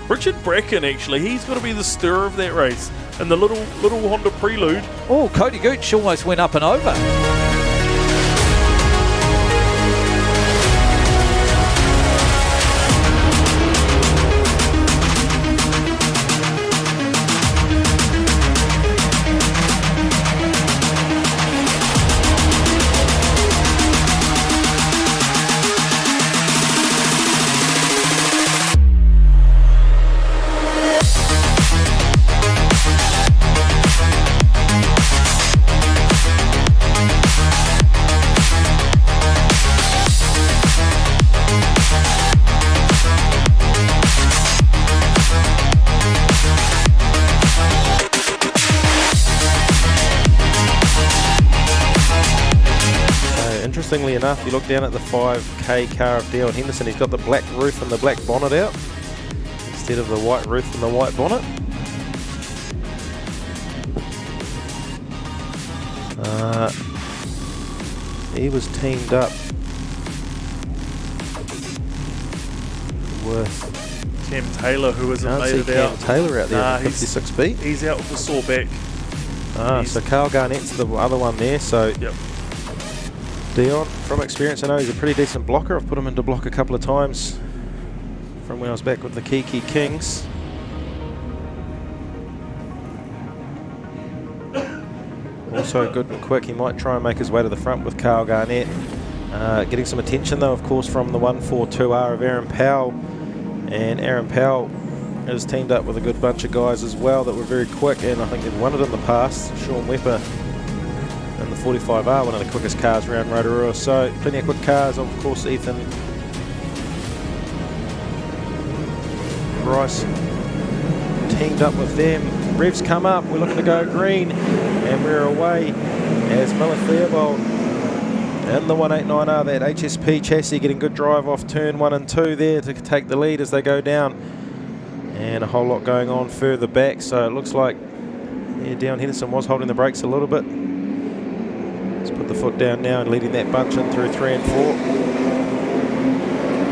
Speaker 3: Richard Bracken, actually, he's got to be the stirrer of that race. And the little Honda Prelude.
Speaker 1: Oh, Cody Gooch almost went up and over.
Speaker 2: Interestingly enough, you look down at the 5K car of Dion Henderson, he's got the black roof and the black bonnet out instead of the white roof and the white bonnet. He was teamed up with
Speaker 3: Cam Taylor, who isn't made it out.
Speaker 2: Cam Taylor out there in the 56B.
Speaker 3: He's out with a sore back.
Speaker 2: So Carl Garnett's the other one there. So
Speaker 3: Yep.
Speaker 2: Dion, from experience, I know he's a pretty decent blocker. I've put him into block a couple of times from when I was back with the Kiki Kings. Also good and quick. He might try and make his way to the front with Carl Garnett. Getting some attention though, of course, from the 142R of Aaron Powell. And Aaron Powell has teamed up with a good bunch of guys as well that were very quick, and I think they've won it in the past. Sean Wepper and the 45R, one of the quickest cars around Rotorua. So plenty of quick cars. Of course, Ethan Bryce teamed up with them. Revs come up, we're looking to go green, and we're away as Miller Theobald in the 189R, that HSP chassis, getting good drive off turn 1 and 2 there to take the lead as they go down. And a whole lot going on further back, so it looks like Dion Henderson was holding the brakes a little bit. Let's put the foot down now and leading that bunch in through 3 and 4.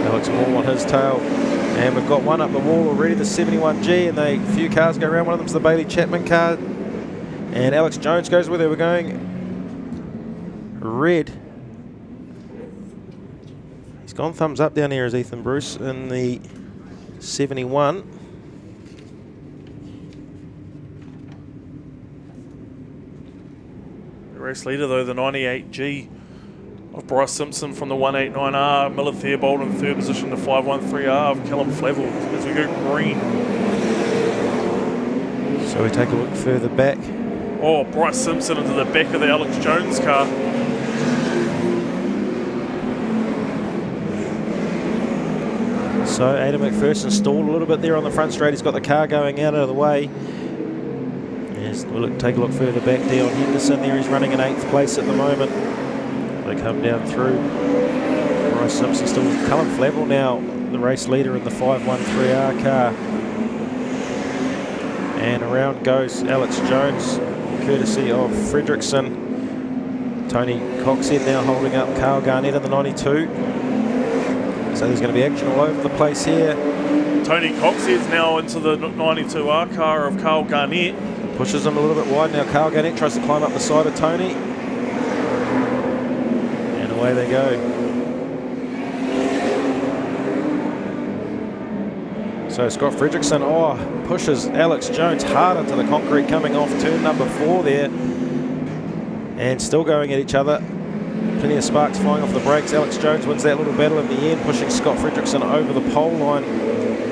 Speaker 2: Alex Moore on his tail. And we've got one up the wall already, the 71G, and a few cars go around. One of them's the Bailey Chapman car. And Alex Jones goes where they were going. Red. He's gone thumbs up down here as Ethan Bruce in the 71.
Speaker 3: The race leader, though, the 98G of Bryce Simpson from the 189R. Miller Theobald in third position, the 513R of Callum Flavel as we go green.
Speaker 2: So we take a look further back.
Speaker 3: Oh, Bryce Simpson into the back of the Alex Jones car.
Speaker 2: So Adam McPherson stalled a little bit there on the front straight. He's got the car going out of the way. Yes, we'll take a look further back. Dion Henderson there, he's running in 8th place at the moment. They come down through. Bryce Simpson still with Callum Flavel now, the race leader in the 513R car. And around goes Alex Jones, courtesy of Fredrickson. Tony Coxhead now holding up Carl Garnett in the 92. So there's going to be action all over the place here.
Speaker 3: Tony Coxhead's now into the 92R car of Carl Garnett.
Speaker 2: Pushes him a little bit wide now. Carl Garnett tries to climb up the side of Tony. And away they go. So Scott Fredrickson pushes Alex Jones hard into the concrete coming off turn number 4 there. And still going at each other. Plenty of sparks flying off the brakes. Alex Jones wins that little battle in the end, pushing Scott Fredrickson over the pole line.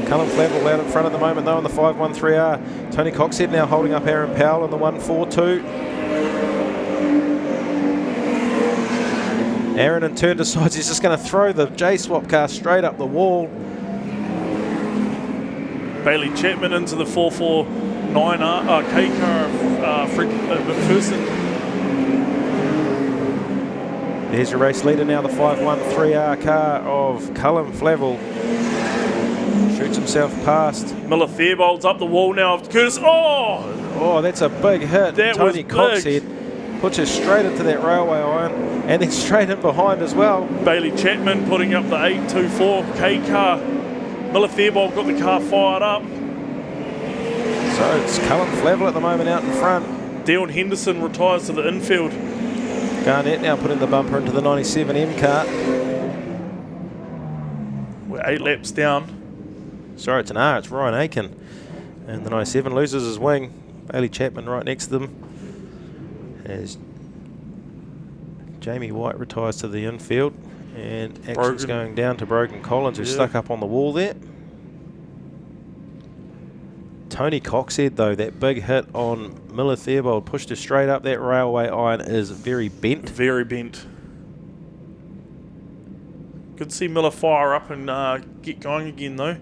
Speaker 2: Callum Flavel out in front at the moment though in the 513R. Tony Coxhead now holding up Aaron Powell in the 142. Aaron in turn decides he's just going to throw the J-Swap car straight up the wall.
Speaker 3: Bailey Chapman into the 449R K car of McPherson.
Speaker 2: There's your race leader now, the 513R car of Callum Flavel. Shoots himself past.
Speaker 3: Miller Theobald's up the wall now. Curtis,
Speaker 2: Oh, that's a big hit.
Speaker 3: That
Speaker 2: Tony
Speaker 3: was
Speaker 2: Coxhead puts us straight into that railway iron and then straight in behind as well.
Speaker 3: Bailey Chapman putting up the 824 K car. Miller Theobald got the car fired up.
Speaker 2: So it's Callum Flavel at the moment out in front.
Speaker 3: Dion Henderson retires to the infield.
Speaker 2: Garnett now putting the bumper into the 97M car.
Speaker 3: We're 8 laps down.
Speaker 2: Sorry, it's an R, it's Ryan Aiken. And the 97 loses his wing. Bailey Chapman right next to them. As Jamie White retires to the infield. And action's going down to Brogan Collins, who's stuck up on the wall there. Tony Coxhead, though, that big hit on Miller Theobald pushed her straight up. That railway iron is very bent.
Speaker 3: Very bent. Good to see Miller fire up and get going again, though.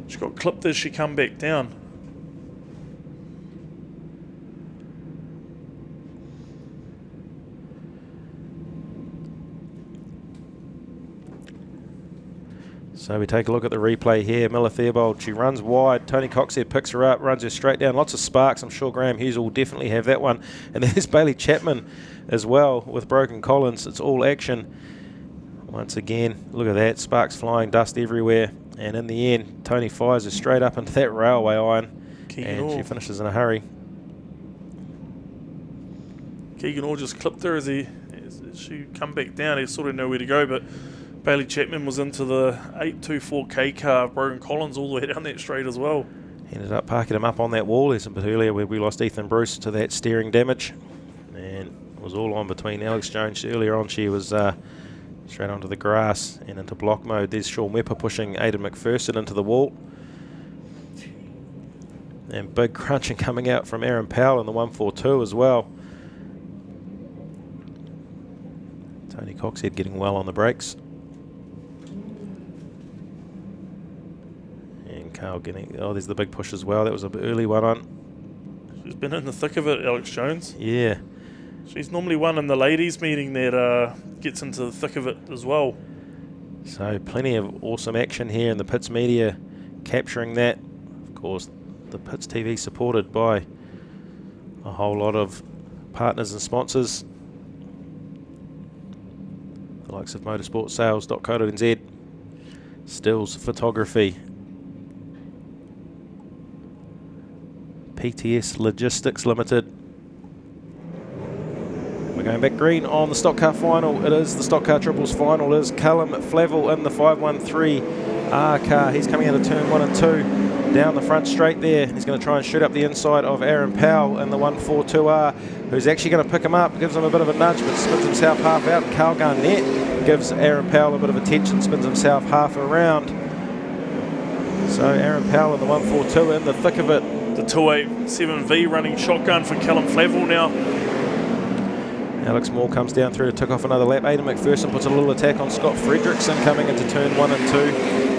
Speaker 3: She got clipped as she come back down.
Speaker 2: So we take a look at the replay here. Miller Theobald, she runs wide. Tony Coxhead picks her up, runs her straight down. Lots of sparks. I'm sure Graham Hughes will definitely have that one. And there's Bailey Chapman as well with Brogan Collins. It's all action. Once again, look at that. Sparks flying, dust everywhere. And in the end, Tony fires her straight up into that railway iron. And she finishes in a hurry.
Speaker 3: Keegan Orr just clipped her as she come back down. He sort of knew where to go, but Bailey Chapman was into the 824K car. Brogan Collins all the way down that straight as well.
Speaker 2: Ended up parking him up on that wall. There's a bit earlier where we lost Ethan Bruce to that steering damage. And it was all on between Alex Jones. Earlier on, she was straight onto the grass and into block mode. There's Sean Wepper pushing Aidan McPherson into the wall. And big crunching coming out from Aaron Powell in the 142 as well. Tony Coxhead getting well on the brakes. And Carl getting, oh, there's the big push as well. That was an early one on.
Speaker 3: She's been in the thick of it, Alex Jones.
Speaker 2: Yeah.
Speaker 3: She's normally one in the ladies' meeting that gets into the thick of it as well.
Speaker 2: So plenty of awesome action here, and the Pits media capturing that. Of course, the Pits TV supported by a whole lot of partners and sponsors. The likes of motorsportsales.co.nz, Stills Photography, PTS Logistics Limited. We're going back green on the stock car final. It is the stock car triples final. It is Callum Flavel in the 513R car. He's coming out of turn 1 and 2 down the front straight there. He's going to try and shoot up the inside of Aaron Powell in the 142R, who's actually going to pick him up, gives him a bit of a nudge, but spins himself half out. And Carl Garnett gives Aaron Powell a bit of attention, spins himself half around. So Aaron Powell in the 142 in the thick of it.
Speaker 3: The 287V running shotgun for Callum Flavel now.
Speaker 2: Alex Moore comes down through to tick off another lap. Aidan McPherson puts a little attack on Scott Fredrickson coming into turn 1 and 2.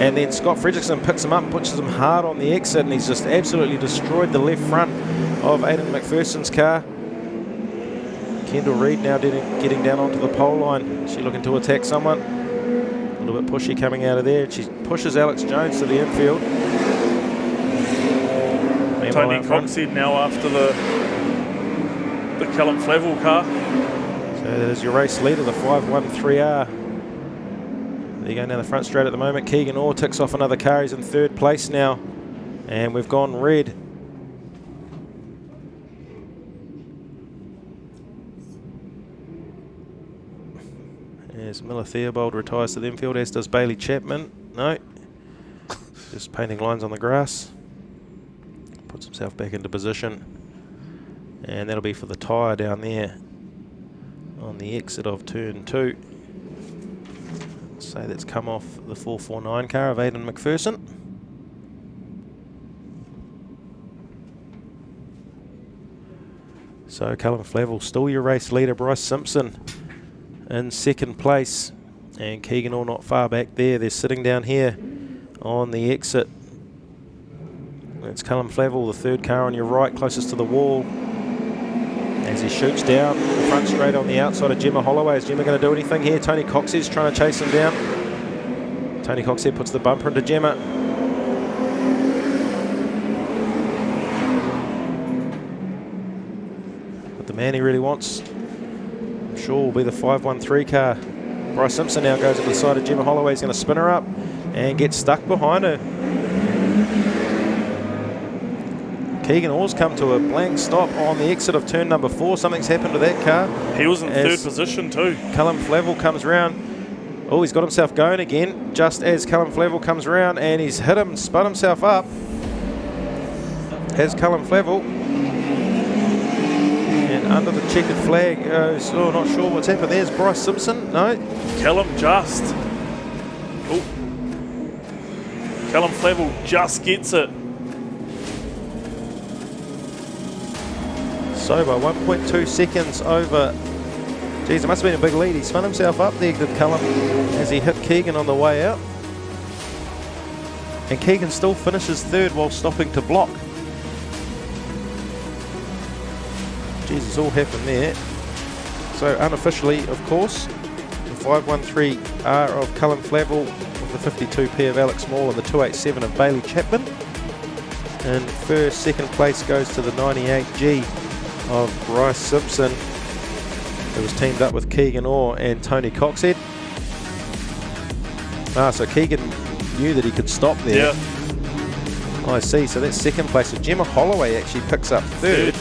Speaker 2: And then Scott Fredrickson picks him up, pushes him hard on the exit, and he's just absolutely destroyed the left front of Aidan McPherson's car. Kendall Reid now getting down onto the pole line. Is she looking to attack someone? A little bit pushy coming out of there. She pushes Alex Jones to the infield.
Speaker 3: Tony Coxhead now after the Callum Flavel car.
Speaker 2: So that is your race leader, the 513R. There you go down the front straight at the moment. Keegan Orr ticks off another car. He's in third place now. And we've gone red. As Miller Theobald retires to the infield, as does Bailey Chapman. No. Just painting lines on the grass. Puts himself back into position. And that'll be for the tyre down there on the exit of turn 2. So that's come off the 449 car of Aidan McPherson. So Callum Flavel still your race leader. Bryce Simpson in second place, and Keegan Orr not far back there. They're sitting down here on the exit. It's Callum Flavel, the third car on your right, closest to the wall, as he shoots down the front straight on the outside of Gemma Holloway. Is Gemma going to do anything here? Tony Coxhead's trying to chase him down. Tony Coxhead puts the bumper into Gemma. But the man he really wants, I'm sure, will be the 513 car. Bryce Simpson now goes to the side of Gemma Holloway. He's going to spin her up and get stuck behind her. Keegan Orr's come to a blank stop on the exit of turn number 4. Something's happened to that car.
Speaker 3: He was in third position too.
Speaker 2: Callum Flavel comes round. Oh, he's got himself going again, just as Callum Flavel comes round, and he's hit him, spun himself up. Has Callum Flavel. And under the checkered flag goes, oh, not sure what's happened. There's Bryce Simpson. No.
Speaker 3: Callum just. Oh. Callum Flavel just gets it.
Speaker 2: So by 1.2 seconds over. Geez, it must have been a big lead. He spun himself up there, did Callum, as he hit Keegan on the way out. And Keegan still finishes third while stopping to block. Geez, it's all happened there. So unofficially, of course, the 513R of Callum Flavel with the 52P of Alex Moore and the 287 of Bailey Chapman. And first, second place goes to the 98G of Bryce Simpson, who was teamed up with Keegan Orr and Tony Coxhead. So Keegan knew that he could stop there. Yeah. I see, so that's second place. So Gemma Holloway actually picks up third.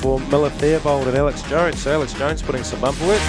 Speaker 2: for Miller Theobald and Alex Jones. So Alex Jones putting some bumper work.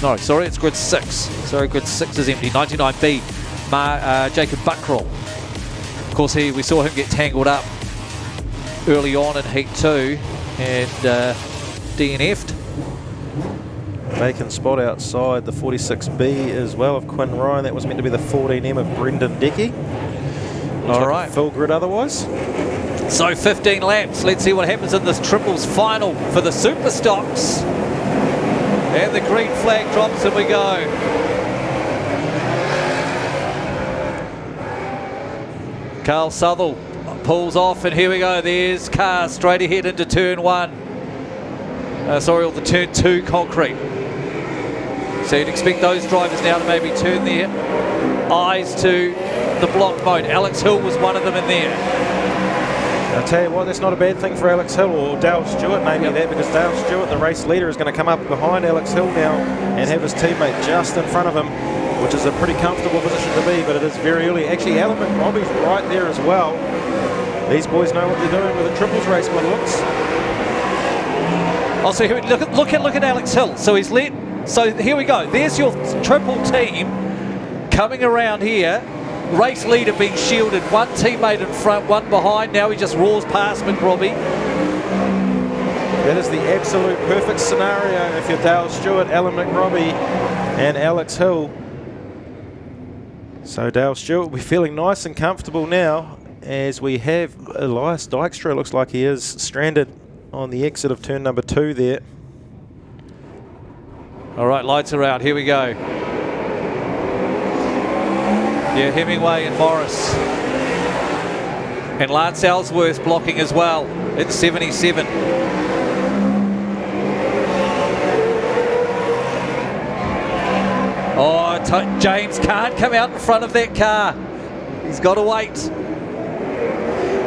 Speaker 1: No, sorry, it's grid 6. Sorry, grid 6 is empty. 99B, Jacob Buckroll. Of course, we saw him get tangled up early on in Heat 2 and DNF'd.
Speaker 2: Vacant spot outside the 46B as well of Quinn Ryan. That was meant to be the 14M of Brendan Decky.
Speaker 1: All right.
Speaker 2: Full grid otherwise.
Speaker 1: So 15 laps. Let's see what happens in this triples final for the Superstocks. And the green flag drops and we go. Carl Southall pulls off and here we go. There's Carr straight ahead into turn 1. Sorry, all the turn 2 concrete. So you'd expect those drivers now to maybe turn their eyes to the block mode. Alex Hill was one of them in there.
Speaker 2: I'll tell you what, that's not a bad thing for Alex Hill or Dale Stewart, maybe that, because Dale Stewart, the race leader, is going to come up behind Alex Hill now and have his teammate just in front of him, which is a pretty comfortable position to be, but it is very early. Actually, Alan McRobbie's right there as well. These boys know what they're doing with a triples race, by the looks.
Speaker 1: Oh, so here, look at Alex Hill. So he's let. So here we go. There's your triple team coming around here. Race leader being shielded. One teammate in front, one behind. Now he just roars past McRobbie.
Speaker 2: That is the absolute perfect scenario if you're Dale Stewart, Alan McRobbie and Alex Hill. So Dale Stewart will be feeling nice and comfortable now as we have Elias Dykstra. Looks like he is stranded on the exit of turn number 2 there.
Speaker 1: All right, lights are out. Here we go. Yeah, Hemingway and Morris. And Lance Ellsworth blocking as well at 77. Oh, James can't come out in front of that car. He's got to wait.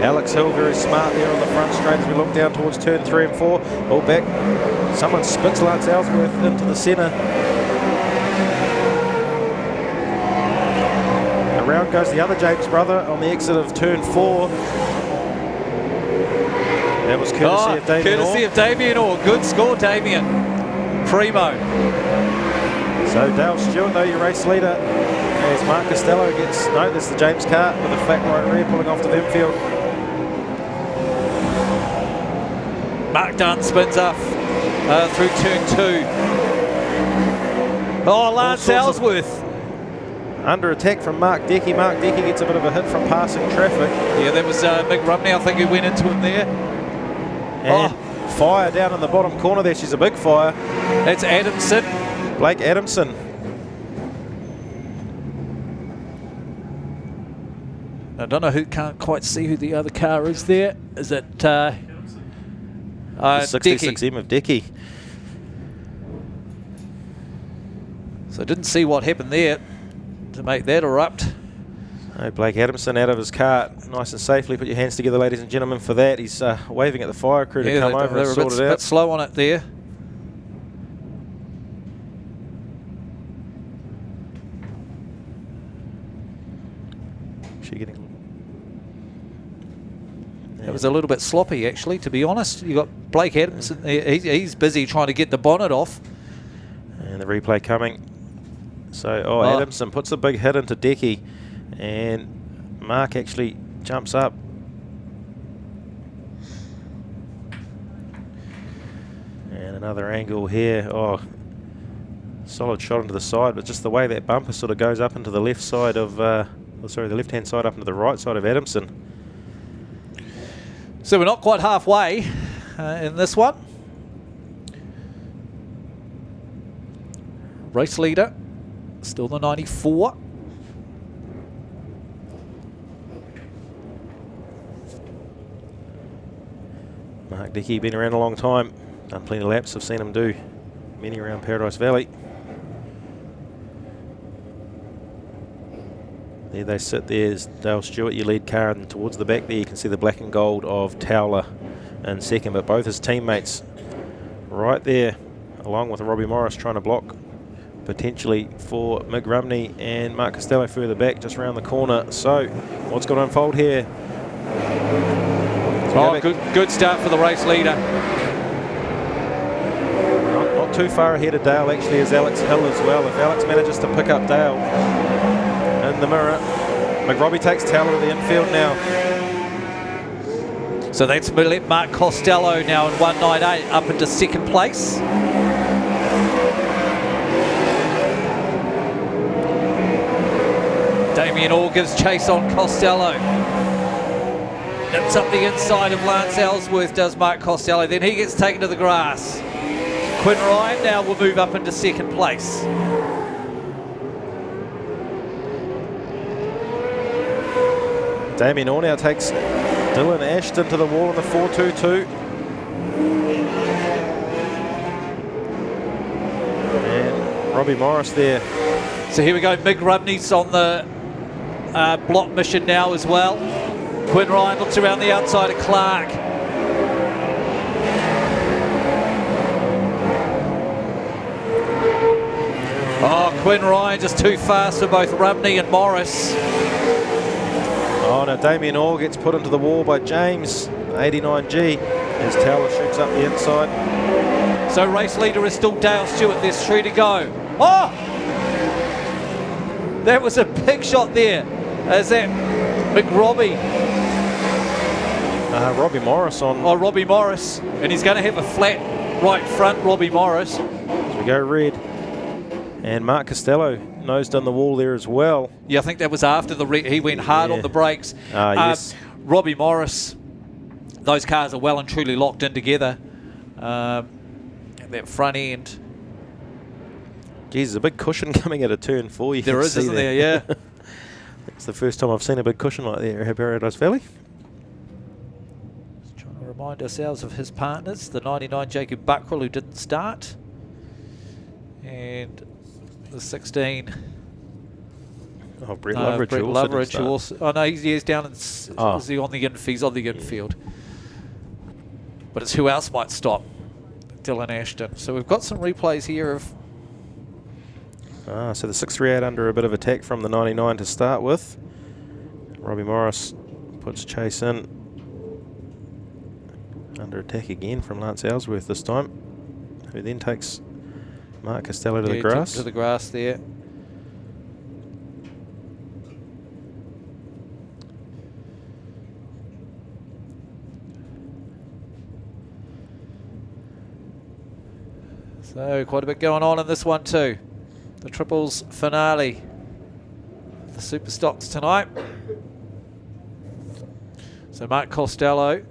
Speaker 2: Alex Hill very smart there on the front straight as we look down towards turn 3 and 4. All back. Someone spits Lance Ellsworth into the centre. round goes the other James brother on the exit of turn 4. That was courtesy of Damien Orr.
Speaker 1: Courtesy of Damien Orr. Good score, Damien. Primo.
Speaker 2: So Dale Stewart, though, your race leader, as Mark Costello gets... No, there's the James Cart with a flat right rear pulling off to the infield.
Speaker 1: Mark Dunn spins off through turn 2. Oh, Lance Ellsworth.
Speaker 2: Under attack from Mark Decky. Mark Decky gets a bit of a hit from passing traffic.
Speaker 1: Yeah, that was Mick Rumney, I think, who went into him there.
Speaker 2: And fire down in the bottom corner there. She's a big fire.
Speaker 1: That's Adamson.
Speaker 2: Blake Adamson.
Speaker 1: I don't know who, can't quite see who the other car is there. Is it
Speaker 2: The 66M of Decky.
Speaker 1: So I didn't see what happened there to make that erupt.
Speaker 2: Blake Adamson out of his car nice and safely. Put your hands together, ladies and gentlemen, for that. He's waving at the fire crew to come over and sort it out.
Speaker 1: A bit slow on it there. It was a little bit sloppy, actually, to be honest. You got Blake Adamson. He's busy trying to get the bonnet off.
Speaker 2: And the replay coming. So, Adamson puts a big hit into Decky, and Mark actually jumps up. And another angle here. Oh, solid shot into the side, but just the way that bumper sort of goes up into the left side of, the left-hand side up into the right side of Adamson.
Speaker 1: So we're not quite halfway in this one. Race leader, still the 94.
Speaker 2: Mark Dickey, been around a long time, done plenty of laps. I've seen him do many around Paradise Valley. There they sit. There's Dale Stewart, your lead car, and towards the back there you can see the black and gold of Towler in second, but both his teammates right there, along with Robbie Morris, trying to block potentially for Mick Rumney and Mark Costello further back, just around the corner. So what's going to unfold here?
Speaker 1: Good start for the race leader.
Speaker 2: Not too far ahead of Dale actually is Alex Hill as well. If Alex manages to pick up Dale in the mirror, McRobbie takes Towler to the infield now.
Speaker 1: So that's Mark Costello now in 198 up into second place. Damien Orr gives chase on Costello. Nips up the inside of Lance Ellsworth, does Mark Costello. Then he gets taken to the grass. Quinn Ryan now will move up into second place.
Speaker 2: Damien Orr now takes Dylan Ashton to the wall in the 4.22. And Robbie Morris there.
Speaker 1: So here we go, Mick Rumney's on the block mission now as well. Quinn Ryan looks around the outside of Clark. Oh, Quinn Ryan just too fast for both Rumney and Morris.
Speaker 2: Oh, now Damien Orr gets put into the wall by James, 89G, as Towler shoots up the inside.
Speaker 1: So race leader is still Dale Stewart. There's 3 to go. Oh! That was a big shot there. Is that McRobbie?
Speaker 2: Robbie Morris on.
Speaker 1: Oh, Robbie Morris. And he's going to have a flat right front, Robbie Morris.
Speaker 2: As we go red. And Mark Costello nosed on the wall there as well.
Speaker 1: Yeah, I think that was after he went hard on the brakes.
Speaker 2: Yes.
Speaker 1: Robbie Morris, those cars are well and truly locked in together. That front end.
Speaker 2: Geez, there's a big cushion coming at a turn 4.
Speaker 1: There is, isn't there? Yeah.
Speaker 2: It's the first time I've seen a big cushion like that at Paradise Valley.
Speaker 1: Just trying to remind ourselves of his partners, the 99 Jacob Buckrell, who didn't start, and the 16.
Speaker 2: Oh, Brett Loveridge.
Speaker 1: Brett Loveridge also. Oh no, he's down in. Is he on the infield? He's on the infield. But it's who else might stop? Dylan Ashton. So we've got some replays here of.
Speaker 2: So the 638 under a bit of attack from the 99 to start with. Robbie Morris puts chase in. Under attack again from Lance Ellsworth this time, who then takes Mark Costello to the grass.
Speaker 1: To the grass there. So quite a bit going on in this one too. The triples finale. The Superstocks tonight. So Mark Costello.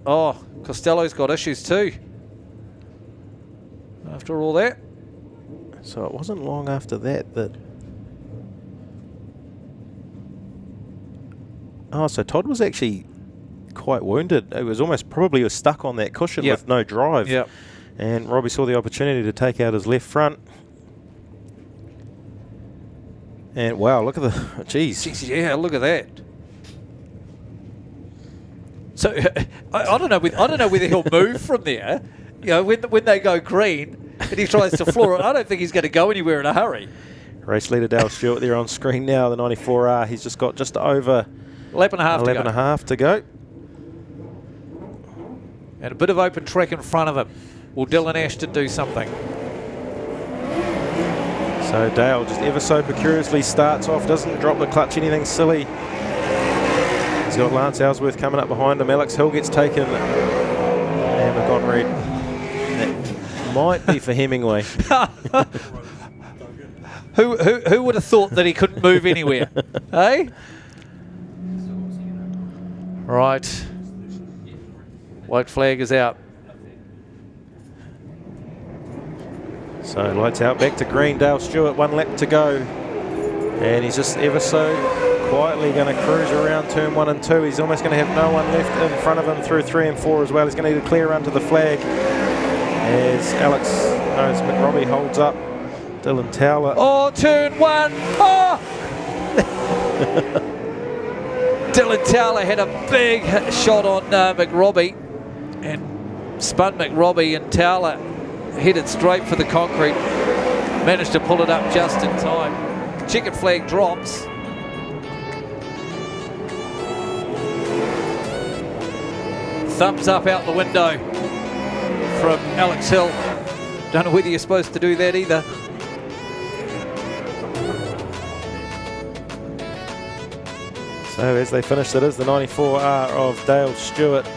Speaker 1: Oh, Costello's got issues too. After all that.
Speaker 2: So it wasn't long after that. Oh, so Todd was actually quite wounded. It was almost probably he was stuck on that cushion with no drive.
Speaker 1: Yep.
Speaker 2: And Robbie saw the opportunity to take out his left front. And wow, look at the jeez.
Speaker 1: Yeah, look at that. So I don't know. I don't know whether he'll move from there. You know, when they go green and he tries to floor it, I don't think he's going to go anywhere in a hurry.
Speaker 2: Race leader Dale Stewart there on screen now. The 94R. He's just got just over
Speaker 1: lap and a half
Speaker 2: to go.
Speaker 1: And a bit of open track in front of him. Will Dylan Ashton do something?
Speaker 2: So Dale just ever so precariously starts off, doesn't drop the clutch, anything silly. He's got Lance Ellsworth coming up behind him. Alex Hill gets taken. And Montgomery. That might be for Hemingway.
Speaker 1: Who would have thought that he couldn't move anywhere? Hey? Right. White flag is out.
Speaker 2: So lights out, back to green. Dale Stewart, 1 lap to go. And he's just ever so quietly going to cruise around turn 1 and 2. He's almost going to have no one left in front of him through 3 and 4 as well. He's going to need a clear run to the flag as McRobbie holds up Dylan Towler.
Speaker 1: Oh, turn 1. Oh! Dylan Towler had a big shot on McRobbie and spun McRobbie, and Towler headed straight for the concrete. Managed to pull it up just in time. Checkered flag drops. Thumbs up out the window from Alex Hill. Don't know whether you're supposed to do that either.
Speaker 2: So as they finish, it is the 94R of Dale Stewart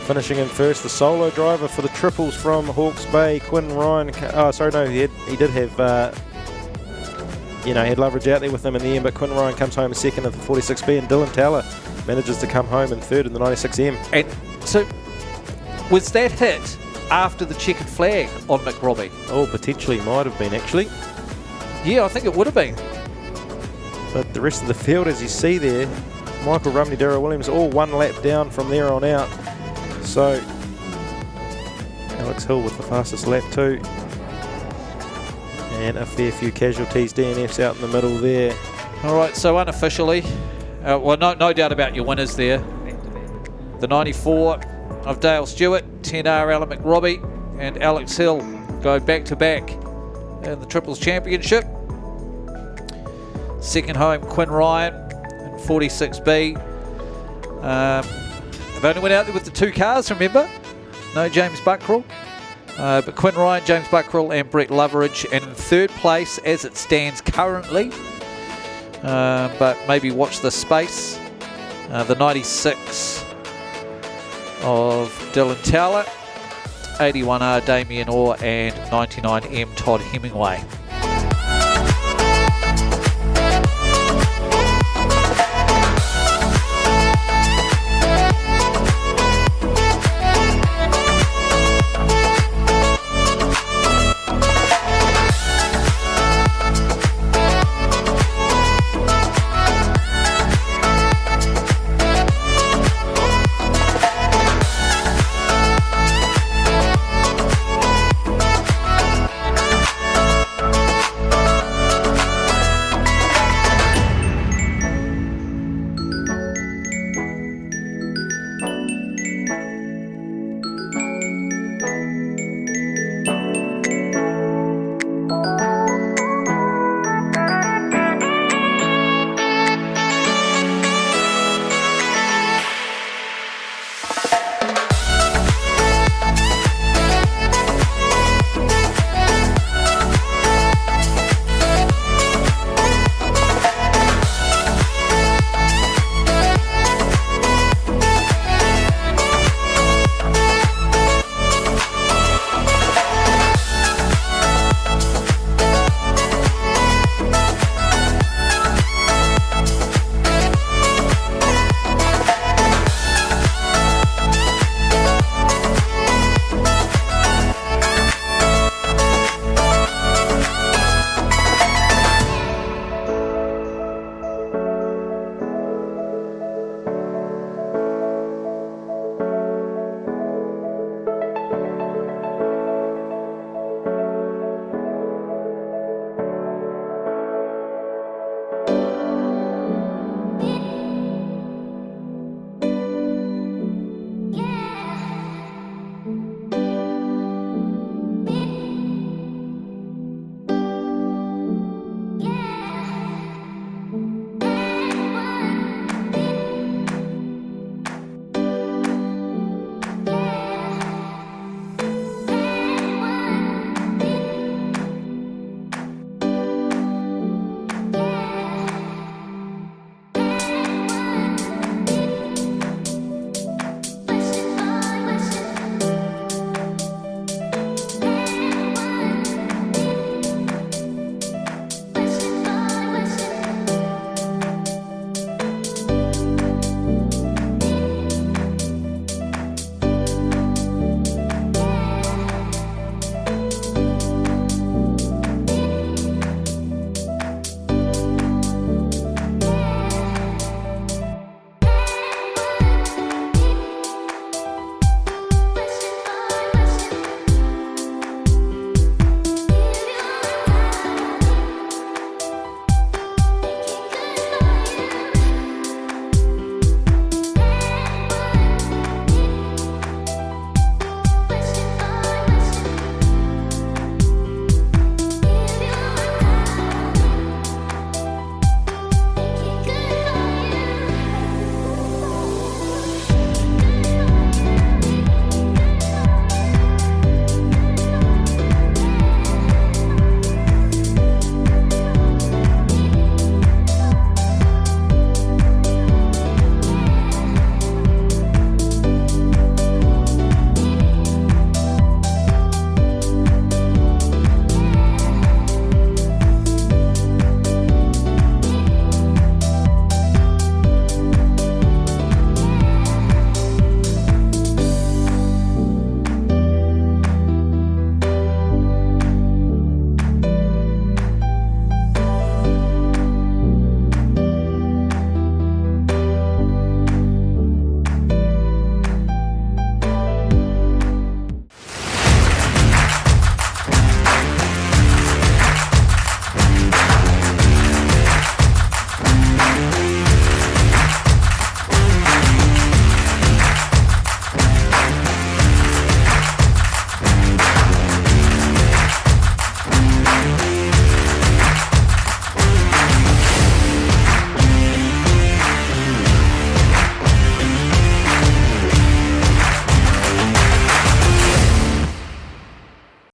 Speaker 2: finishing in first. The solo driver for the triples from Hawke's Bay, Quinn Ryan. Oh, sorry, no, he did have, he had Loveridge out there with him in the end, but Quinn Ryan comes home in second at the 46B, and Dylan Towler manages to come home in third in the 96M.
Speaker 1: And so, was that hit after the checkered flag on McRobbie?
Speaker 2: Oh, potentially might have been, actually.
Speaker 1: Yeah, I think it would have been.
Speaker 2: But the rest of the field, as you see there, Michael Rumney, Darryl Williams, all 1 lap down from there on out. So, Alex Hill with the fastest lap too. And a fair few casualties, DNFs out in the middle there.
Speaker 1: All right, so unofficially, well, no doubt about your winners there. The 94 of Dale Stewart, 10R Alan McRobbie, and Alex Hill go back-to-back in the Triples Championship. Second home, Quinn Ryan in 46B. They've only went out there with the 2 cars, remember? No James Buckrill. But Quinn Ryan, James Buckrill and Brett Loveridge, and in third place as it stands currently. But maybe watch this space. The 96 of Dylan Towler, 81R Damien Orr, and 99M Todd Hemingway.